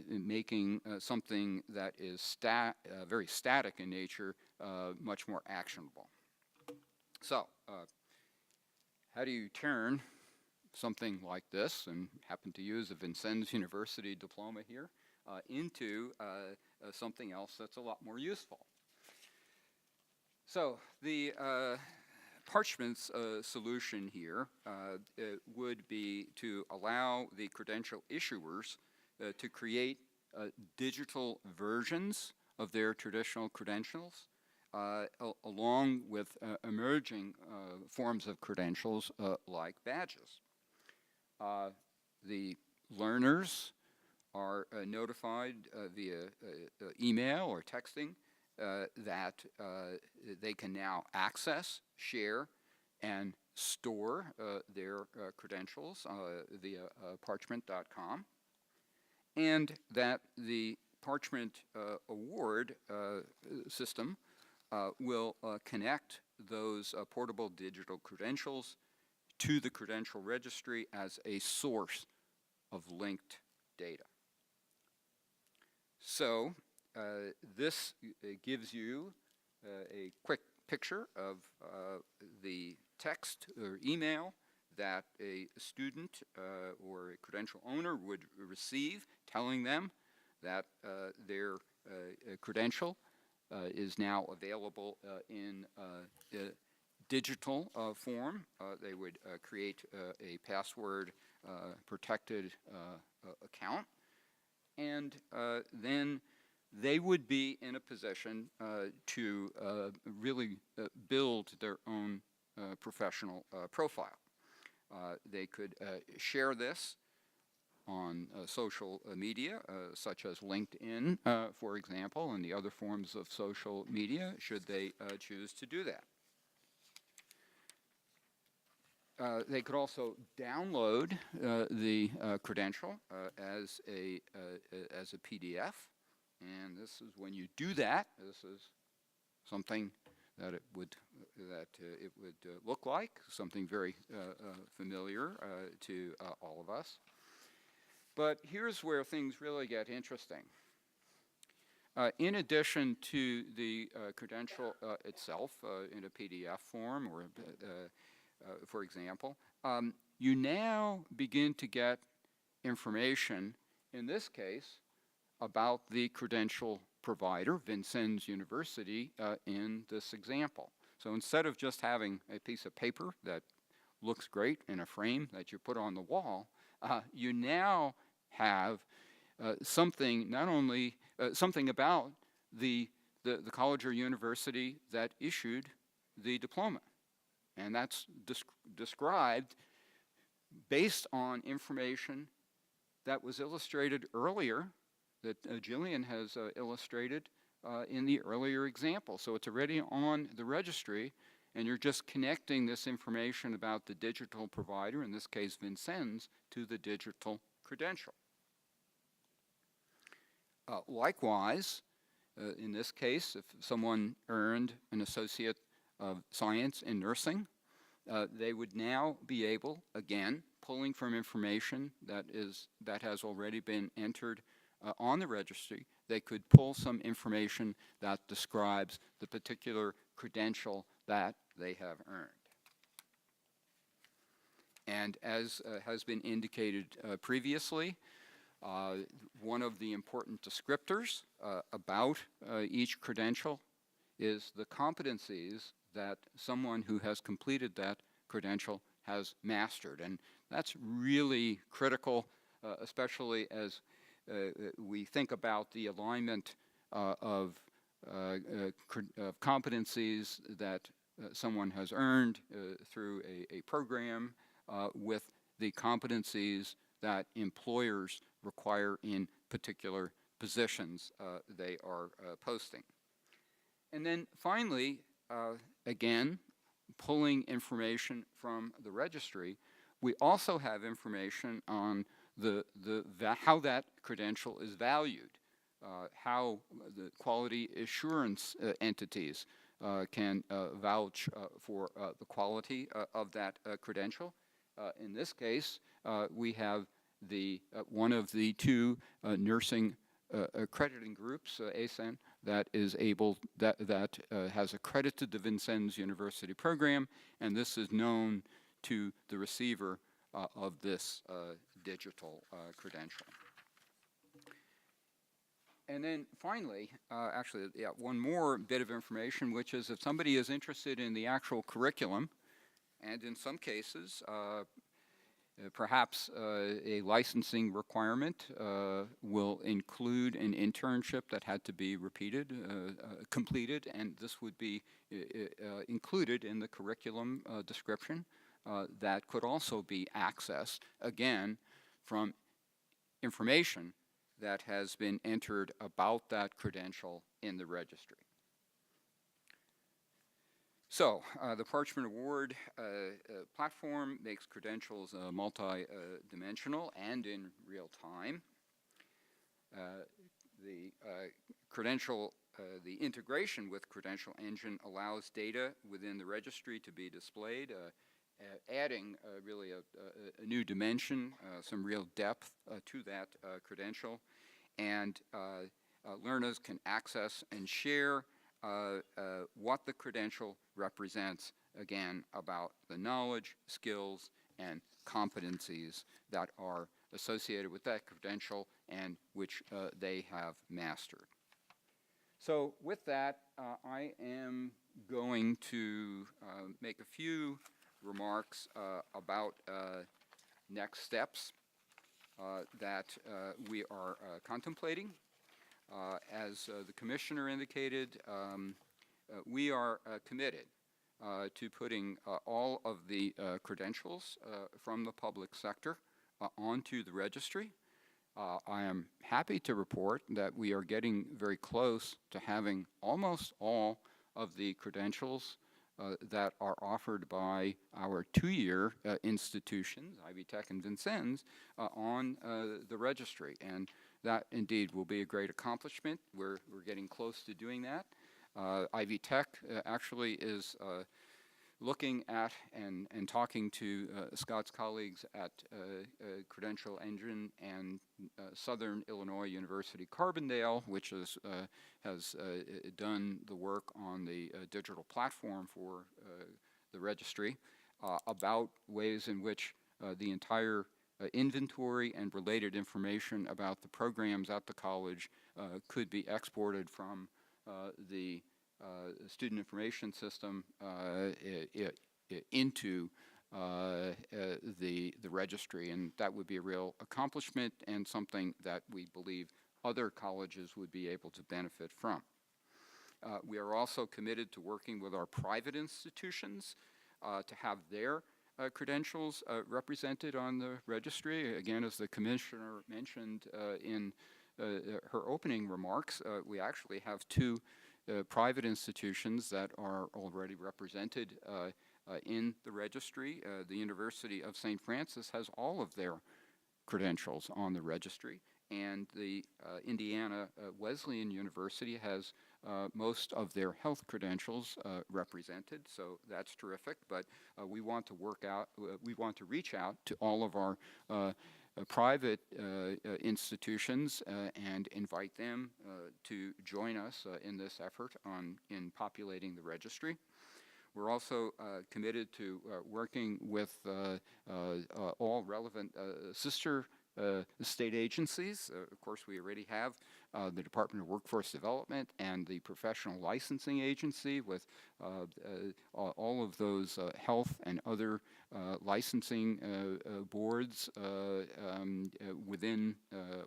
making something that is very static in nature much more actionable. So, how do you turn something like this, and happen to use a Vincennes University diploma here, into something else that's a lot more useful? So the Parchment's solution here would be to allow the credential issuers to create digital versions of their traditional credentials along with emerging forms of credentials like badges. The learners are notified via email or texting that they can now access, share, and store their credentials via parchment.com, and that the Parchment award system will connect those portable digital credentials to the credential registry as a source of linked data. So this gives you a quick picture of the text or email that a student or a credential owner would receive telling them that their credential is now available in digital form. They would create a password protected account, and then they would be in a position to really build their own professional profile. They could share this on social media, such as LinkedIn, for example, and the other forms of social media, should they choose to do that. They could also download the credential as a PDF, and this is when you do that. This is something that it would look like, something very familiar to all of us. But here's where things really get interesting. In addition to the credential itself in a PDF form, or for example, you now begin to get information, in this case, about the credential provider, Vincennes University, in this example. So instead of just having a piece of paper that looks great in a frame that you put on the wall, you now have something, not only something about the college or university that issued the diploma. And that's described based on information that was illustrated earlier, that Jillian has illustrated in the earlier example. So it's already on the registry, and you're just connecting this information about the digital provider, in this case Vincennes, to the digital credential. Likewise, in this case, if someone earned an Associate of Science in Nursing, they would now be able, again, pulling from information that has already been entered on the registry, they could pull some information that describes the particular credential that they have earned. And as has been indicated previously, one of the important descriptors about each credential is the competencies that someone who has completed that credential has mastered. And that's really critical, especially as we think about the alignment of competencies that someone has earned through a program with the competencies that employers require in particular positions they are posting. And then finally, again, pulling information from the registry, we also have information on how that credential is valued, how the quality assurance entities can vouch for the quality of that credential. In this case, we have one of the two nursing accrediting groups, ASEN, that has accredited the Vincennes University program, and this is known to the receiver of this digital credential. And then finally, actually, one more bit of information, which is if somebody is interested in the actual curriculum, and in some cases, perhaps a licensing requirement will include an internship that had to be completed, and this would be included in the curriculum description. That could also be accessed, again, from information that has been entered about that credential in the registry. So, the Parchment Award platform makes credentials multi-dimensional and in real time. The integration with Credential Engine allows data within the registry to be displayed, adding really a new dimension, some real depth to that credential. And learners can access and share what the credential represents, again, about the knowledge, skills, and competencies that are associated with that credential and which they have mastered. So with that, I am going to make a few remarks about next steps that we are contemplating. As the Commissioner indicated, we are committed to putting all of the credentials from the public sector onto the registry. I am happy to report that we are getting very close to having almost all of the credentials that are offered by our two-year institutions, Ivy Tech and Vincennes, on the registry. And that indeed will be a great accomplishment. We're getting close to doing that. Ivy Tech actually is looking at and talking to Scott's colleagues at Credential Engine and Southern Illinois University Carbondale, which has done the work on the digital platform for the registry, about ways in which the entire inventory and related information about the programs at the college could be exported from the student information system into the registry, and that would be a real accomplishment and something that we believe other colleges would be able to benefit from. We are also committed to working with our private institutions to have their credentials represented on the registry. Again, as the Commissioner mentioned in her opening remarks, we actually have two private institutions that are already represented in the registry. The University of St. Francis has all of their credentials on the registry, and the Indiana Wesleyan University has most of their health credentials represented, so that's terrific. But we want to reach out to all of our private institutions and invite them to join us in this effort in populating the registry. We're also committed to working with all relevant sister state agencies. Of course, we already have the Department of Workforce Development and the Professional Licensing Agency with all of those health and other licensing boards within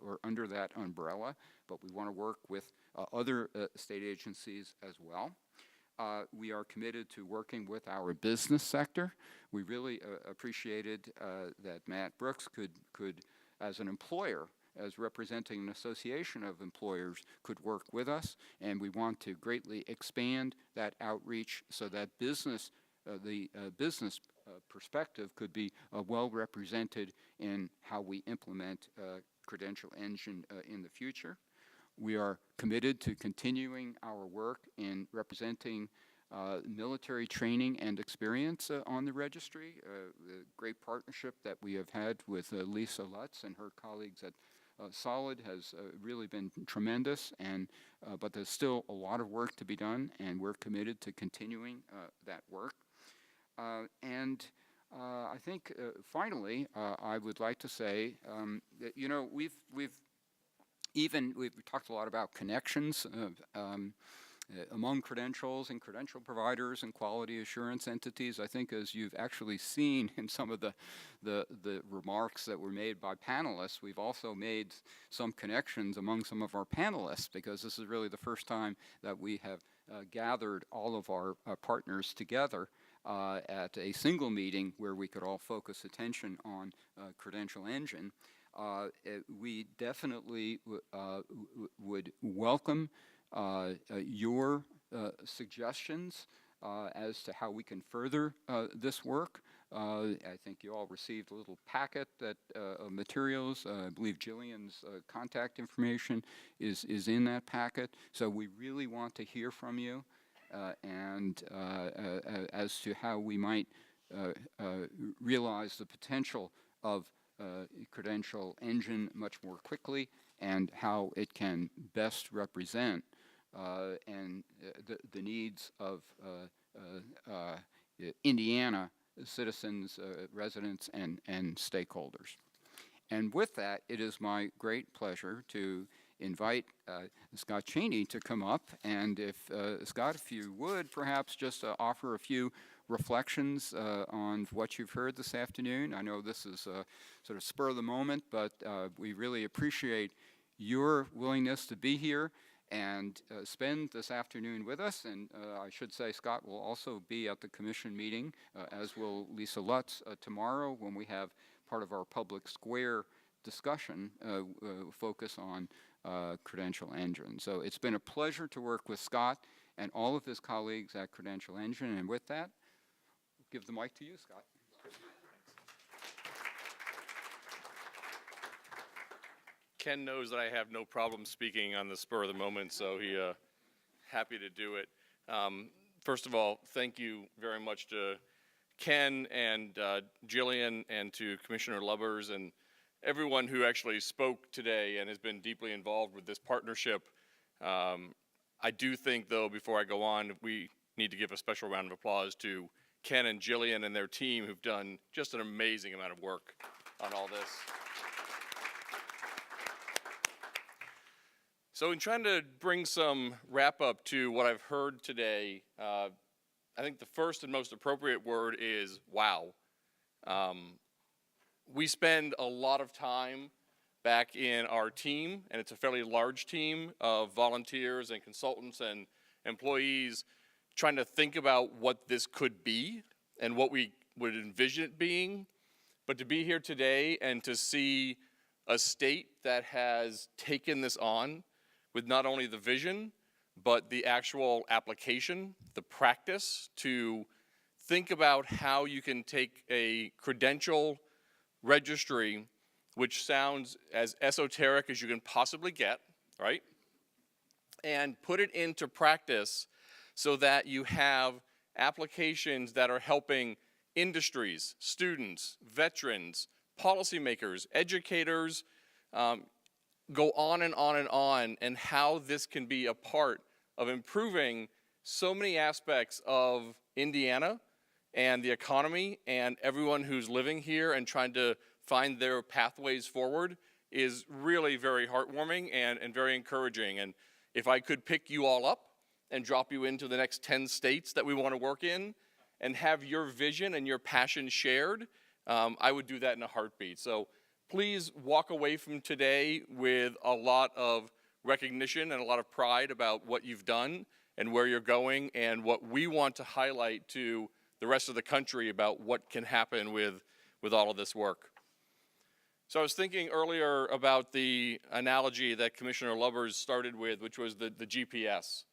or under that umbrella, but we want to work with other state agencies as well. We are committed to working with our business sector. We really appreciated that Matt Brooks could, as an employer, as representing an association of employers, could work with us, and we want to greatly expand that outreach so that business, the business perspective could be well represented in how we implement Credential Engine in the future. We are committed to continuing our work in representing military training and experience on the registry. The great partnership that we have had with Lisa Lutz and her colleagues at Solid has really been tremendous, and but there's still a lot of work to be done, and we're committed to continuing that work. I think finally, I would like to say that we've talked a lot about connections among credentials and credential providers and quality assurance entities. I think, as you've actually seen in some of the remarks that were made by panelists, we've also made some connections among some of our panelists, because this is really the first time that we have gathered all of our partners together at a single meeting where we could all focus attention on Credential Engine. We definitely would welcome your suggestions as to how we can further this work. I think you all received a little packet of materials. I believe Jillian's contact information is in that packet. So we really want to hear from you and as to how we might realize the potential of Credential Engine much more quickly, and how it can best represent the needs of Indiana citizens, residents, and stakeholders. And with that, it is my great pleasure to invite Scott Cheney to come up. And if, Scott, if you would perhaps just offer a few reflections on what you've heard this afternoon. I know this is sort of spur of the moment, but we really appreciate your willingness to be here and spend this afternoon with us. And I should say Scott will also be at the commission meeting, as will Lisa Lutz tomorrow, when we have part of our public square discussion focus on Credential Engine. So it's been a pleasure to work with Scott and all of his colleagues at Credential Engine. And with that, I'll give the mic to you, Scott. Ken knows that I have no problem speaking on the spur of the moment, so he happy to do it. First of all, thank you very much to Ken and Jillian and to Commissioner Lubbers and everyone who actually spoke today and has been deeply involved with this partnership. I do think, though, before I go on, we need to give a special round of applause to Ken and Jillian and their team, who've done just an amazing amount of work on all this. So in trying to bring some wrap up to what I've heard today, I think the first and most appropriate word is wow. We spend a lot of time back in our team, and it's a fairly large team of volunteers and consultants and employees, trying to think about what this could be and what we would envision it being. But to be here today and to see a state that has taken this on with not only the vision, but the actual application, the practice, to think about how you can take a credential registry, which sounds as esoteric as you can possibly get, right? And put it into practice so that you have applications that are helping industries, students, veterans, policymakers, educators, go on and on and on, and how this can be a part of improving so many aspects of Indiana and the economy, and everyone who's living here and trying to find their pathways forward is really very heartwarming and very encouraging. And if I could pick you all up and drop you into the next 10 states that we want to work in and have your vision and your passion shared, I would do that in a heartbeat. So please walk away from today with a lot of recognition and a lot of pride about what you've done and where you're going and what we want to highlight to the rest of the country about what can happen with all of this work. So I was thinking earlier about the analogy that Commissioner Lubbers started with, which was the GPS.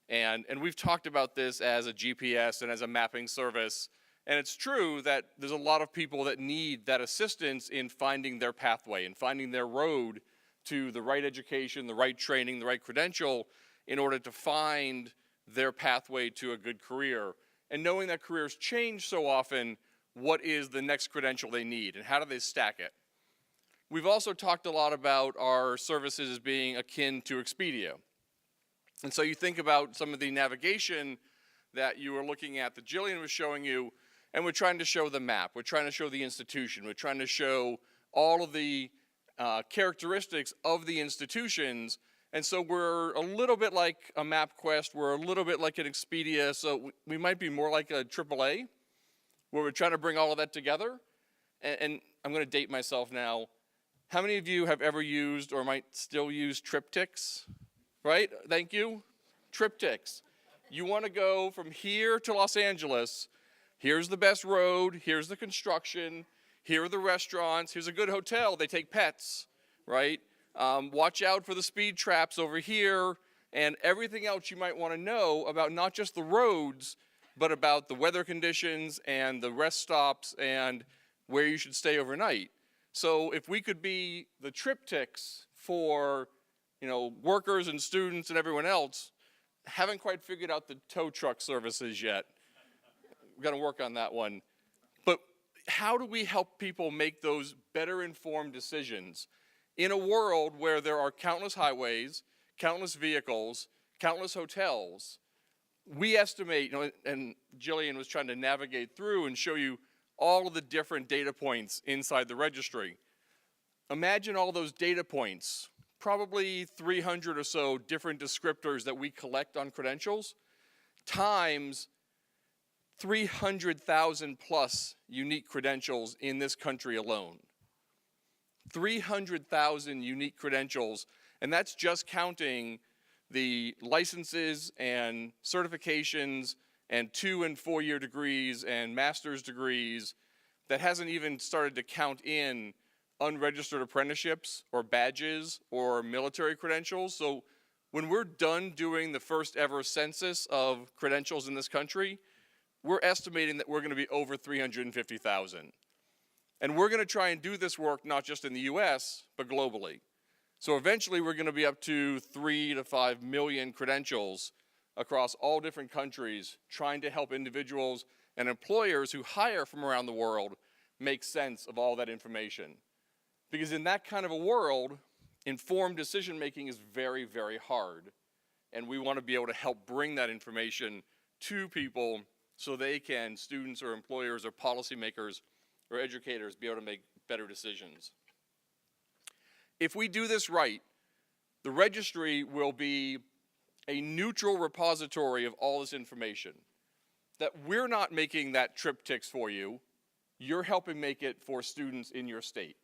And we've talked about this as a GPS and as a mapping service. And it's true that there's a lot of people that need that assistance in finding their pathway and finding their road to the right education, the right training, the right credential in order to find their pathway to a good career. And knowing that careers change so often, what is the next credential they need and how do they stack it? We've also talked a lot about our services as being akin to Expedia. And so you think about some of the navigation that you were looking at that Jillian was showing you, and we're trying to show the map, we're trying to show the institution, we're trying to show all of the characteristics of the institutions. And so we're a little bit like a MapQuest, we're a little bit like an Expedia, so we might be more like a AAA, where we're trying to bring all of that together. And I'm going to date myself now. How many of you have ever used or might still use triptychs? Right? Thank you. Triptychs. You want to go from here to Los Angeles. Here's the best road. Here's the construction. Here are the restaurants. Here's a good hotel. They take pets, right? Watch out for the speed traps over here and everything else you might want to know about not just the roads, but about the weather conditions and the rest stops and where you should stay overnight. So if we could be the triptychs for, workers and students and everyone else, haven't quite figured out the tow truck services yet. We're going to work on that one. But how do we help people make those better informed decisions in a world where there are countless highways, countless vehicles, countless hotels? We estimate, and Jillian was trying to navigate through and show you all of the different data points inside the registry. Imagine all those data points, probably 300 or so different descriptors that we collect on credentials, times 300,000 plus unique credentials in this country alone. 300,000 unique credentials, and that's just counting the licenses and certifications and 2- and 4-year degrees and master's degrees. That hasn't even started to count in unregistered apprenticeships or badges or military credentials. So when we're done doing the first ever census of credentials in this country, we're estimating that we're going to be over 350,000. And we're going to try and do this work not just in the US, but globally. So eventually we're going to be up to 3 to 5 million credentials across all different countries, trying to help individuals and employers who hire from around the world make sense of all that information. Because in that kind of a world, informed decision making is very, very hard. And we want to be able to help bring that information to people so they can, students or employers or policymakers or educators, be able to make better decisions. If we do this right, the registry will be a neutral repository of all this information. That we're not making that triptychs for you, you're helping make it for students in your state.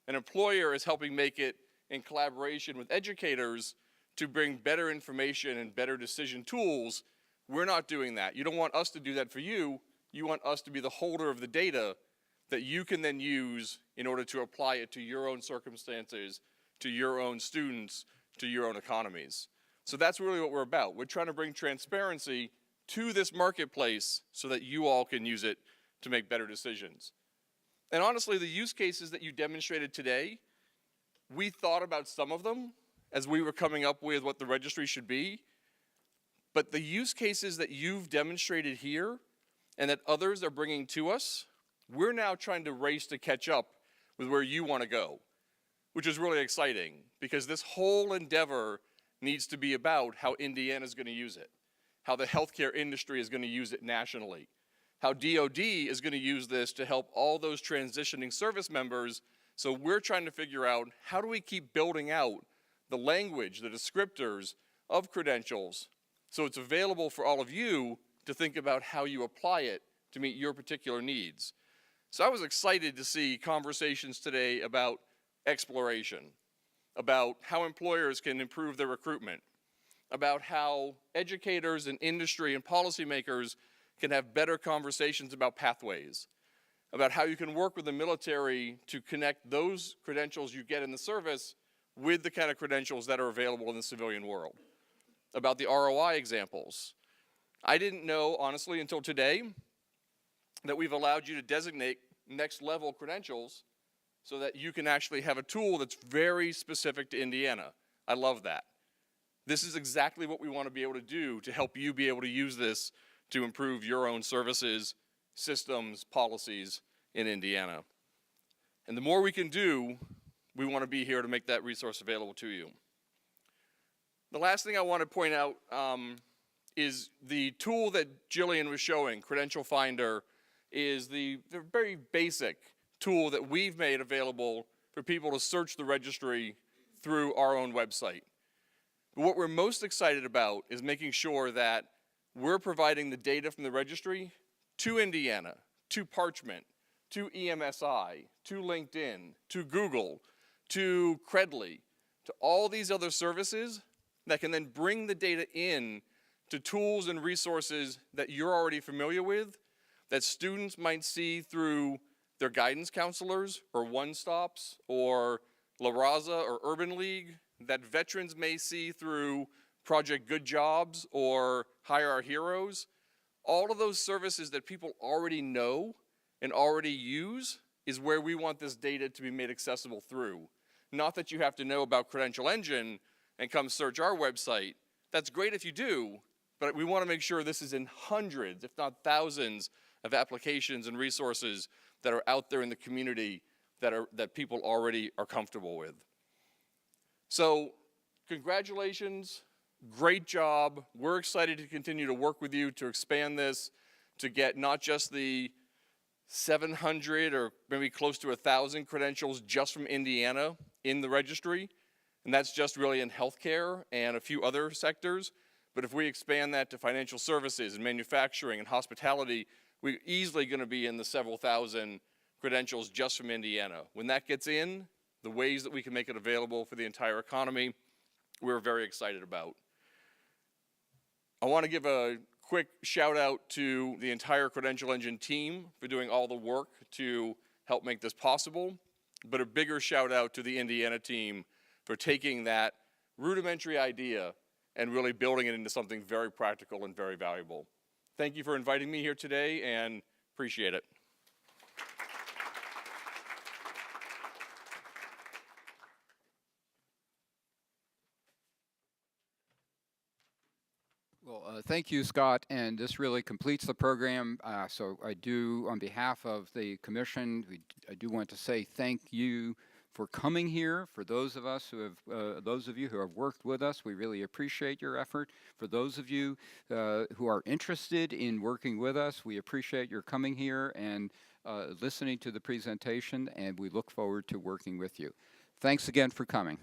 An employer is helping make it in collaboration with educators to bring better information and better decision tools. We're not doing that. You don't want us to do that for you. You want us to be the holder of the data that you can then use in order to apply it to your own circumstances, to your own students, to your own economies. So that's really what we're about. We're trying to bring transparency to this marketplace so that you all can use it to make better decisions. And honestly, the use cases that you demonstrated today, we thought about some of them as we were coming up with what the registry should be. But the use cases that you've demonstrated here and that others are bringing to us, we're now trying to race to catch up with where you want to go, which is really exciting because this whole endeavor needs to be about how Indiana is going to use it, how the healthcare industry is going to use it nationally, how DOD is going to use this to help all those transitioning service members. So we're trying to figure out how do we keep building out the language, the descriptors of credentials so it's available for all of you to think about how you apply it to meet your particular needs. So I was excited to see conversations today about exploration, about how employers can improve their recruitment, about how educators and industry and policymakers can have better conversations about pathways, about how you can work with the military to connect those credentials you get in the service with the kind of credentials that are available in the civilian world, about the ROI examples. I didn't know, honestly, until today, that we've allowed you to designate next level credentials so that you can actually have a tool that's very specific to Indiana. I love that. This is exactly what we want to be able to do to help you be able to use this to improve your own services, systems, policies in Indiana. And the more we can do, we want to be here to make that resource available to you. The last thing I want to point out is the tool that Jillian was showing, Credential Finder, is the very basic tool that we've made available for people to search the registry through our own website. But what we're most excited about is making sure that we're providing the data from the registry to Indiana, to Parchment, to EMSI, to LinkedIn, to Google, to Credly, to all these other services that can then bring the data in to tools and resources that you're already familiar with, that students might see through their guidance counselors or one-stops or La Raza or Urban League, that veterans may see through Project Good Jobs or Hire Our Heroes. All of those services that people already know and already use is where we want this data to be made accessible through. Not that you have to know about Credential Engine and come search our website. That's great if you do, but we want to make sure this is in hundreds, if not thousands, of applications and resources that are out there in the community that people already are comfortable with. So, congratulations, great job. We're excited to continue to work with you to expand this, to get not just the 700 or maybe close to 1,000 credentials just from Indiana in the registry, and that's just really in healthcare and a few other sectors. But if we expand that to financial services and manufacturing and hospitality, we're easily going to be in the several thousand credentials just from Indiana. When that gets in, the ways that we can make it available for the entire economy, we're very excited about. I want to give a quick shout out to the entire Credential Engine team for doing all the work to help make this possible, but a bigger shout out to the Indiana team for taking that rudimentary idea and really building it into something very practical and very valuable. Thank you for inviting me here today, and appreciate it. Well, thank you, Scott, and this really completes the program. So I do, on behalf of the commission, I do want to say thank you for coming here. For those of us who have, those of you who have worked with us, we really appreciate your effort. For those of you who are interested in working with us, we appreciate your coming here and listening to the presentation, and we look forward to working with you. Thanks again for coming.